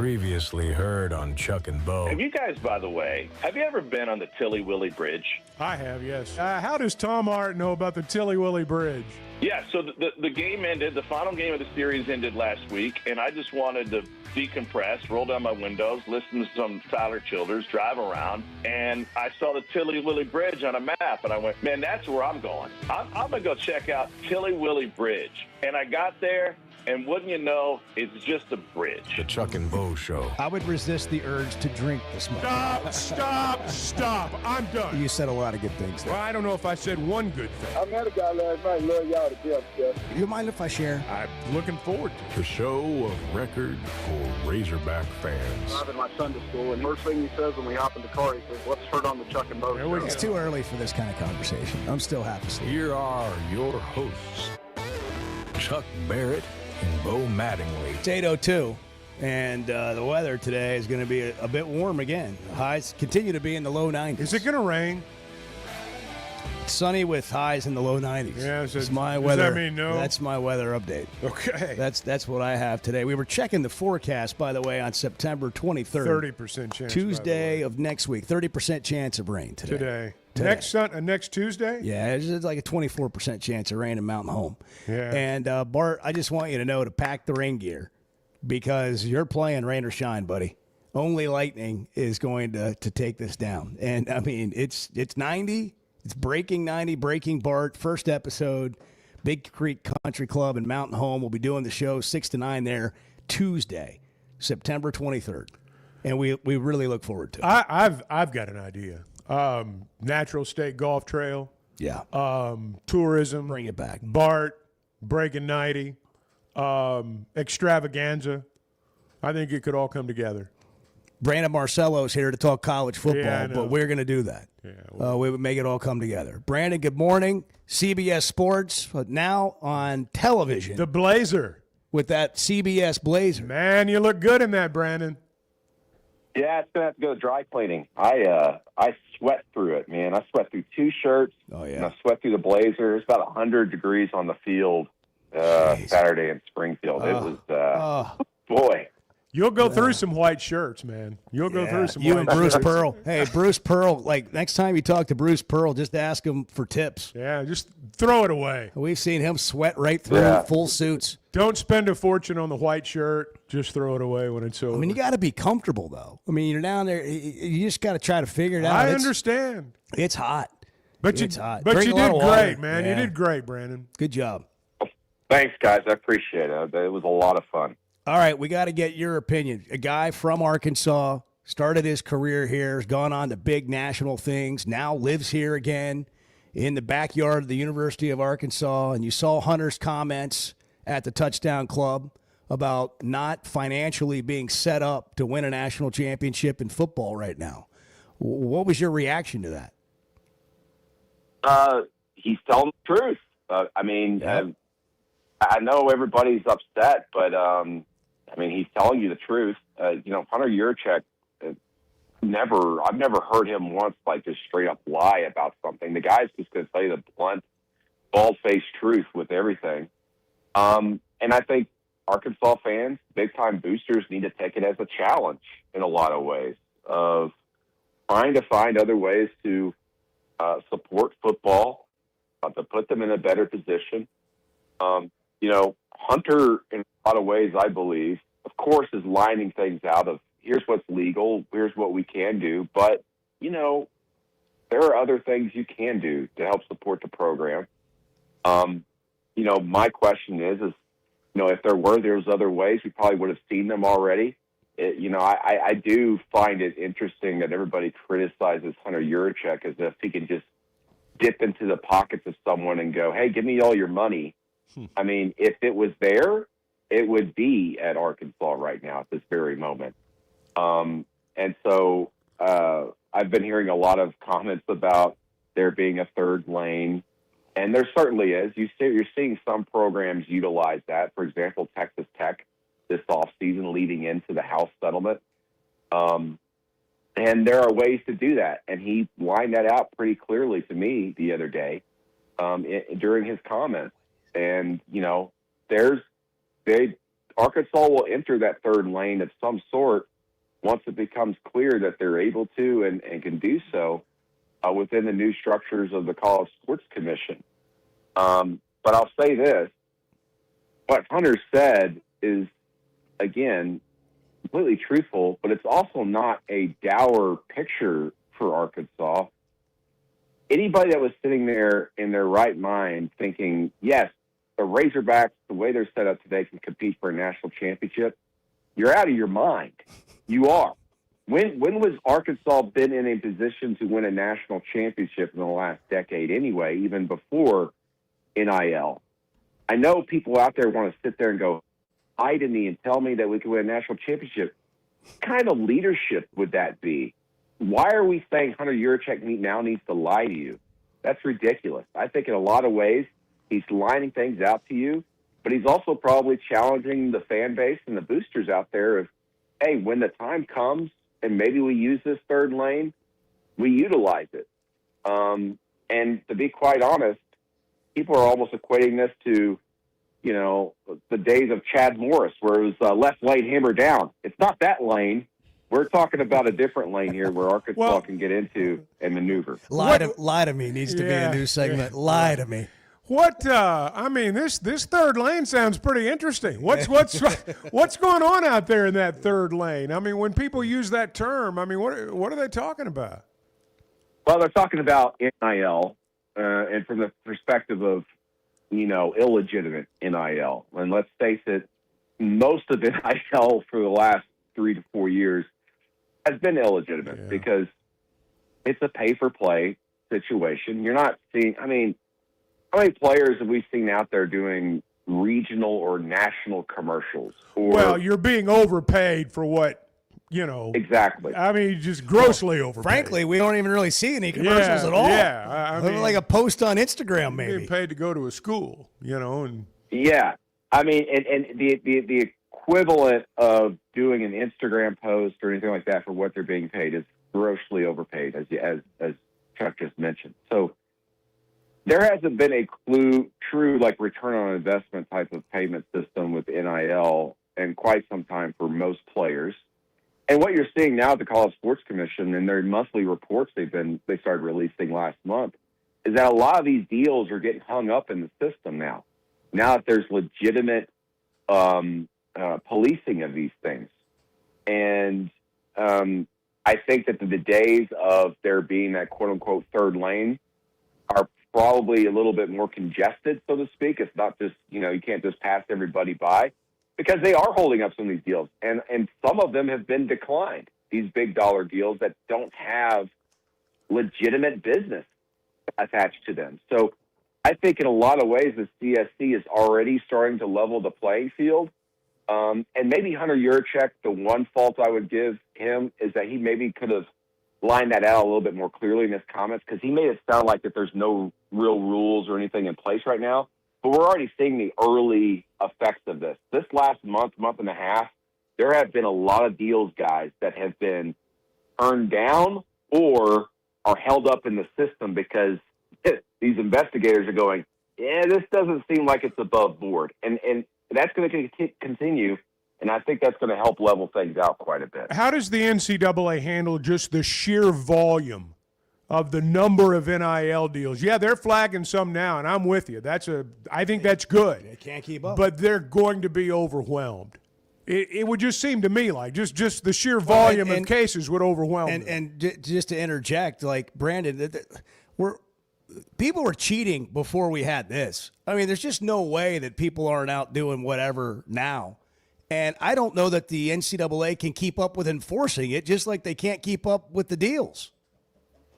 Previously heard on Chuck and Bo. Have you guys, by the way, have you ever been on the Tilly Willie Bridge? I have, yes. How does Tom Hart know about the Tilly Willie Bridge? Yeah, so the game ended, the final game of the series ended last week, and I just wanted to decompress, roll down my windows, listen to some Tyler Childers, drive around, and I saw the Tilly Willie Bridge on a map, and I went, man, that's where I'm going. I'm going to go check out Tilly Willie Bridge. And I got there, and wouldn't you know, it's just a bridge. The Chuck and Bo Show. I would resist the urge to drink this morning. Stop. I'm done. You said a lot of good things there. Well, I don't know if I said one good thing. I met a guy last night. Love y'all to death, Jeff. You mind if I share? I'm looking forward to it. The show of record for Razorback fans. Driving my son to school, and first thing he says when we hop in the car, he says, let's turn on the Chuck and Bo Show. It's too early for this kind of conversation. I'm still half asleep. Here are your hosts, Chuck Barrett and Bo Mattingly. It's 8:02, and the weather today is going to be a bit warm again. Highs continue to be in the low 90s. Is it going to rain? Sunny with highs in the low 90s. Yeah, that's my weather. Does that mean no? That's my weather update. Okay. That's what I have today. We were checking the forecast, by the way, on September 23rd. 30% chance. Tuesday of next week. 30% chance of rain today. Next Tuesday? Yeah, it's like a 24% chance of rain in Mountain Home. Yeah. And, Bart, I just want you to know to pack the rain gear because you're playing rain or shine, buddy. Only lightning is going to take this down. And, I mean, it's 90. It's breaking 90, breaking Bart. First episode, Big Creek Country Club in Mountain Home. We'll be doing the show 6 to 9 there Tuesday, September 23rd. And we really look forward to it. I've got an idea. Natural State Golf Trail. Yeah. Tourism. Bring it back. Bart, breaking 90. Extravaganza. I think it could all come together. Brandon Marcelo's here to talk college football, but we're going to do that. Yeah, we would make it all come together. Brandon, good morning. CBS Sports, but now on television. The Blazer. With that CBS Blazer. Man, you look good in that, Brandon. Yeah, it's going to have to go dry cleaning. I sweat through it, man. I sweat through 2 shirts. Oh, yeah. And I sweat through the Blazer. It's about 100 degrees on the field Saturday in Springfield. It was, boy. You'll go through some white shirts, man. You'll go through some white shirts. You and Bruce Pearl. Hey, Bruce Pearl, like next time you talk to Bruce Pearl, just ask him for tips. Yeah, just throw it away. We've seen him sweat right through full suits. Don't spend a fortune on the white shirt. Just throw it away when it's over. I mean, you got to be comfortable, though. I mean, you're down there. You just got to try to figure it out. I understand. It's hot. It's hot. But Drink you a lot did of water. great, man. Yeah. You did great, Brandon. Good job. Thanks, guys. I appreciate it. It was a lot of fun. All right, we got to get your opinion. A guy from Arkansas, started his career here, has gone on to big national things, now lives here again in the backyard of the University of Arkansas. And you saw Hunter's comments at the Touchdown Club about not financially being set up to win a national championship in football right now. What was your reaction to that? He's telling the truth. I know everybody's upset, but he's telling you the truth. Hunter Yurachek, I've never heard him once just straight up lie about something. The guy's just going to tell you the blunt, bald-faced truth with everything. And I think Arkansas fans, big-time boosters, need to take it as a challenge in a lot of ways of trying to find other ways to support football, to put them in a better position. Hunter, in a lot of ways, I believe, of course, is lining things out of here's what's legal, here's what we can do. But, there are other things you can do to help support the program. My question is, if there were those other ways, we probably would have seen them already. I do find it interesting that everybody criticizes Hunter Yurachek as if he can just dip into the pockets of someone and go, hey, give me all your money. I mean, if it was there, it would be at Arkansas right now at this very moment. And so I've been hearing a lot of comments about there being a third lane, and there certainly is. You're seeing some programs utilize that. For example, Texas Tech this offseason leading into the House settlement. And there are ways to do that. And he lined that out pretty clearly to me the other day during his comments. And, Arkansas will enter that third lane of some sort once it becomes clear that they're able to and can do so within the new structures of the College Sports Commission. But I'll say this. What Hunter said is, again, completely truthful, but it's also not a dour picture for Arkansas. Anybody that was sitting there in their right mind thinking, yes, the Razorbacks, the way they're set up today, can compete for a national championship, you're out of your mind. You are. When was Arkansas been in a position to win a national championship in the last decade anyway, even before NIL? I know people out there want to sit there and go, lie to me and tell me that we can win a national championship. What kind of leadership would that be? Why are we saying Hunter Yurachek now needs to lie to you? That's ridiculous. I think in a lot of ways he's lining things out to you, but he's also probably challenging the fan base and the boosters out there of, hey, when the time comes and maybe we use this third lane, we utilize it. And to be quite honest, people are almost equating this to, you know, the days of Chad Morris, where it was left lane, hammer down. It's not that lane. We're talking about a different lane here where Arkansas can get into and maneuver. Lie to me needs to be a new segment. Lie to me. What I mean, this third lane sounds pretty interesting. What's going on out there in that third lane? I mean, when people use that term, I mean, what are they talking about? Well, they're talking about NIL, and from the perspective of, you know, illegitimate NIL. And let's face it, most of NIL for the last 3 to 4 years has been illegitimate because it's a pay-for-play situation. You're not seeing, I mean, how many players have we seen out there doing regional or national commercials? Well, you're being overpaid for what, you know. Exactly. I mean, just grossly overpaid. Frankly, we don't even really see any commercials at all. Yeah. I mean, like a post on Instagram, maybe. Being paid to go to a school, you know. And yeah. I mean, and the equivalent of doing an Instagram post or anything like that for what they're being paid is grossly overpaid, as Chuck just mentioned. So there hasn't been a true like return on investment type of payment system with NIL in quite some time for most players. And what you're seeing now at the College Sports Commission and their monthly reports they started releasing last month is that a lot of these deals are getting hung up in the system now. Now that there's legitimate policing of these things. And I think that the days of there being that quote-unquote third lane are probably a little bit more congested, so to speak. It's not just, you know, you can't just pass everybody by because they are holding up some of these deals. And some of them have been declined, these big dollar deals that don't have legitimate business attached to them. So I think in a lot of ways the CSC is already starting to level the playing field. And maybe Hunter Yurachek, the one fault I would give him is that he maybe could have lined that out a little bit more clearly in his comments because he made it sound like that there's no real rules or anything in place right now. But we're already seeing the early effects of this. This last month and a half, there have been a lot of deals, guys, that have been turned down or are held up in the system because these investigators are going, yeah, this doesn't seem like it's above board. And that's going to continue, and I think that's going to help level things out quite a bit. How does the NCAA handle just the sheer volume of the number of NIL deals? Yeah, they're flagging some now, and I'm with you. I think that's good. They can't keep up. But they're going to be overwhelmed. It would just seem to me like just the sheer volume of cases would overwhelm them. And just to interject, like, Brandon, people were cheating before we had this. I mean, there's just no way that people aren't out doing whatever now. And I don't know that the NCAA can keep up with enforcing it, just like they can't keep up with the deals.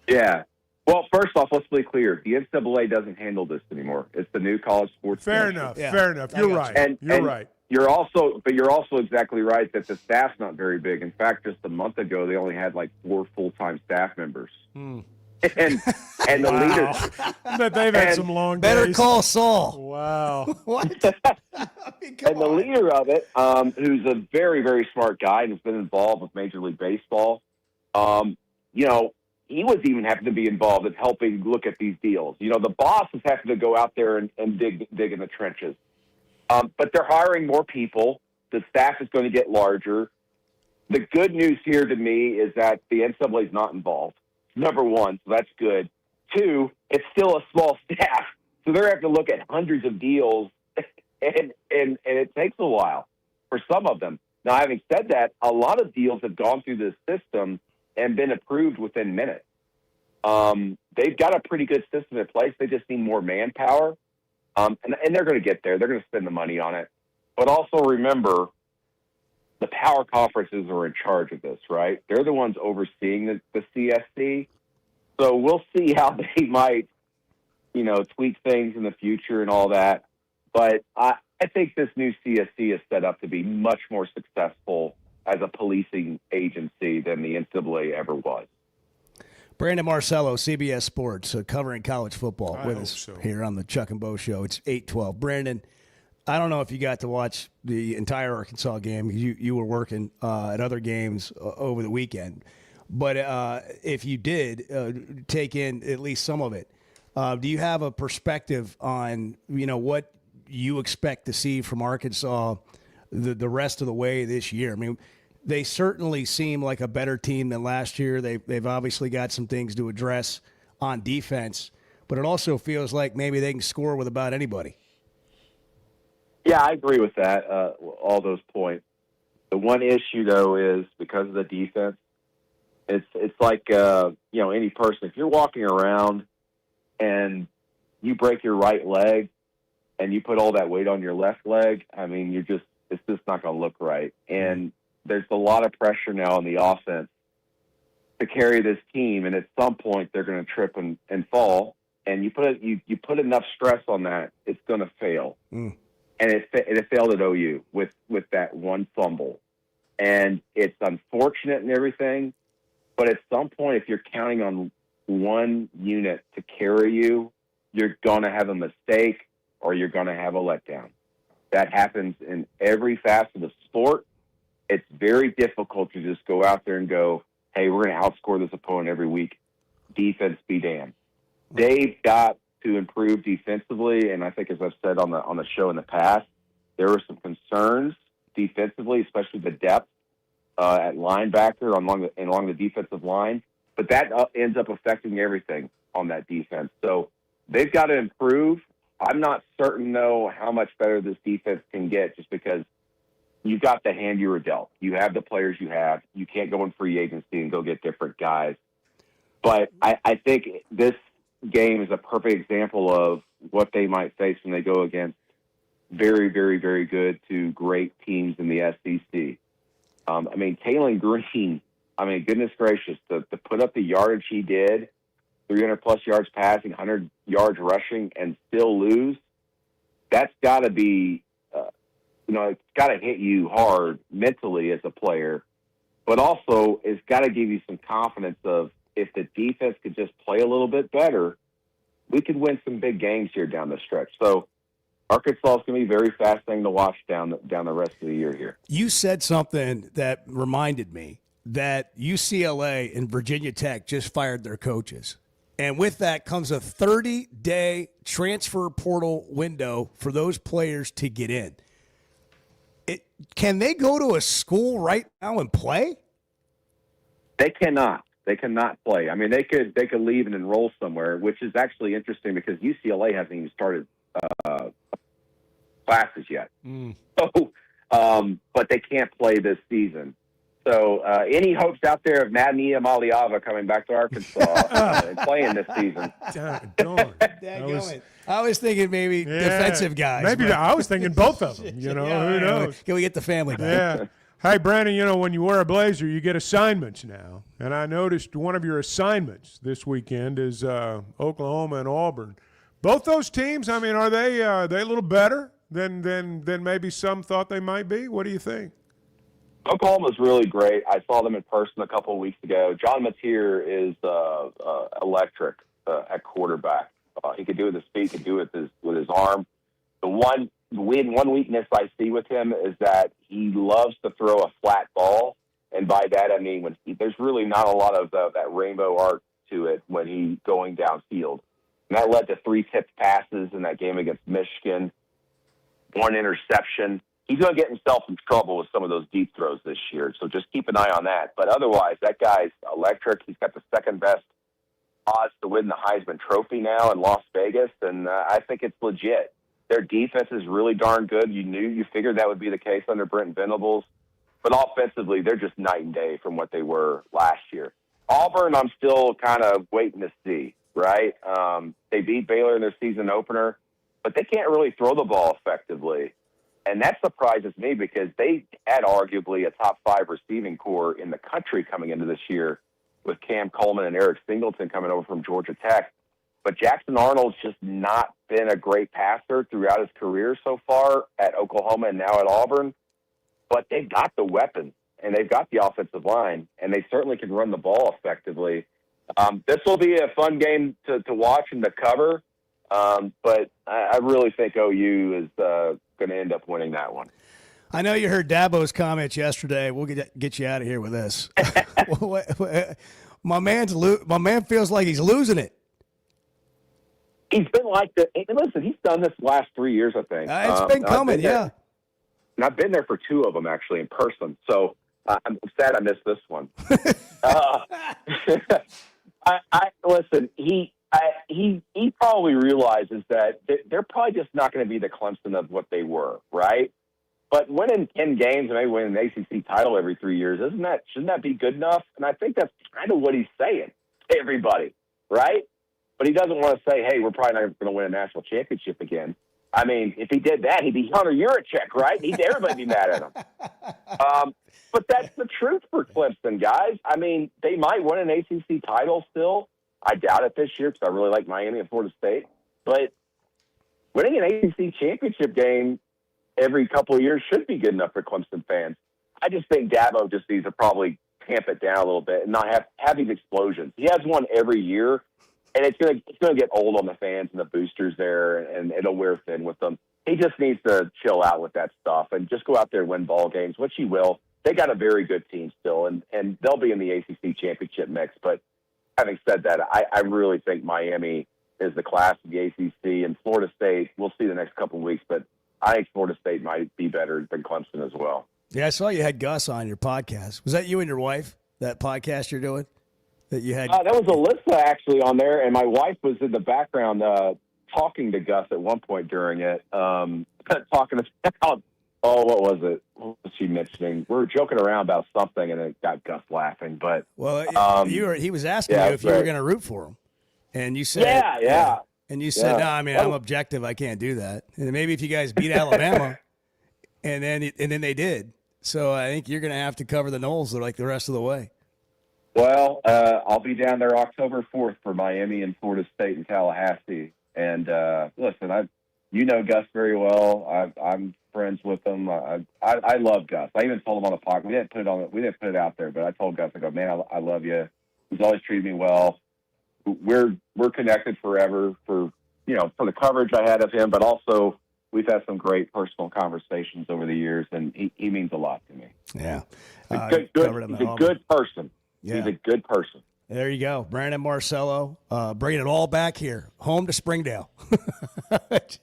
Yeah. Well, first off, let's be clear. The NCAA doesn't handle this anymore. It's the new College Sports Fair Commission. enough. Fair enough. You're right. And right. You're also exactly right that the staff's not very big. In fact, just a month ago, they only had like 4 full-time staff members. And the leader. But they've had some long Better days. call Saul. Wow. What? And the leader of it, who's a very, very smart guy and has been involved with Major League Baseball, you know, he was even having to be involved in helping look at these deals. You know, the boss is having to go out there and dig in the trenches. But they're hiring more people. The staff is going to get larger. The good news here to me is that the NCAA is not involved. Number one, so that's good. Two, it's still a small staff, so they're going to have to look at hundreds of deals, and it takes a while for some of them. Now, having said that, a lot of deals have gone through this system and been approved within minutes. They've got a pretty good system in place. They just need more manpower, and they're going to get there. They're going to spend the money on it. But also remember, the power conferences are in charge of this, right? They're the ones overseeing the CSC. So we'll see how they might, tweak things in the future and all that. But I think this new CSC is set up to be much more successful as a policing agency than the NCAA ever was. Brandon Marcelo, CBS Sports, covering college football with us here on the Chuck and Bo Show. It's 8:12. Brandon, I don't know if you got to watch the entire Arkansas game. You were working at other games over the weekend. But if you did take in at least some of it, do you have a perspective on, what you expect to see from Arkansas the rest of the way this year? I mean, they certainly seem like a better team than last year. They've obviously got some things to address on defense, but it also feels like maybe they can score with about anybody. Yeah, I agree with that, all those points. The one issue, though, is because of the defense, it's like, any person. If you're walking around and you break your right leg and you put all that weight on your left leg, I mean, it's just not going to look right. And there's a lot of pressure now on the offense to carry this team, and at some point they're going to trip and fall. And you put enough stress on that, it's going to fail. And it failed at OU with that one fumble. And it's unfortunate and everything, but at some point, if you're counting on one unit to carry you, you're going to have a mistake or you're going to have a letdown. That happens in every facet of sport. It's very difficult to just go out there and go, hey, we're going to outscore this opponent every week. Defense be damned. They've got to improve defensively, and I think, as I've said on the show in the past, there were some concerns defensively, especially the depth at linebacker along the defensive line. But that ends up affecting everything on that defense. So they've got to improve. I'm not certain, though, how much better this defense can get, just because you've got the hand you were dealt. You have the players you have. You can't go in free agency and go get different guys. But I think this game is a perfect example of what they might face when they go against very, very, very good to great teams in the SEC. Taylon Green, goodness gracious, to put up the yardage he did, 300-plus yards passing, 100 yards rushing, and still lose, that's got to be, it's got to hit you hard mentally as a player, but also it's got to give you some confidence of, if the defense could just play a little bit better, we could win some big games here down the stretch. So Arkansas is going to be very fascinating to watch down the rest of the year here. You said something that reminded me that UCLA and Virginia Tech just fired their coaches. And with that comes a 30-day transfer portal window for those players to get in. Can they go to a school right now and play? They cannot. They cannot play. They could leave and enroll somewhere, which is actually interesting because UCLA hasn't even started classes yet. So, but they can't play this season. So any hopes out there of Nadnia Maliava coming back to Arkansas and playing this season? I was thinking maybe defensive guys. Maybe I was thinking both of them. Who knows? Can we get the family back? Yeah. Hey, Brandon, when you wear a blazer, you get assignments now. And I noticed one of your assignments this weekend is Oklahoma and Auburn. Both those teams, are they a little better than maybe some thought they might be? What do you think? Oklahoma's really great. I saw them in person a couple of weeks ago. John Mateer is electric at quarterback. He could do it with his feet, he could do it with his arm. The one weakness I see with him is that he loves to throw a flat ball, and by that I mean there's really not a lot of that rainbow art to it when he's going downfield. And that led to 3 tipped passes in that game against Michigan, 1 interception. he's going to get himself in trouble with some of those deep throws this year. So just keep an eye on that. But otherwise, that guy's electric. He's got the second best odds to win the Heisman Trophy now in Las Vegas, and I think it's legit. Their defense is really darn good. You figured that would be the case under Brent Venables. But offensively, they're just night and day from what they were last year. Auburn, I'm still kind of waiting to see, right? They beat Baylor in their season opener, but they can't really throw the ball effectively. And that surprises me because they had arguably a top 5 receiving core in the country coming into this year with Cam Coleman and Eric Singleton coming over from Georgia Tech. But Jackson Arnold's just not been a great passer throughout his career so far at Oklahoma and now at Auburn. But they've got the weapons, and they've got the offensive line, and they certainly can run the ball effectively. This will be a fun game to watch and to cover, but I really think OU is going to end up winning that one. I know you heard Dabo's comments yesterday. We'll get you out of here with this. My man feels like he's losing it. He's been like that. Listen, he's done this last 3 years, I think. It's been coming, yeah. And I've been there for 2 of them, actually, in person. So I'm sad I missed this one. Listen, he probably realizes that they're probably just not going to be the Clemson of what they were, right? But winning 10 games and maybe winning an ACC title every 3 years, shouldn't that be good enough? And I think that's kind of what he's saying to everybody, right? But he doesn't want to say, hey, we're probably not going to win a national championship again. I mean, if he did that, he'd be Hunter Yurachek, right? Everybody be mad at him. But that's the truth for Clemson, guys. I mean, they might win an ACC title still. I doubt it this year because I really like Miami and Florida State. But winning an ACC championship game every couple of years should be good enough for Clemson fans. I just think Dabo just needs to probably tamp it down a little bit and not have these explosions. He has one every year. And it's gonna get old on the fans and the boosters there, and it'll wear thin with them. He just needs to chill out with that stuff and just go out there and win ball games, which he will. They got a very good team still, and they'll be in the ACC championship mix. But having said that, I really think Miami is the class of the ACC, and Florida State, we'll see the next couple of weeks, but I think Florida State might be better than Clemson as well. Yeah, I saw you had Gus on your podcast. Was that you and your wife, that podcast you're doing? That you had? That was Alyssa actually on there, and my wife was in the background talking to Gus at one point during it, talking about, what was it? What was she mentioning? We were joking around about something, and it got Gus laughing. But he was asking you if you were going to root for him, and you said, yeah. And you said, no, I mean, I'm objective. I can't do that. And maybe if you guys beat Alabama, and then they did. So I think you're going to have to cover the Noles like the rest of the way. Well, I'll be down there October 4th for Miami and Florida State and Tallahassee. And listen, you know Gus very well. I'm friends with him. I love Gus. I even told him on the podcast. We didn't put it out there, but I told Gus, I go, man, I love you. He's always treated me well. We're connected forever for the coverage I had of him, but also we've had some great personal conversations over the years, and he means a lot to me. Yeah, he's a good person. Yeah. He's a good person. There you go. Brandon Marcelo, bringing it all back here, home to Springdale.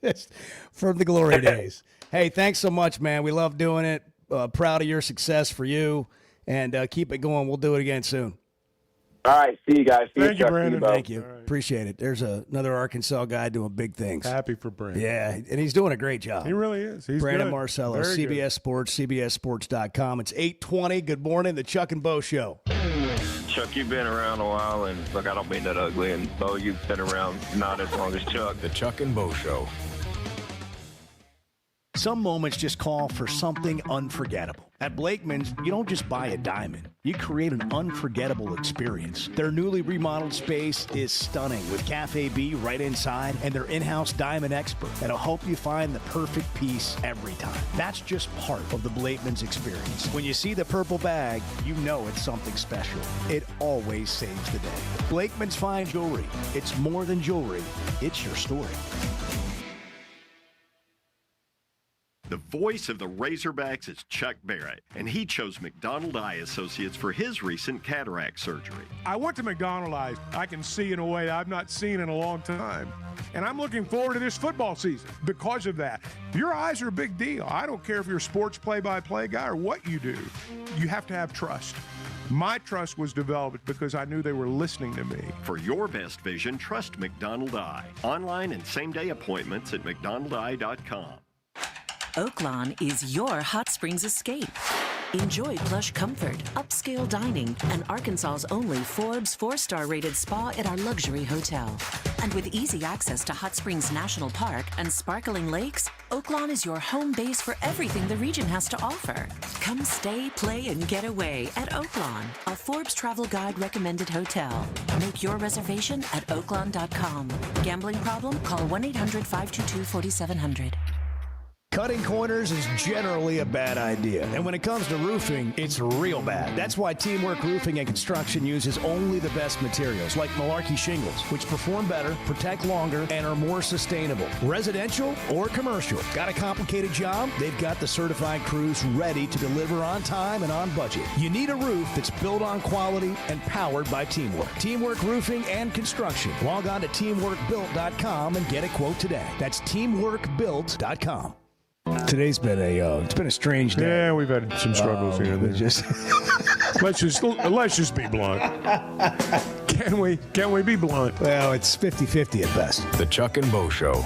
Just from the glory days. Hey, thanks so much, man. We love doing it. Proud of your success for you, and keep it going. We'll do it again soon. All right. See you guys. Thank you, Brandon. Thank you. Right. Appreciate it. There's another Arkansas guy doing big things. Happy for Brandon. Yeah, and he's doing a great job. He really is. He's Brandon good. Marcelo, Very CBS good. Sports, CBSSports.com. It's 8:20. Good morning, the Chuck and Bo Show. Chuck, you've been around a while, and look, I don't mean that ugly, and Bo, you've been around not as long as Chuck. The Chuck and Bo Show. Some moments just call for something unforgettable. At Blakeman's, you don't just buy a diamond. You create an unforgettable experience. Their newly remodeled space is stunning with Cafe B right inside and their in-house diamond expert that'll help you find the perfect piece every time. That's just part of the Blakeman's experience. When you see the purple bag, you know it's something special. It always saves the day. Blakeman's Fine Jewelry. It's more than jewelry. It's your story. The voice of the Razorbacks is Chuck Barrett, and he chose McDonald Eye Associates for his recent cataract surgery. I went to McDonald Eyes. I can see in a way I've not seen in a long time. And I'm looking forward to this football season because of that. Your eyes are a big deal. I don't care if you're a sports play-by-play guy or what you do. You have to have trust. My trust was developed because I knew they were listening to me. For your best vision, trust McDonald Eye. Online and same-day appointments at mcdonaldeye.com. Oaklawn is your hot springs escape. Enjoy plush comfort, upscale dining, and Arkansas's only Forbes 4-star rated spa at our luxury hotel. And with easy access to Hot Springs National Park and sparkling lakes, Oaklawn is your home base for everything the region has to offer. Come stay, play, and get away at Oaklawn, a Forbes Travel Guide recommended hotel. Make your reservation at oaklawn.com. Gambling problem? Call 1-800-522-4700. Cutting corners is generally a bad idea. And when it comes to roofing, it's real bad. That's why Teamwork Roofing and Construction uses only the best materials, like Malarkey shingles, which perform better, protect longer, and are more sustainable. Residential or commercial. Got a complicated job? They've got the certified crews ready to deliver on time and on budget. You need a roof that's built on quality and powered by teamwork. Teamwork Roofing and Construction. Log on to teamworkbuilt.com and get a quote today. That's teamworkbuilt.com. Today's been it's been a strange day. Yeah, we've had some struggles here and there. Let's just be blunt. Can we be blunt? Well, it's 50-50 at best. The Chuck and Bo Show.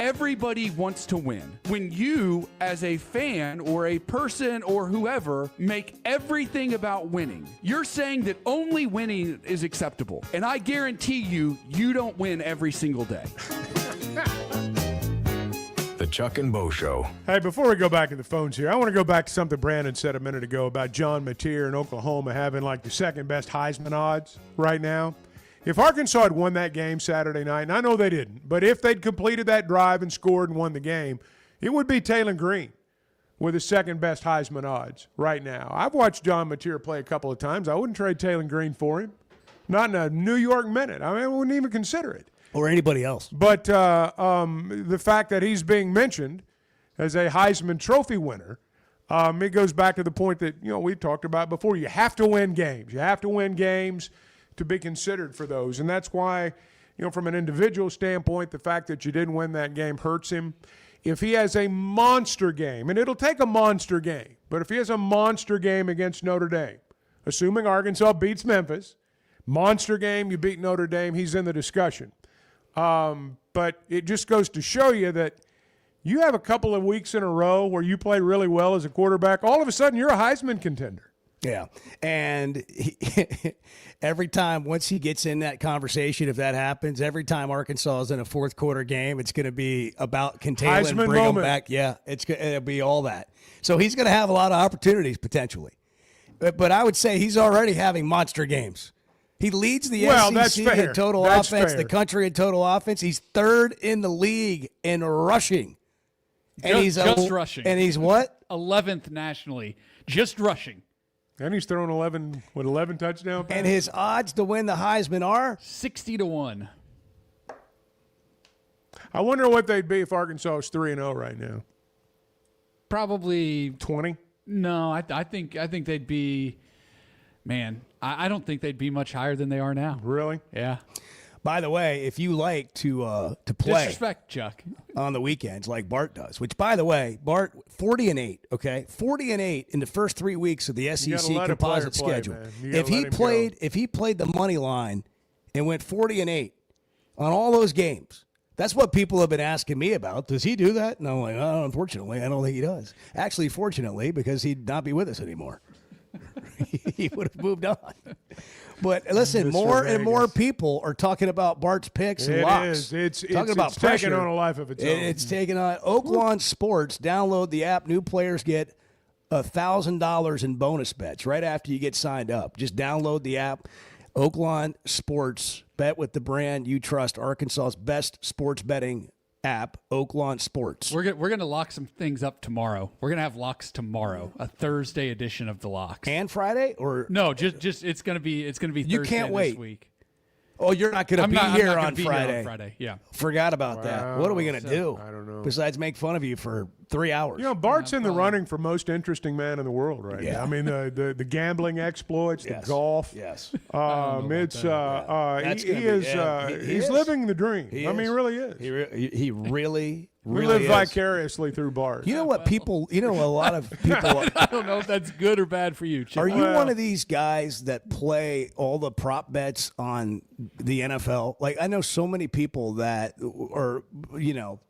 Everybody wants to win. When you, as a fan or a person or whoever, make everything about winning, you're saying that only winning is acceptable. And I guarantee you, you don't win every single day. The Chuck and Bo Show. Hey, before we go back to the phones here, I want to go back to something Brandon said a minute ago about John Mateer in Oklahoma having like the second best Heisman odds right now. If Arkansas had won that game Saturday night, and I know they didn't, but if they'd completed that drive and scored and won the game, it would be Taylor Green with the second best Heisman odds right now. I've watched John Mateer play a couple of times. I wouldn't trade Taylor Green for him. Not in a New York minute. I mean, I wouldn't even consider it. Or anybody else. But the fact that he's being mentioned as a Heisman Trophy winner, it goes back to the point that, we talked about before. You have to win games. You have to win games to be considered for those. And that's why, from an individual standpoint, the fact that you didn't win that game hurts him. if he has a monster game, and it'll take a monster game, but if he has a monster game against Notre Dame, assuming Arkansas beats Memphis, monster game, you beat Notre Dame, he's in the discussion. But it just goes to show you that you have a couple of weeks in a row where you play really well as a quarterback, all of a sudden you're a Heisman contender. Yeah, and every time, once he gets in that conversation, if that happens, every time Arkansas is in a fourth quarter game, it's going to be about Containment, Heisman bring moment. him back. Yeah, it'll be all that. So he's going to have a lot of opportunities potentially. But I would say he's already having monster games. He leads the that's SEC fair. in total That's offense, fair. the country in total offense. He's third in the league in rushing. And Just rushing. And he's what? 11th nationally. Just rushing. And he's thrown 11 touchdowns. And his odds to win the Heisman are 60-1. I wonder what they'd be if Arkansas was 3-0 right now. Probably 20. No, I think they'd be. Man, I don't think they'd be much higher than they are now. Really? Yeah. By the way, if you like to play Disrespect, Chuck, on the weekends like Bart does, which by the way, Bart 40-8, okay, 40-8 in the first 3 weeks of the SEC composite schedule. If he played the money line and went 40-8 on all those games, that's what people have been asking me about. Does he do that? And I'm like, oh, unfortunately, I don't think he does. Actually, fortunately, because he'd not be with us anymore. He would have moved on. But listen, more and more people are talking about Bart's picks and locks. It's pressure. taking on a life of its own. It's taking on Oaklawn Sports. Download the app. New players get $1,000 in bonus bets right after you get signed up. Just download the app. Oaklawn Sports. Bet with the brand you trust. Arkansas's best sports betting app, Oaklawn Sports. we're gonna lock some things up tomorrow. We're gonna have locks tomorrow, a Thursday edition of the locks. And Friday or no? Just it's gonna be Thursday. You can't this wait. Week. Oh, you're not going to be here on Friday. Yeah. Forgot about that. What are we going to do? I don't know. Besides make fun of you for 3 hours. You know, Bart's in the running for most interesting man in the world right now. I mean, the gambling exploits, the golf. Yes. He's living the dream. I mean, he really is. He really we live vicariously through Bart. You know what people, a lot of people. I don't know if that's good or bad for you, Chip. Are you one of these guys that play all the prop bets on the NFL? Like, I know so many people that are,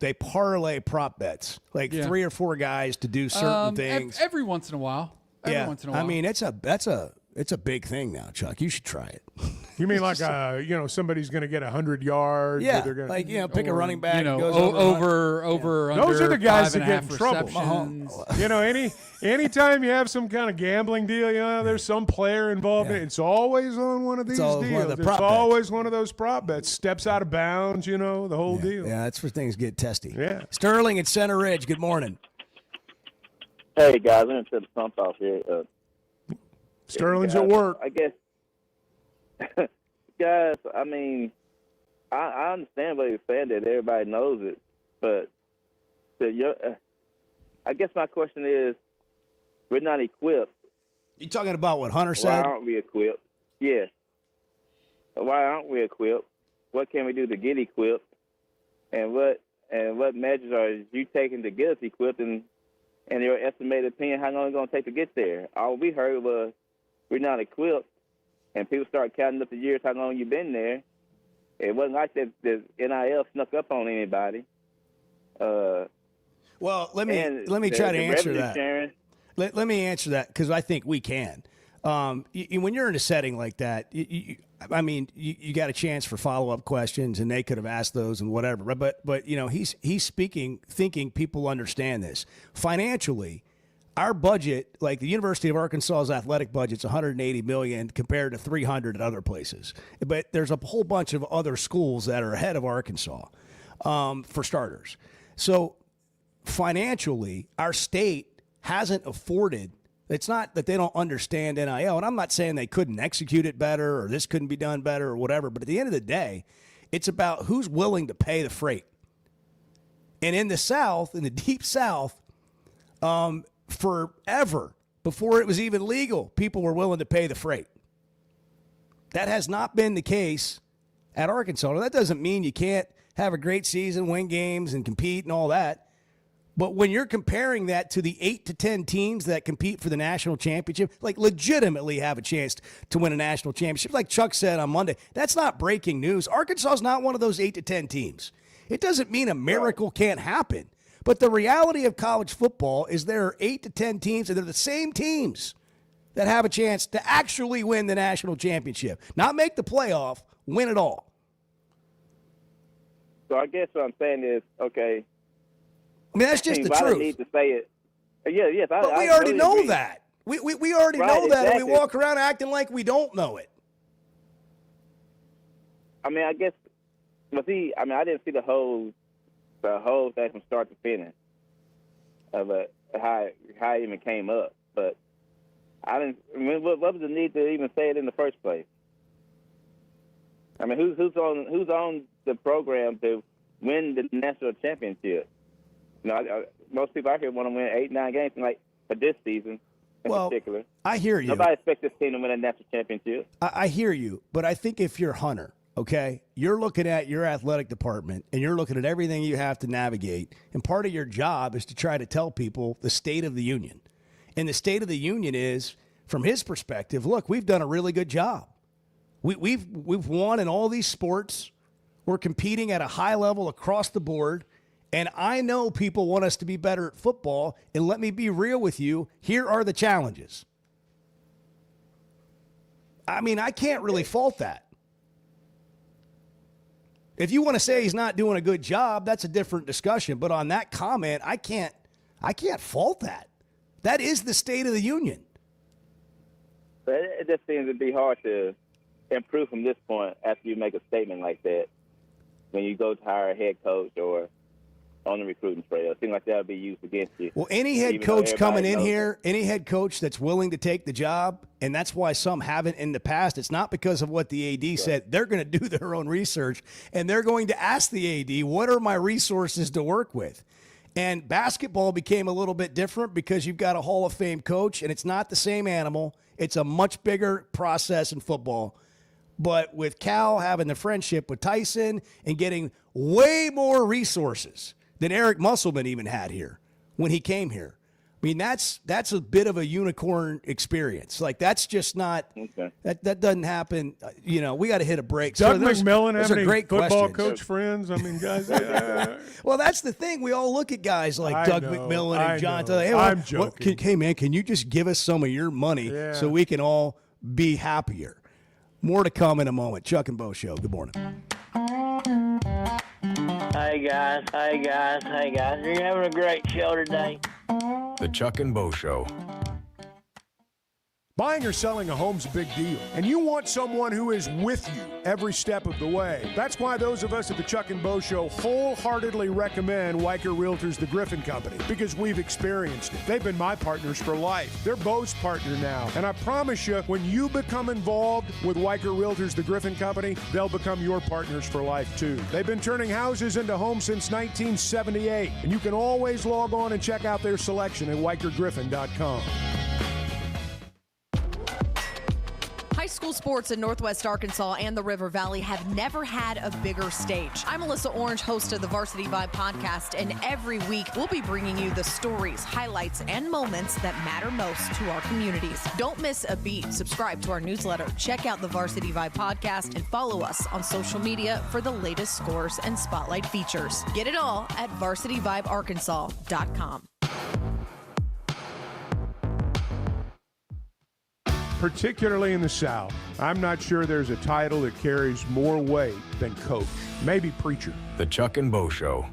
they parlay prop bets, like 3 or 4 guys to do certain things. Every once in a while. I mean, it's a big thing now, Chuck. You should try it. You mean like somebody's going to get 100 yards? Yeah, or they're gonna, pick a running back. Goes over. Those are the guys that get in trouble. Anytime you have some kind of gambling deal, there's some player involved in it. It's always on one of these deals. It's always one of those prop bets. Steps out of bounds, the whole deal. Yeah, that's where things get testy. Yeah. Sterling at Center Ridge. Good morning. Hey guys, I'm going to set the pump off here. Sterling's at work. I guess, guys, I mean, I understand what you're saying, that everybody knows it, but I guess my question is, we're not equipped. You talking about what Hunter said? Why aren't we equipped? Yes. Why aren't we equipped? What can we do to get equipped? And what measures are you taking to get us equipped? And your estimated opinion, how long it's going to take to get there? All we heard was we're not equipped, and people start counting up the years, how long you've been there. It wasn't like that the NIL snuck up on anybody. Well, let me try to answer that. Let me answer that because I think we can. When you're in a setting like that, you got a chance for follow-up questions, and they could have asked those and whatever. But he's speaking, thinking people understand this. Financially, our budget, like the University of Arkansas's athletic budget's $180 million compared to $300 at other places. But there's a whole bunch of other schools that are ahead of Arkansas, for starters. So financially, our state hasn't afforded. It's not that they don't understand NIL, and I'm not saying they couldn't execute it better or this couldn't be done better or whatever, but at the end of the day, it's about who's willing to pay the freight. And in the South, in the deep South, forever, before it was even legal, people were willing to pay the freight. That has not been the case at Arkansas. Now, that doesn't mean you can't have a great season, win games, and compete and all that. But when you're comparing that to the 8 to 10 teams that compete for the national championship, like legitimately have a chance to win a national championship, like Chuck said on Monday, that's not breaking news. Arkansas is not one of those 8 to 10 teams. It doesn't mean a miracle can't happen. But the reality of college football is there are 8 to 10 teams, and they're the same teams that have a chance to actually win the national championship. Not make the playoff, win it all. So I guess what I'm saying is, okay. I mean, that's just the why truth. They need to say it. Yeah, yes. But we already know that. We already know that, and we walk around acting like we don't know it. I mean, I guess. But see, I mean, I didn't see the whole thing from start to finish of how it even came up. But I didn't. I mean, what was the need to even say it in the first place? I mean, who's on the program to win the national championship? You know, most people out here want to win 8, 9 games, like for this season in particular. I hear you. Nobody expects this team to win a national championship. I hear you, but I think if you're Hunter, okay, you're looking at your athletic department and you're looking at everything you have to navigate, and part of your job is to try to tell people the state of the union. And the state of the union is, from his perspective, look, we've done a really good job. We've won in all these sports. We're competing at a high level across the board. And I know people want us to be better at football. And let me be real with you. Here are the challenges. I mean, I can't really fault that. If you want to say he's not doing a good job, that's a different discussion. But on that comment, I can't fault that. That is the state of the union. But it just seems to be hard to improve from this point after you make a statement like that. When you go to hire a head coach or on the recruiting trail, it seems like that would be used against you. Well, any head coach coming in here, any head coach that's willing to take the job, and that's why some haven't in the past, it's not because of what the AD said. They're going to do their own research, and they're going to ask the AD, what are my resources to work with? And basketball became a little bit different because you've got a Hall of Fame coach, and it's not the same animal. It's a much bigger process in football. But with Cal having the friendship with Tyson and getting way more resources than Eric Musselman even had here when he came here. I mean, that's a bit of a unicorn experience. Like, that's just not that doesn't happen. You know, we got to hit a break. Doug McMillan those have are any great football questions. coach friends? I mean, guys. Well, that's the thing. We all look at guys like Doug McMillan and John. Hey, I'm joking. Hey, man, can you just give us some of your money so we can all be happier? More to come in a moment. Chuck and Bo Show. Good morning. Hey, guys. You're having a great show today. The Chuck and Bo Show. Buying or selling a home's a big deal, and you want someone who is with you every step of the way. That's why those of us at the Chuck and Bo Show wholeheartedly recommend Weicker Realtors, the Griffin Company, because we've experienced it. They've been my partners for life. They're Bo's partner now, and I promise you, when you become involved with Weicker Realtors, the Griffin Company, they'll become your partners for life, too. They've been turning houses into homes since 1978, and you can always log on and check out their selection at WeicherGriffin.com. High school sports in Northwest Arkansas and the River Valley have never had a bigger stage. I'm Melissa Orange, host of the Varsity Vibe podcast, and every week we'll be bringing you the stories, highlights, and moments that matter most to our communities. Don't miss a beat. Subscribe to our newsletter, check out the Varsity Vibe podcast, and follow us on social media for the latest scores and spotlight features. Get it all at varsityvibearkansas.com. Particularly in the South, I'm not sure there's a title that carries more weight than coach. Maybe preacher. The Chuck and Bo Show.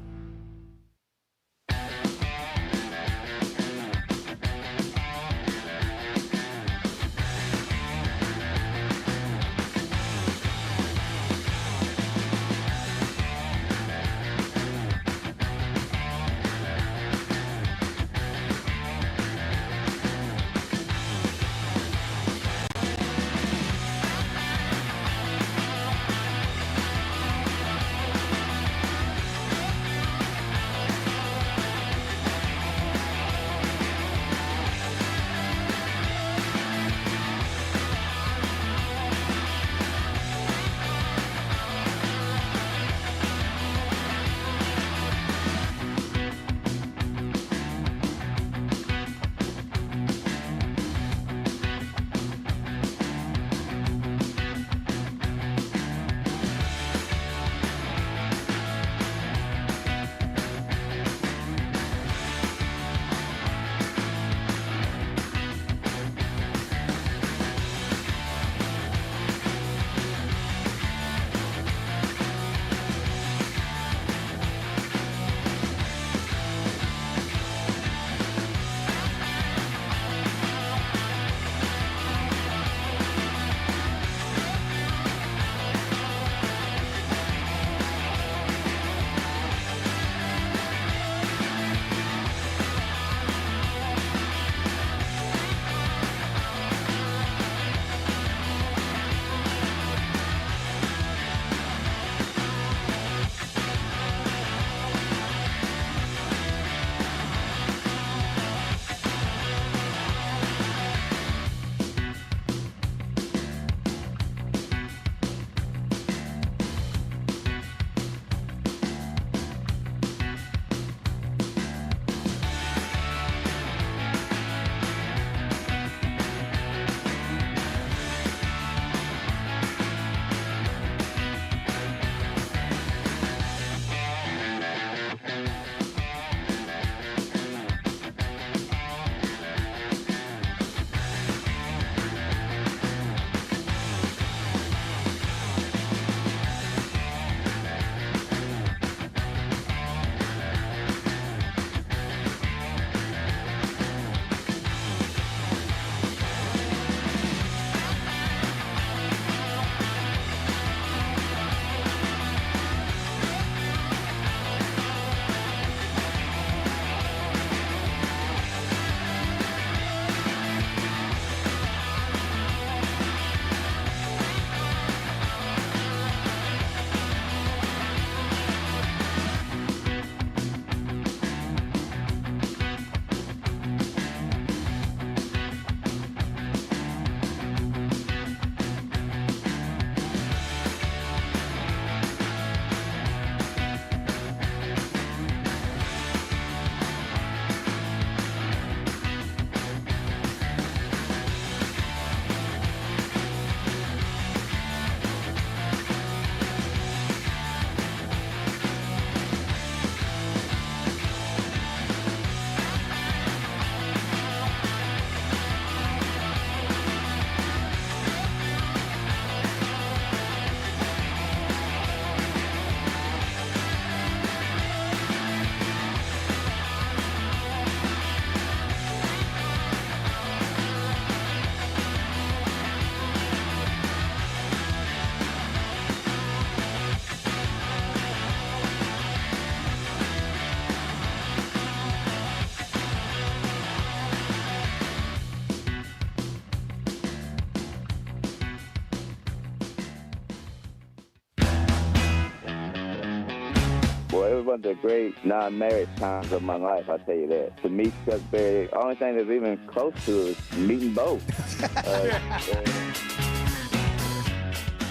Well, it was one of the great non-marriage times of my life, I'll tell you that. To meet Chuck Berry, the only thing that's even close to is meeting Bo.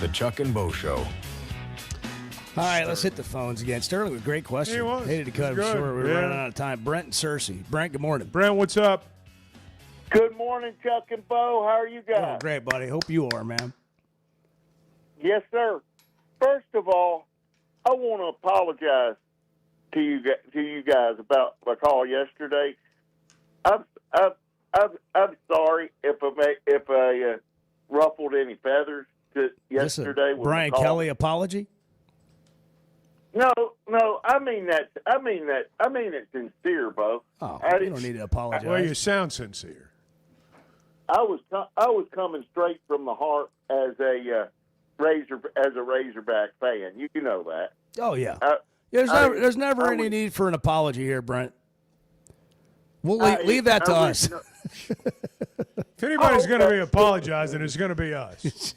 The Chuck and Bo Show. All right, let's hit the phones again. Sterling with a great question. He was. Hated to cut him Good. short. We were Yeah. running out of time. Brent and Cersei. Brent, good morning. Brent, what's up? Good morning, Chuck and Bo. How are you guys? Oh, great, buddy. Hope you are, man. Yes, sir. First of all, I want to apologize to you guys about my call yesterday. I'm sorry if I ruffled any feathers yesterday. With Brian the call. Kelly apology? No, I mean it sincere, Bo. Oh, you don't need to apologize. Well, you sound sincere. I was coming straight from the heart as a Razorback fan. You know that. Oh, yeah. There's never any need for an apology here, Brent. We'll leave that to us. If anybody's going to be apologizing, it's going to be us.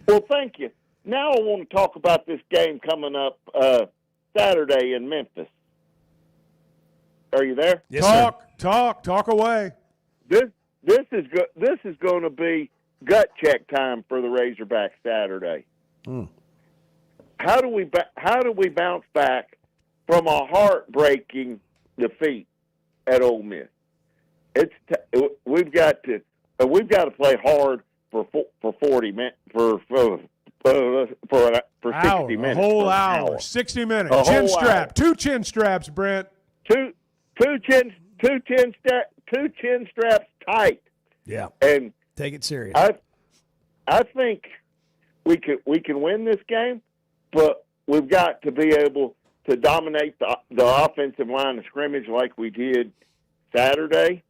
Well, thank you. Now I want to talk about this game coming up Saturday in Memphis. Are you there? Yes, Talk away. This is going to be gut check time for the Razorbacks Saturday. How do we bounce back from a heartbreaking defeat at Ole Miss? We've got to play hard for 40 minutes for 60 minutes. A whole hour. 60 minutes. A Chin whole strap. hour. 2 chin straps, Brent. Two chin straps tight. Yeah. And take it serious. I think we can win this game, but we've got to be able to dominate the offensive line of scrimmage like we did Saturday,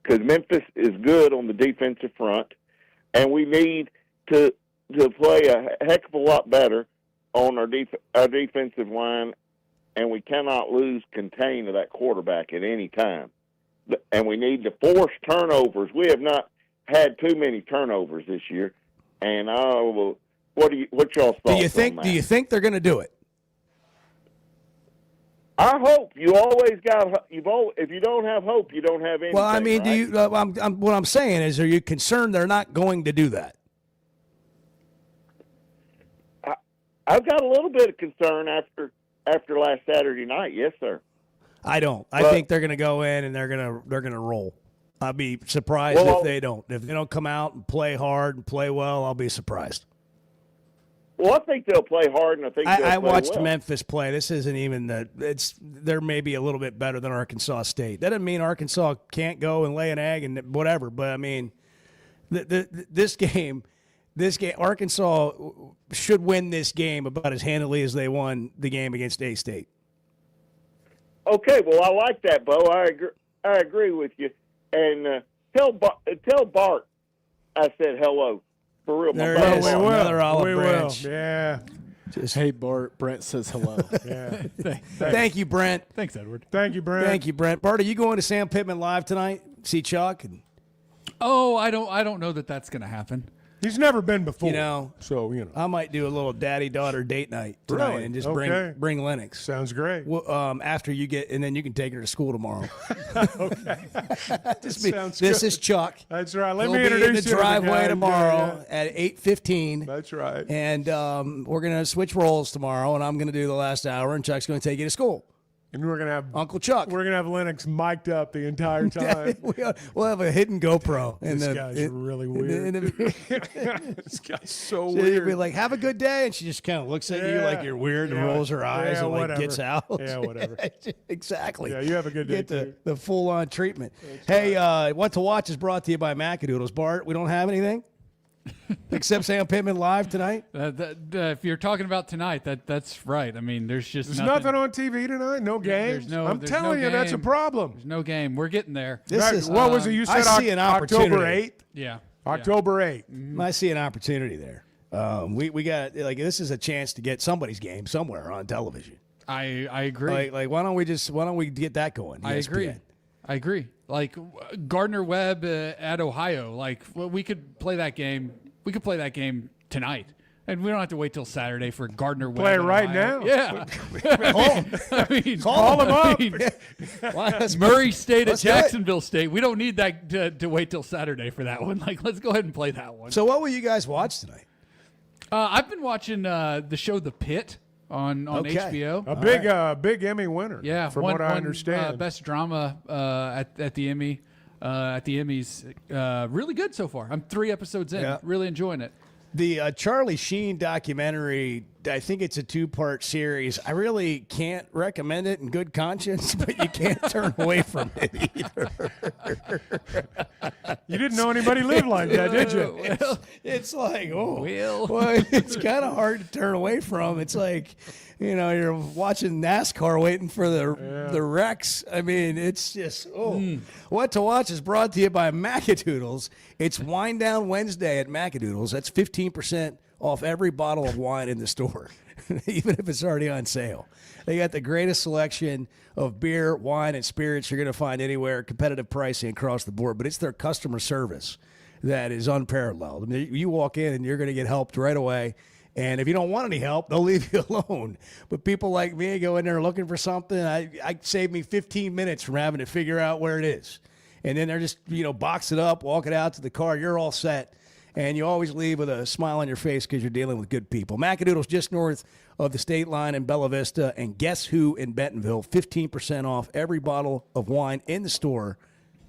because Memphis is good on the defensive front, and we need to play a heck of a lot better on our defensive line, and we cannot lose contain of that quarterback at any time. And we need to force turnovers. We have not had too many turnovers this year. And what's y'all's thoughts on that? Do you think they're going to do it? I hope. You always got. If you don't have hope, you don't have anything. Well, I mean, right? what I'm saying is, are you concerned they're not going to do that? I've got a little bit of concern after last Saturday night. Yes, sir. I don't. I think they're going to go in and they're going to roll. I'll be surprised if they don't. If they don't come out and play hard and play well, I'll be surprised. Well, I think they'll play hard, and I think I watched Memphis play. This isn't even they're maybe a little bit better than Arkansas State. That doesn't mean Arkansas can't go and lay an egg and whatever. But I mean, this game, Arkansas should win this game about as handily as they won the game against A-State. Okay, well, I like that, Bo. I agree with you. And tell Bart I said hello. For real. There it is. Another olive we branch. Will. Yeah. Hey, Bart. Brent says hello. Yeah. Thank you, Brent. Thanks, Edward. Thank you, Brent. Thank you, Brent. Bart, are you going to Sam Pittman live tonight? See Chuck? Oh, I don't know that that's going to happen. He's never been before. So I might do a little daddy-daughter date night tonight Really? and just Okay. bring Lennox. Sounds great. Well, after you get, and then you can take her to school tomorrow. Okay. This is Chuck. That's right. Let He'll me be introduce in you the to driveway guy. tomorrow Yeah. at 8:15. That's right. And we're gonna switch roles tomorrow, and I'm gonna do the last hour, and Chuck's gonna take you to school. And we're gonna have Uncle Chuck. We're gonna have Lennox mic'd up the entire time. We'll have a hidden GoPro. This guy's really weird. This guy's so She'll weird. be like, "Have a good day," and she just kind of looks at you like you're weird and rolls her eyes and like whatever. gets out. Yeah, whatever. Exactly. Yeah, you have a good day, Get too. the full on treatment. Hey, What to Watch is brought to you by Macadoodles. Bart, we don't have anything except Sam Pittman live tonight. If you're talking about tonight, that's right. I mean, there's nothing on TV tonight. No games. I'm telling you, that's a problem. There's no game. We're getting there. What was it? You said I see an opportunity. October 8th? Yeah. October 8th. I see an opportunity there. We got this is a chance to get somebody's game somewhere on television. I agree. Like why don't we get that going? I agree. Like Gardner Webb at Ohio. Like we could play that game. We could play that game tonight And we don't have to wait till Saturday for Gardner Webb. Play it right now. Yeah. Call him up. Murray State at Let's do it. Jacksonville State. We don't need that to wait till Saturday for that one. Like, let's go ahead and play that one. So what will you guys watch tonight? I've been watching the show The Pit on HBO. A big Emmy winner. Yeah, from what I understand. Best drama at the Emmy. At the Emmys, really good so far. I'm 3 episodes in, really enjoying it. The Charlie Sheen documentary, I think it's a 2-part series. I really can't recommend it in good conscience, but you can't turn away from it either. You didn't know anybody lived like that, did you? It's like, well, it's kind of hard to turn away from. It's like, you're watching NASCAR waiting for the wrecks. I mean, it's just, What to Watch is brought to you by Macadoodles. It's Wine Down Wednesday at Macadoodles. That's 15% off every bottle of wine in the store, even if it's already on sale. They got the greatest selection of beer, wine, and spirits you're going to find anywhere, competitive pricing across the board, but it's their customer service that is unparalleled. I mean, you walk in and you're going to get helped right away. And if you don't want any help, they'll leave you alone. But people like me go in there looking for something. I save me 15 minutes from having to figure out where it is. And then they're just, box it up, walk it out to the car. You're all set. And you always leave with a smile on your face because you're dealing with good people. Macadoodle's just north of the state line in Bella Vista. And Guess Who in Bentonville, 15% off every bottle of wine in the store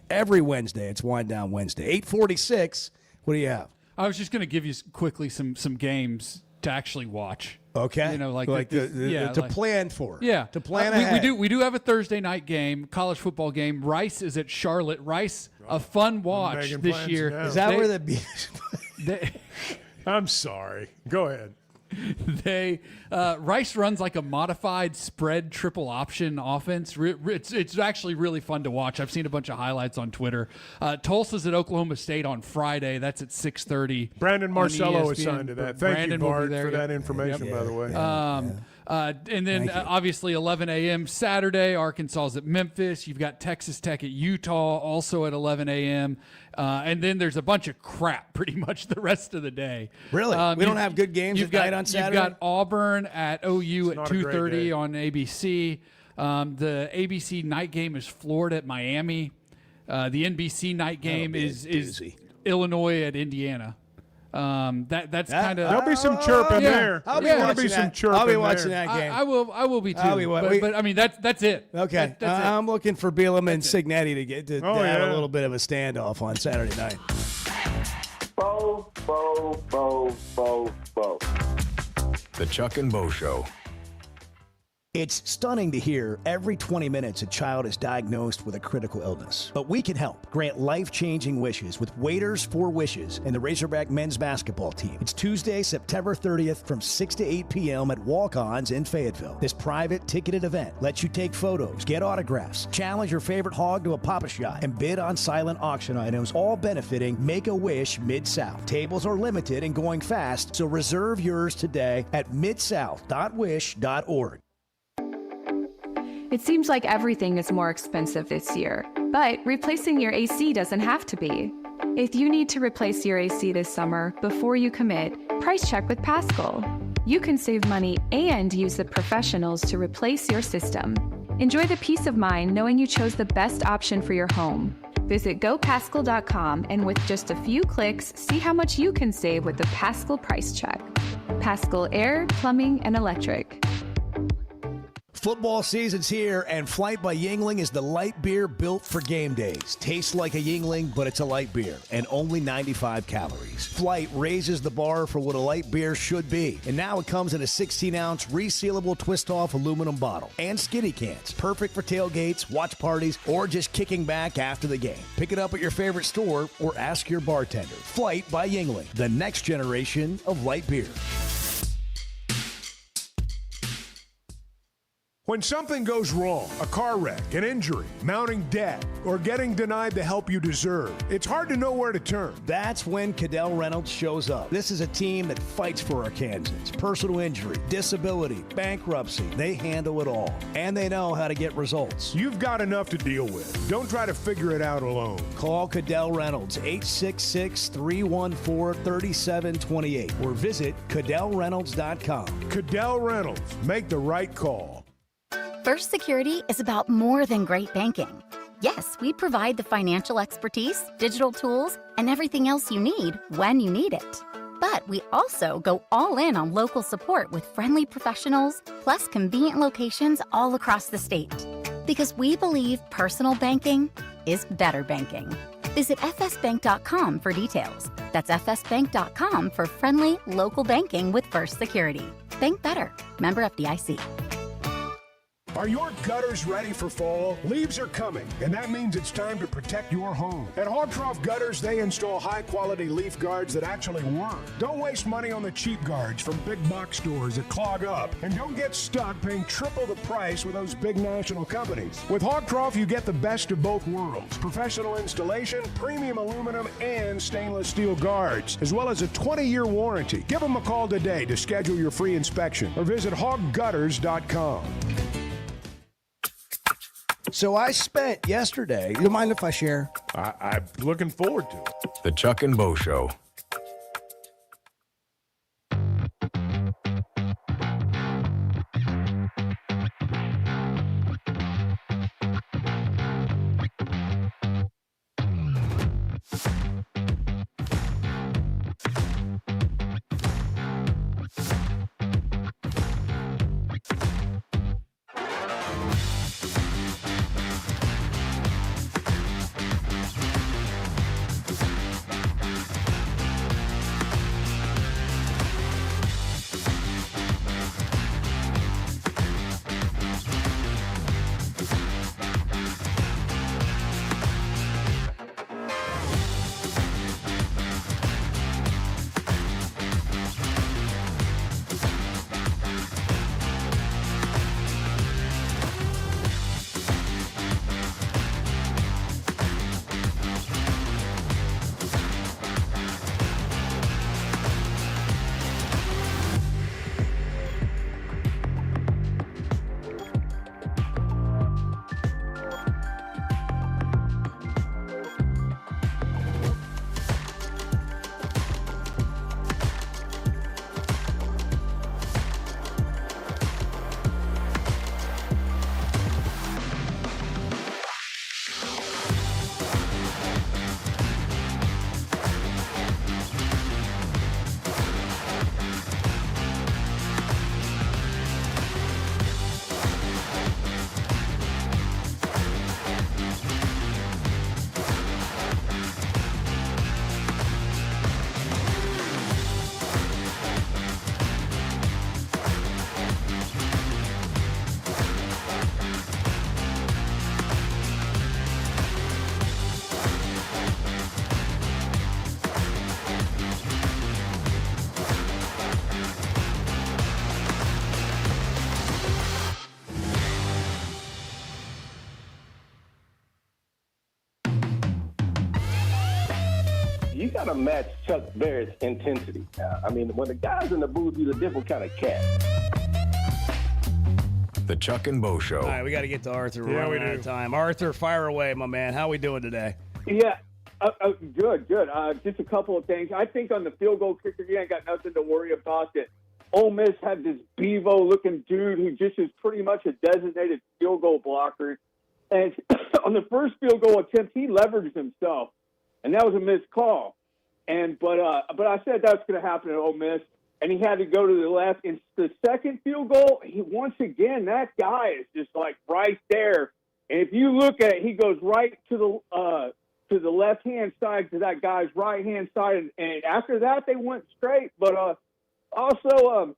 every Wednesday. It's Wine Down Wednesday. 8:46. What do you have? I was just going to give you quickly some games to actually watch. Okay. To plan for. Yeah. To plan ahead. We do have a Thursday night game, college football game. Rice is at Charlotte. Rice, a fun watch this year. Is that where I'm sorry. Go ahead. Rice runs like a modified spread triple option offense. It's actually really fun to watch. I've seen a bunch of highlights on Twitter. Tulsa's at Oklahoma State on Friday. That's at 6:30. Brandon Marcelo assigned to that. Thank you, Bart, for that information, by the way. And then obviously 11 a.m. Saturday, Arkansas is at Memphis. You've got Texas Tech at Utah, also at 11 a.m. And then there's a bunch of crap pretty much the rest of the day. Really? We don't have good games at night on Saturday? You've got Auburn at OU at 2:30 on ABC. The ABC night game is Florida at Miami. The NBC night game is Illinois at Indiana. That's kind of there'll be some chirping there. I'll be watching that game. I will be too. But I mean that's it. Okay, That's it. I'm looking for Bielema and Signetti to get to have a little bit of a standoff on Saturday night. Bo. The Chuck and Bo Show. It's stunning to hear every 20 minutes a child is diagnosed with a critical illness. But we can help. Grant life-changing wishes with Waiters for Wishes and the Razorback men's basketball team. It's Tuesday, September 30th from 6 to 8 p.m. at Walk-Ons in Fayetteville. This private ticketed event lets you take photos, get autographs, challenge your favorite hog to a Pop-A-Shot, and bid on silent auction items, all benefiting Make-A-Wish Mid-South. Tables are limited and going fast, so reserve yours today at midsouth.wish.org. It seems like everything is more expensive this year, but replacing your AC doesn't have to be. If you need to replace your AC this summer, before you commit, price check with Paschal. You can save money and use the professionals to replace your system. Enjoy the peace of mind knowing you chose the best option for your home. Visit gopaschal.com and with just a few clicks, see how much you can save with the Paschal price check. Paschal Air, Plumbing, and Electric. Football season's here, and Flight by Yuengling is the light beer built for game days. Tastes like a Yuengling, but it's a light beer, and only 95 calories. Flight raises the bar for what a light beer should be, and now it comes in a 16-ounce resealable twist-off aluminum bottle and skinny cans. Perfect for tailgates, watch parties, or just kicking back after the game. Pick it up at your favorite store or ask your bartender. Flight by Yuengling, the next generation of light beer. When something goes wrong, a car wreck, an injury, mounting debt, or getting denied the help you deserve, it's hard to know where to turn. That's when Cadell Reynolds shows up. This is a team that fights for Arkansans. Personal injury, disability, bankruptcy, they handle it all. And they know how to get results. You've got enough to deal with. Don't try to figure it out alone. Call Cadell Reynolds, 866-314-3728, or visit CadellReynolds.com. Cadell Reynolds, make the right call. First Security is about more than great banking. Yes, we provide the financial expertise, digital tools, and everything else you need when you need it. But we also go all in on local support with friendly professionals, plus convenient locations all across the state. Because we believe personal banking is better banking. Visit fsbank.com for details. That's fsbank.com for friendly, local banking with First Security. Bank better. Member FDIC. Are your gutters ready for fall? Leaves are coming, and that means it's time to protect your home. At Hogtroff Gutters, they install high-quality leaf guards that actually work. Don't waste money on the cheap guards from big box stores that clog up, and don't get stuck paying triple the price with those big national companies. With Hogtroff, you get the best of both worlds: professional installation, premium aluminum, and stainless steel guards, as well as a 20-year warranty. Give them a call today to schedule your free inspection, or visit hoggutters.com. So I spent yesterday. You don't mind if I share? I'm looking forward to it. The Chuck and Bo Show. You got to match Chuck Barrett's intensity. I mean, when the guy's in the booth, he's a different kind of cat. The Chuck and Bo Show. All right, we got to get to Arthur. We're running out of time. Arthur, fire away, my man. How we doing today? Yeah, good. Just a couple of things. I think on the field goal kicker, you ain't got nothing to worry about. That Ole Miss had this Bevo-looking dude who just is pretty much a designated field goal blocker. And on the first field goal attempt, he leveraged himself, and that was a missed call. But I said that's going to happen at Ole Miss, and he had to go to the left. And the second field goal, once again, that guy is just like right there. And if you look at it, he goes right to the left-hand side, to that guy's right-hand side. And after that, they went straight. But also,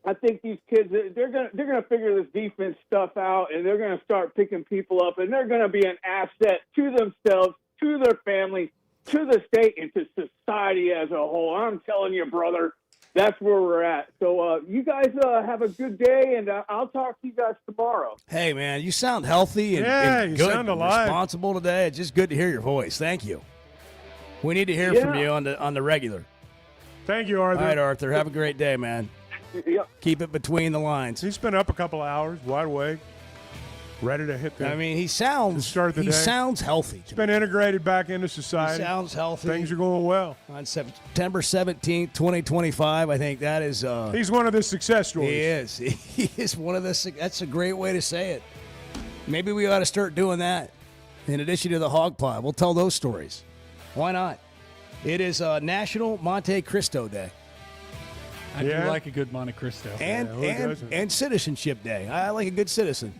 I think these kids, they're gonna figure this defense stuff out, and they're gonna start picking people up, and they're gonna be an asset to themselves, to their family, to the state, and to society as a whole. I'm telling you, brother, that's where we're at. So you guys have a good day, and I'll talk to you guys tomorrow. Hey, man, you sound healthy and, you good sound and alive. responsible today. It's just good to hear your voice. Thank you. We need to hear from you on the regular. Thank you, Arthur. All right, Arthur. Have a great day, man. Yep. Keep it between the lines. He's been up a couple of hours, wide awake, ready to hit the. I mean, he sounds healthy. He's been integrated back into society. He sounds healthy. Things are going well. On September 17th, 2025, I think that is. He's one of the success stories. He is. He is one of the. That's a great way to say it. Maybe we ought to start doing that. In addition to the hog pie, we'll tell those stories. Why not? It is National Monte Cristo Day. I do like a good Monte Cristo. And Citizenship Day. I like a good citizen.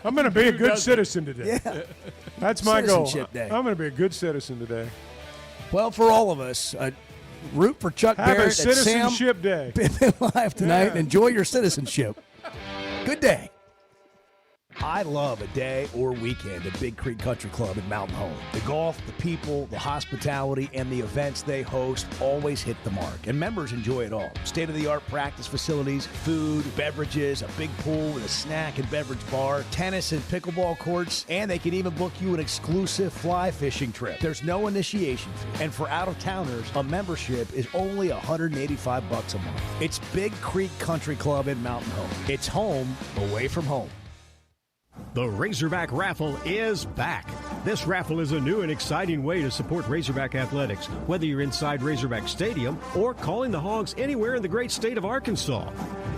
I'm going to be a good citizen today. Yeah. That's my goal. Citizenship Day. I'm going to be a good citizen today. Well, for all of us, root for Chuck Have Barrett a citizenship day. Been live tonight. Yeah. Enjoy your citizenship. Good day. I love a day or weekend at Big Creek Country Club in Mountain Home. The golf, the people, the hospitality, and the events they host always hit the mark, and members enjoy it all. State-of-the-art practice facilities, food, beverages, a big pool with a snack and beverage bar, tennis and pickleball courts, and they can even book you an exclusive fly fishing trip. There's no initiation fee, and for out-of-towners, a membership is only $185 a month. It's Big Creek Country Club in Mountain Home. It's home away from home. The Razorback Raffle is back. This raffle is a new and exciting way to support Razorback athletics, whether you're inside Razorback Stadium or calling the Hogs anywhere in the great state of Arkansas.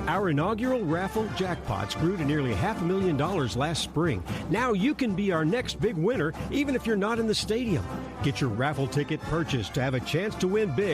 Our inaugural raffle jackpots grew to nearly $500,000 last spring. Now you can be our next big winner, even if you're not in the stadium. Get your raffle ticket purchased to have a chance to win big